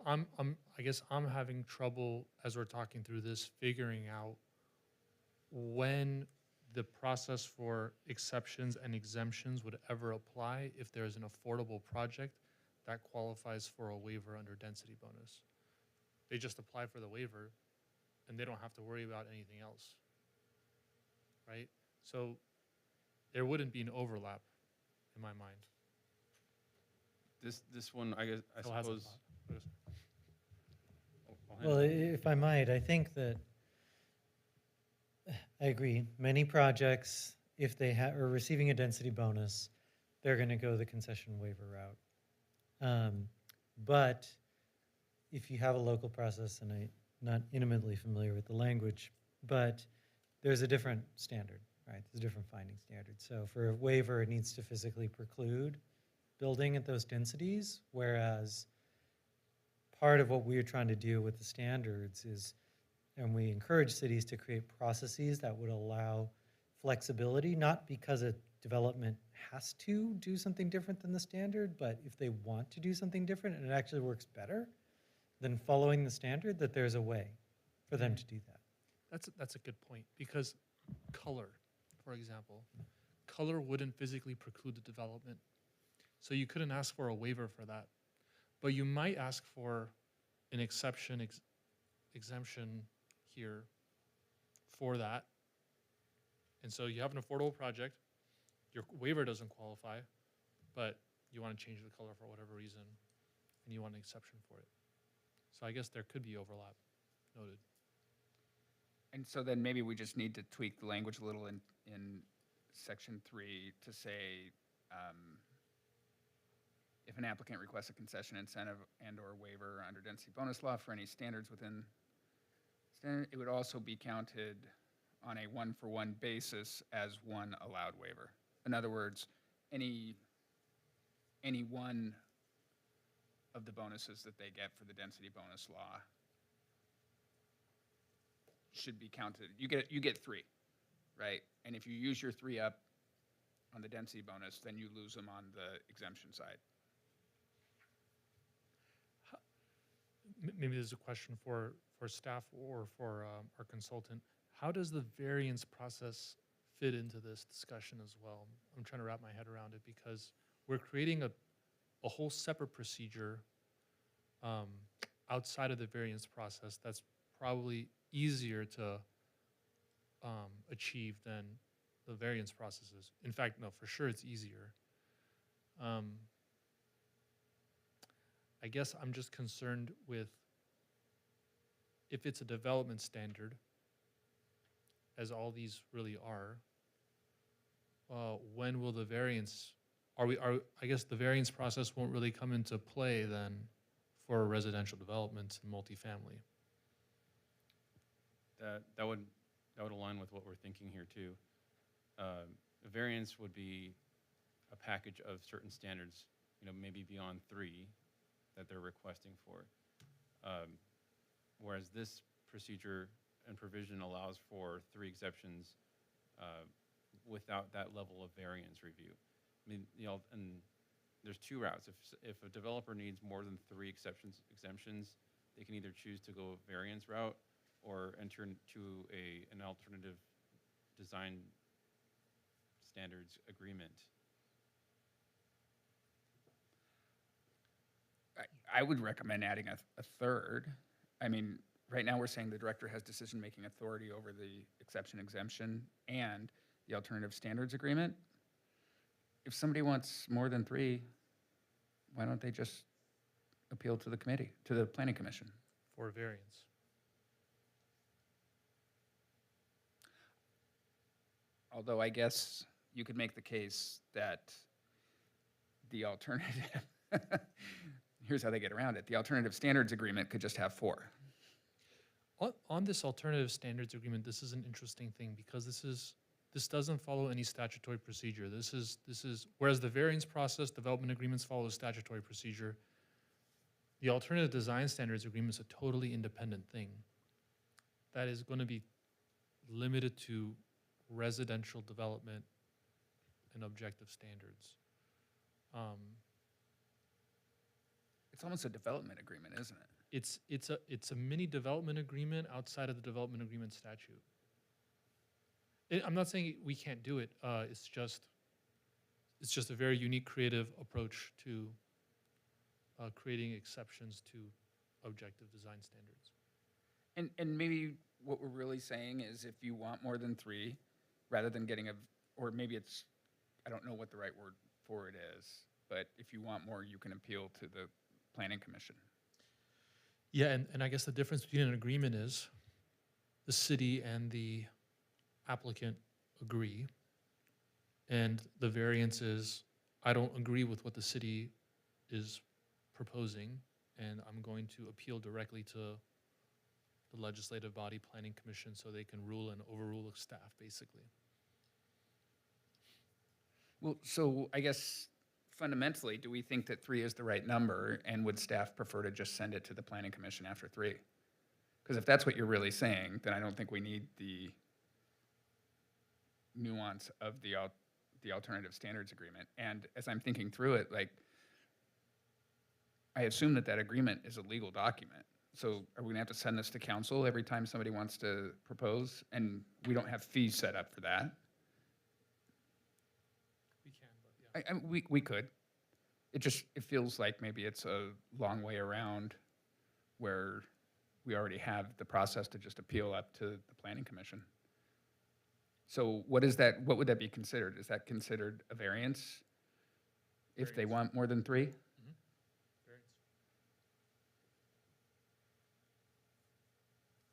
I guess I'm having trouble as we're talking through this, figuring out when the process for exceptions and exemptions would ever apply if there's an affordable project that qualifies for a waiver under density bonus. They just apply for the waiver and they don't have to worry about anything else, right? So there wouldn't be an overlap in my mind. This one, I guess, I Phil has a suppose. thought. I'll hand Well, it if I might, I think that I agree. Many projects, if they are receiving a density bonus, they're going to go the concession waiver route. But if you have a local process, and I'm not intimately familiar with the language, but there's a different standard, right? There's a different finding standard. So for a waiver, it needs to physically preclude building at those densities, whereas part of what we're trying to do with the standards is, and we encourage cities to create processes that would allow flexibility, not because a development has to do something different than the standard, but if they want to do something different and it actually works better than following the standard, that there's a way for them to do that. That's a good point, because color, for example, color wouldn't physically preclude the development. So you couldn't ask for a waiver for that. But you might ask for an exemption here for that. And so you have an affordable project, your waiver doesn't qualify, but you want to change the color for whatever reason, and you want an exception for it. So I guess there could be overlap, noted. And so then maybe we just need to tweak the language a little in section 3 to say, if an applicant requests a concession, incentive, and/or waiver under density bonus law for any standards within standard, it would also be counted on a one-for-one basis as one allowed waiver. In other words, any one of the bonuses that they get for the density bonus law should be counted. You get 3, right? And if you use your 3 up on the density bonus, then you lose them on the exemption side. Maybe there's a question for staff or for our consultant. How does the variance process fit into this discussion as well? I'm trying to wrap my head around it, because we're creating a whole separate procedure outside of the variance process that's probably easier to achieve than the variance processes. In fact, no, for sure it's easier. I guess I'm just concerned with, if it's a development standard, as all these really are, when will the variance, I guess the variance process won't really come into play then for residential development and multifamily. That would align with what we're thinking here too. A variance would be a package of certain standards, maybe beyond 3 that they're requesting for. Whereas this procedure and provision allows for 3 exceptions without that level of variance review. I mean, and there's 2 routes. If a developer needs more than 3 exemptions, they can either choose to go a variance route or enter into an alternative design standards agreement. I would recommend adding a third. I mean, right now we're saying the director has decision-making authority over the exception exemption and the alternative standards agreement. If somebody wants more than 3, why don't they just appeal to the committee, to the planning commission? For variance. Although I guess you could make the case that the alternative, here's how they get around it. The alternative standards agreement could just have 4. On this alternative standards agreement, this is an interesting thing, because this doesn't follow any statutory procedure. This is whereas the variance process, development agreements follow a statutory procedure, the alternative design standards agreement is a totally independent thing that is going to be limited to residential development and objective standards. It's almost a development agreement, isn't it? It's a mini development agreement outside of the development agreement statute. I'm not saying we can't do it. It's just a very unique, creative approach to creating exceptions to objective design standards. And maybe what we're really saying is, if you want more than 3, rather than getting or maybe it's, I don't know what the right word for it is, but if you want more, you can appeal to the planning commission. Yeah, and I guess the difference between an agreement is the city and the applicant agree, and the variance is, I don't agree with what the city is proposing, and I'm going to appeal directly to the legislative body, planning commission, so they can rule and overrule the staff, basically. Well, so I guess fundamentally, do we think that 3 is the right number, and would staff prefer to just send it to the planning commission after 3? Because if that's what you're really saying, then I don't think we need nuance of the alternative standards agreement. And as I'm thinking through it, like, I assume that that agreement is a legal document. So are we gonna have to send this to council every time somebody wants to propose? And we don't have fees set up for that. We can, but yeah. We could. It feels like maybe it's a long way around where we already have the process to just appeal up to the planning commission. So what would that be considered? Is that considered a variance? If they Variance. want more than 3? Variance.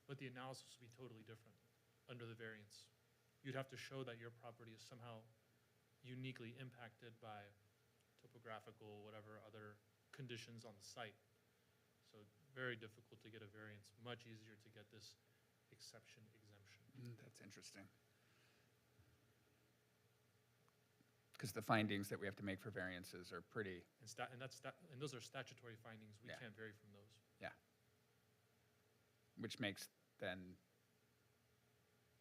But the analysis would be totally different under the variance. You'd have to show that your property is somehow uniquely impacted by topographical, whatever other conditions on the site. So very difficult to get a variance, much easier to get this exception exemption. That's interesting. Because the findings that we have to make for variances are pretty, And those are statutory findings. We Yeah. can't vary from those. which makes then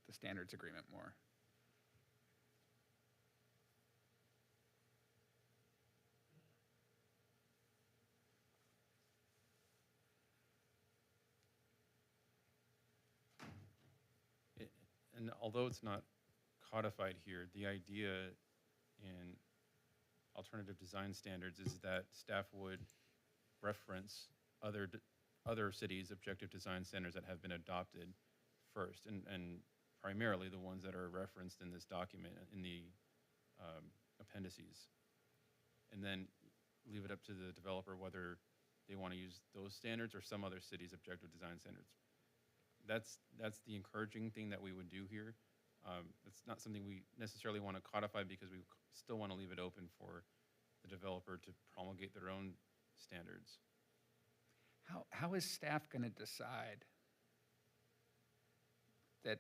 the standards agreement more. And although it's not codified here, the idea in alternative design standards is that staff would reference other cities' objective design standards that have been adopted first, and primarily the ones that are referenced in this document, in the appendices. And then leave it up to the developer whether they want to use those standards or some other city's objective design standards. That's the encouraging thing that we would do here. It's not something we necessarily want to codify because we still want to leave it open for the developer to promulgate their own standards. How is staff going to decide that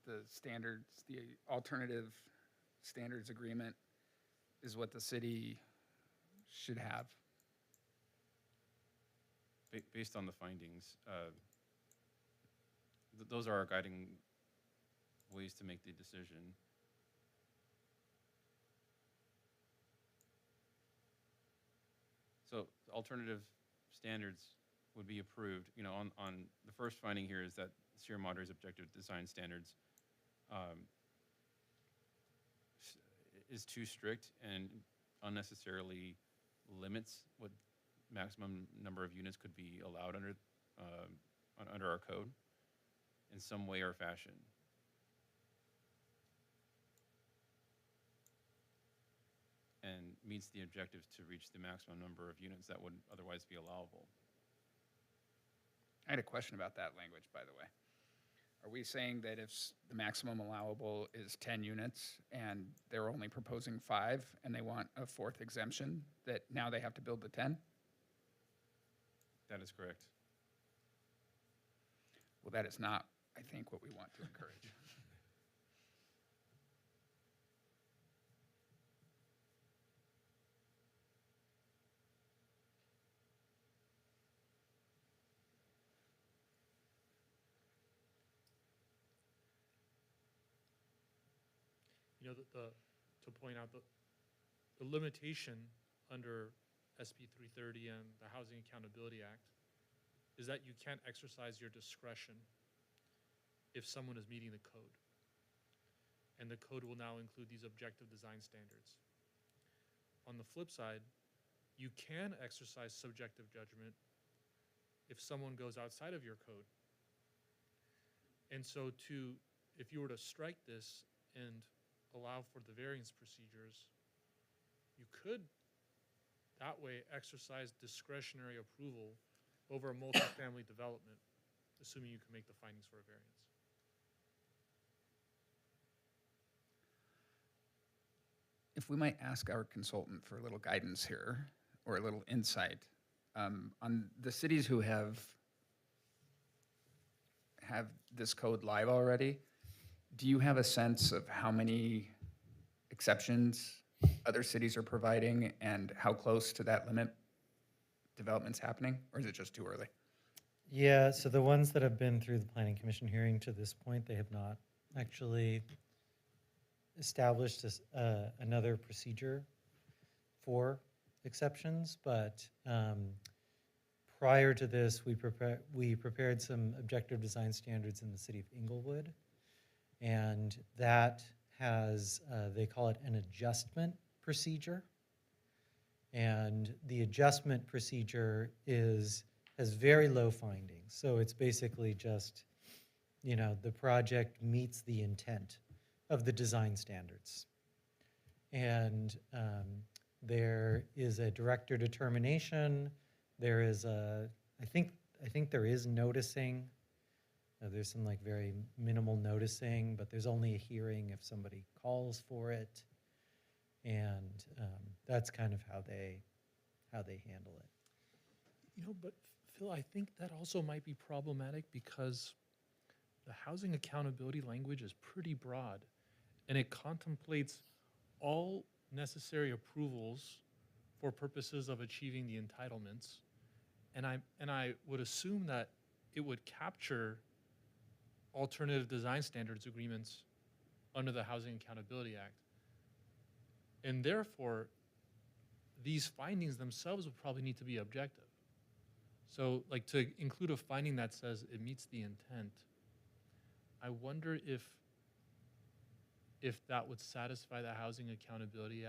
the standards, the alternative standards agreement is what the city should have? Based on the findings, those are our guiding ways to make the decision. So alternative standards would be approved. You know, on the first finding here is that Sierra Madre's objective design standards is too strict and unnecessarily limits what maximum number of units could be allowed under our code in some way or fashion. And meets the objectives to reach the maximum number of units that would otherwise be allowable. I had a question about that language, by the way. Are we saying that if the maximum allowable is 10 units and they're only proposing 5 and they want a 4th exemption, that now they have to build the 10? That is correct. Well, that is not, I think, what we want to encourage. You know, to point out the limitation under SB 330 and the Housing Accountability Act is that you can't exercise your discretion if someone is meeting the code. And the code will now include these objective design standards. On the flip side, you can exercise subjective judgment if someone goes outside of your code. And so if you were to strike this and allow for the variance procedures, you could that way exercise discretionary approval over a multifamily development, assuming you can make the findings for a variance. If we might ask our consultant for a little guidance here, or a little insight, on the cities who have this code live already, do you have a sense of how many exceptions other cities are providing and how close to that limit development's happening, or is it just too early? Yeah, so the ones that have been through the planning commission hearing to this point, they have not actually established another procedure for exceptions, but prior to this, we prepared some objective design standards in the city of Inglewood, and that has, they call it an adjustment procedure. And the adjustment procedure has very low findings. So it's basically just, the project meets the intent of the design standards. And there is a director determination. There is I think there is noticing. There's some like very minimal noticing, but there's only a hearing if somebody calls for it. And that's kind of how they handle it. But Phil, I think that also might be problematic because the housing accountability language is pretty broad, and it contemplates all necessary approvals for purposes of achieving the entitlements. And I would assume that it would capture alternative design standards agreements under the Housing Accountability Act. And therefore, these findings themselves would probably need to be objective. So like to include a finding that says it meets the intent, I wonder if that would satisfy the Housing Accountability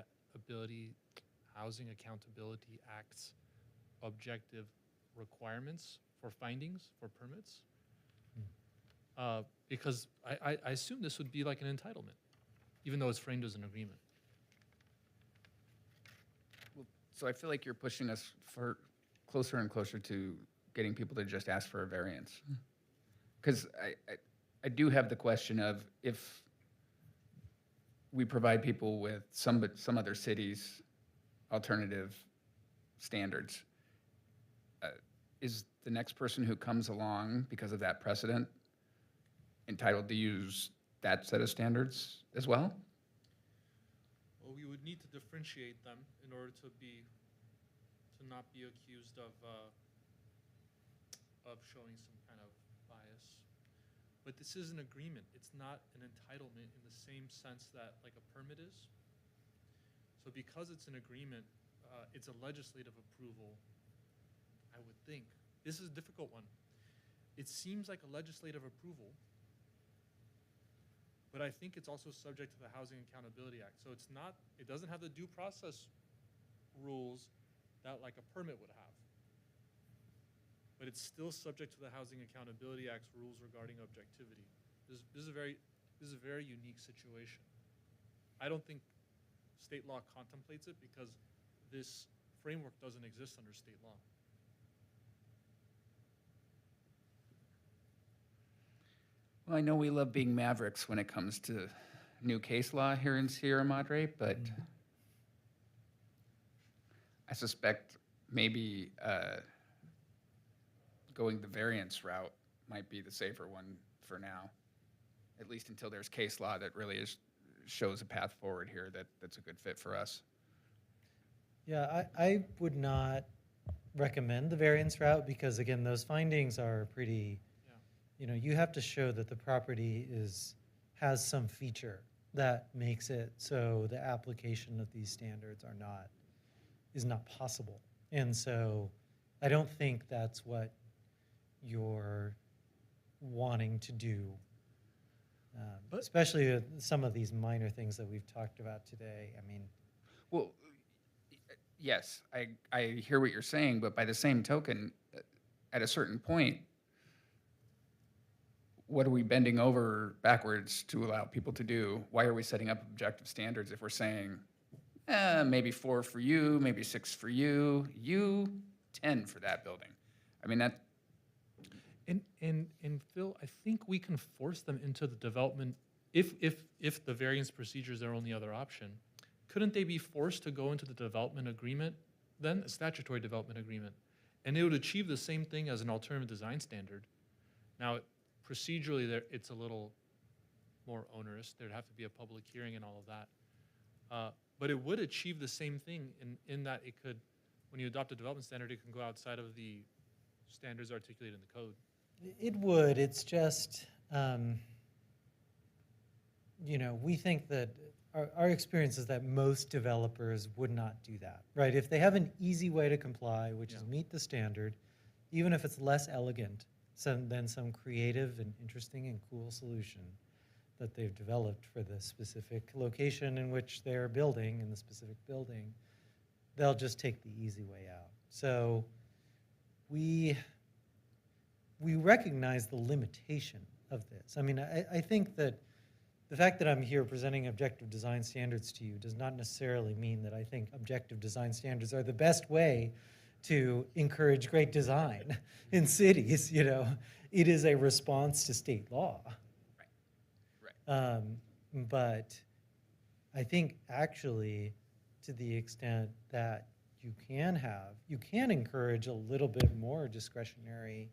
Act's objective requirements for findings for permits. Because I assume this would be like an entitlement, even though it's framed as an agreement. So I feel like you're pushing us for closer and closer to getting people to just ask for a variance. Because I do have the question of if we provide people with some other cities' alternative standards, is the next person who comes along because of that precedent entitled to use that set of standards as well? Well, we would need to differentiate them in order to not be accused of showing some kind of bias. But this is an agreement. It's not an entitlement in the same sense that like a permit is. So because it's an agreement, it's a legislative approval, I would think. This is a difficult one. It seems like a legislative approval, but I think it's also subject to the Housing Accountability Act. So it doesn't have the due process rules that like a permit would have. But it's still subject to the Housing Accountability Act's rules regarding objectivity. This is a very unique situation. I don't think state law contemplates it because this framework doesn't exist under state law. Well, I know we love being mavericks when it comes to new case law here in Sierra Madre, but I suspect maybe going the variance route might be the safer one for now, at least until there's case law that really shows a path forward here that's a good fit for us. Yeah, I would not recommend the variance route because, again, those findings are pretty, you have to show that the property has some feature that makes it so the application of these standards is not possible. And so I don't think that's what you're wanting to do, especially with some of these minor things that we've talked about today. I mean, Well, yes, I hear what you're saying, but by the same token, at a certain point, what are we bending over backwards to allow people to do? Why are we setting up objective standards if we're saying, maybe 4 for you, maybe 6 for you, 10 for that building? I mean, that. And Phil, I think we can force them into the development if the variance procedure is their only other option. Couldn't they be forced to go into the development agreement, then a statutory development agreement, and it would achieve the same thing as an alternative design standard? Now, procedurally, it's a little more onerous. There'd have to be a public hearing and all of that. But it would achieve the same thing in that it could, when you adopt a development standard, it can go outside of the standards articulated in the code. it would. It's just, we think that our experience is that most developers would not do that, right? If they have an easy way to comply, which is Yeah. meet the standard, even if it's less elegant than some creative and interesting and cool solution that they've developed for the specific location in which they're building, in the specific building, they'll just take the easy way out. So we recognize the limitation of this. I mean, I think that the fact that I'm here presenting objective design standards to you does not necessarily mean that I think objective design standards are the best way to encourage great design in cities, you know. It is a response to state law. Right. But I think actually, to the extent that you can encourage a little bit more discretionary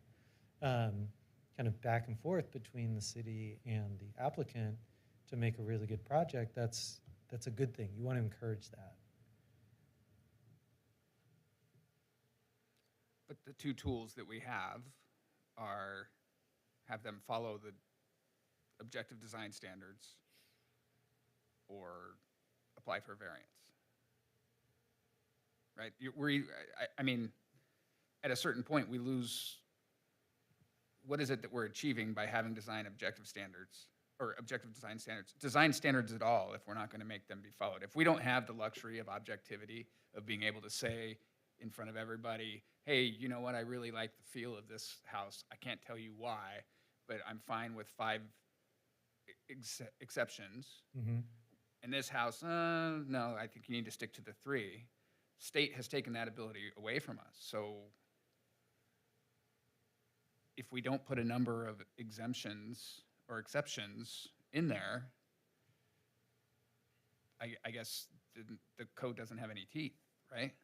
kind of back and forth between the city and the applicant to make a really good project. That's a good thing. You want to encourage that. But the two tools that we have have them follow the objective design standards or apply for variance. Right? I mean, at a certain point, we lose, what is it that we're achieving by having design objective standards or objective design standards at all if we're not going to make them be followed? If we don't have the luxury of objectivity, of being able to say in front of everybody, hey, you know what, I really like the feel of this house. I can't tell you why, but I'm fine with 5 exceptions. Mm-hmm. In this house, no, I think you need to stick to the 3. State has taken that ability away from us. So if we don't put a number of exemptions or exceptions in there, I guess the code doesn't have any teeth, right?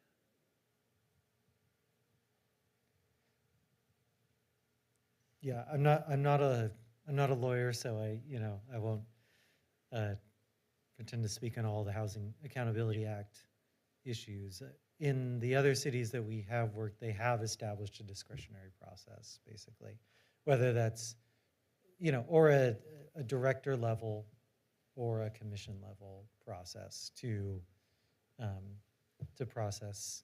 Yeah, I'm not a lawyer, so I won't pretend to speak on all the Housing Accountability Act issues. In the other cities that we have worked, they have established a discretionary process, basically, whether that's, or a director level or a commission level process to process,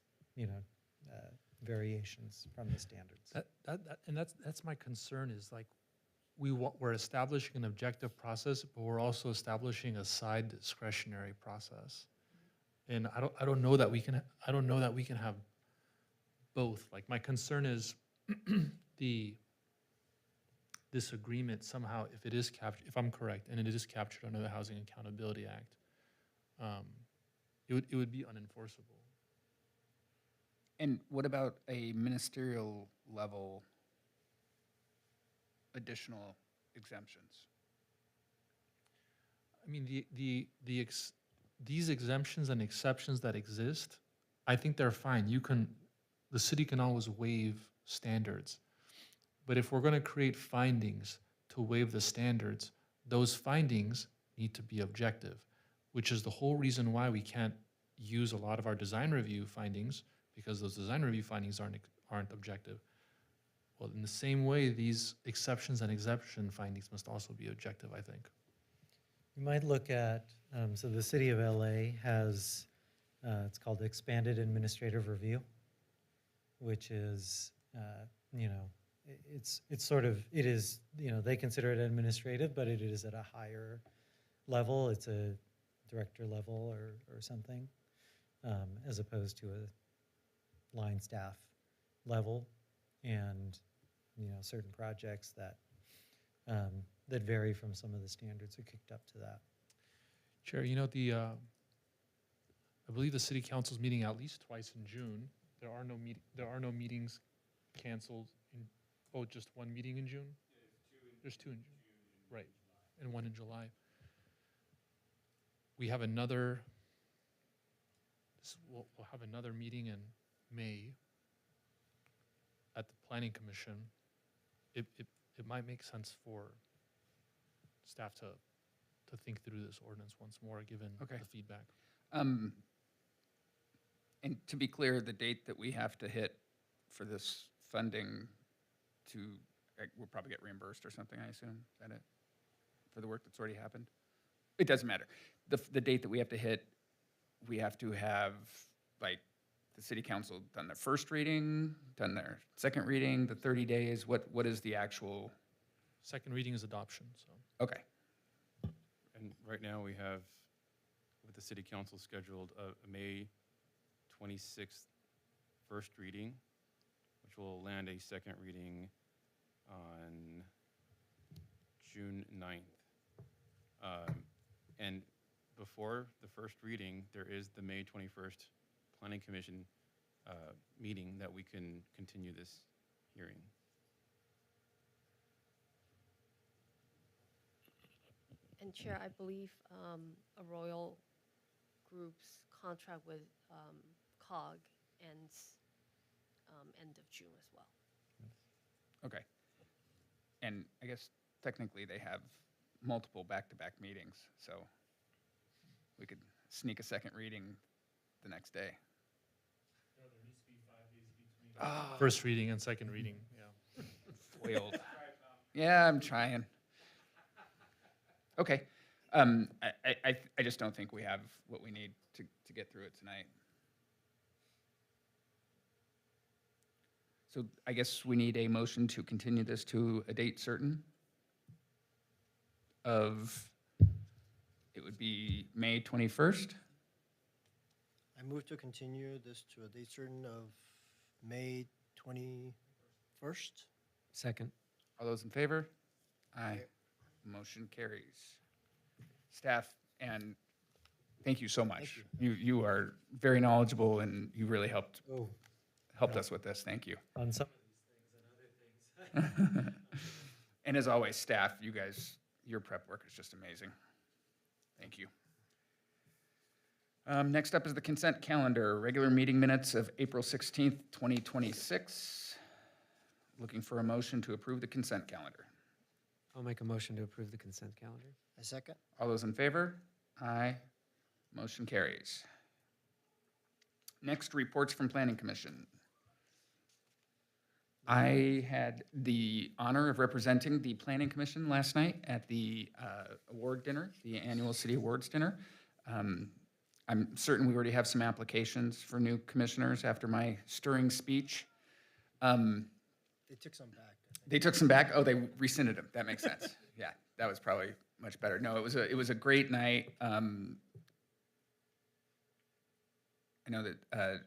variations from the standards. And that's my concern is like, we're establishing an objective process, but we're also establishing a side discretionary process. And I don't know that we can have both. Like, my concern is this agreement somehow, if it is captured, if I'm correct, and it is captured under the Housing Accountability Act, it would be unenforceable. And what about a ministerial level additional exemptions? I mean, these exemptions and exceptions that exist, I think they're fine. The city can always waive standards. But if we're going to create findings to waive the standards, those findings need to be objective, which is the whole reason why we can't use a lot of our design review findings, because those design review findings aren't objective. Well, in the same way, these exceptions and exemption findings must also be objective, I think. You might look at, so the city of LA has, it's called expanded administrative review, which is, it's sort of, it is, they consider it administrative, but it is at a higher level. It's a director level or something, as opposed to a line staff level. And, certain projects that that vary from some of the standards are kicked up to that. Chair, I believe the city council's meeting at least twice in June. There are no meetings canceled just one meeting in June? There's 2 in June. Right, and 1 in July. We have we'll have another meeting in May at the Planning Commission. It might make sense for staff to think through this ordinance once more, given Okay. the feedback. And to be clear, the date that we have to hit for this funding we'll probably get reimbursed or something, I assume. Is that it? For the work that's already happened? It doesn't matter. The date that we have to hit, we have to have, like, the city council done their first reading, done their second reading, the 30 days, what is the actual, Second reading is adoption, so. okay. And right now, we have, with the city council scheduled, a May 26th first reading, which will land a second reading on June 9th. And before the first reading, there is the May 21st Planning Commission meeting that we can continue this hearing. And Chair, I believe Arroyo Group's contract with COG ends end of June as well. Okay. And I guess technically they have multiple back-to-back meetings, so we could sneak a second reading the next day. Ah, First reading and second reading, yeah. foiled. Yeah, I'm trying. Okay. I just don't think we have what we need to get through it tonight. So I guess we need a motion to continue this to a date certain of, it would be May 21st. I move to continue this to a date certain of May 21st. Second. All those in favor? Aye. Motion carries. Staff, and thank you so much. You are very knowledgeable, and you really helped Oh, us with this. Thank you. On some of these things and other things. And as always, staff, you guys, your prep work is just amazing. Thank you. Next up is the consent calendar, regular meeting minutes of April 16th, 2026. Looking for a motion to approve the consent calendar. I'll make a motion to approve the consent calendar. A second. All those in favor? Aye. Motion carries. Next, reports from Planning Commission. I had the honor of representing the Planning Commission last night at the award dinner, the annual city awards dinner. I'm certain we already have some applications for new commissioners after my stirring speech. They took some back. I think. They took some back. Oh, they rescinded them. That makes sense. Yeah, that was probably much better. No, it was a great night. I know that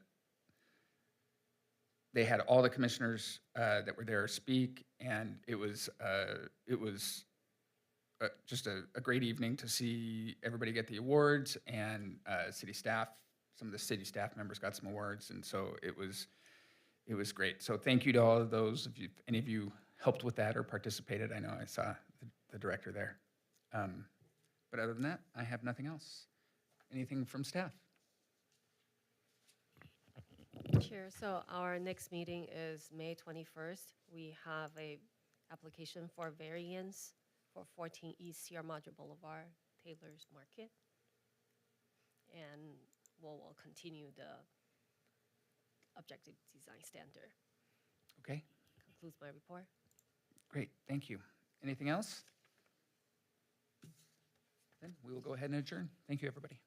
they had all the commissioners that were there speak, and it was just a great evening to see everybody get the awards, and city staff. Some of the city staff members got some awards, and so it was great. So thank you to all of those. If any of you helped with that or participated, I know I saw the director there. But other than that, I have nothing else. Anything from staff? Chair, so our next meeting is May 21st. We have a application for variance for 14 East Sierra Madre Boulevard, Taylor's Market. And we'll continue the objective design standard. Okay, Concludes my report. great, thank you. Anything else? Then we will go ahead and adjourn. Thank you, everybody.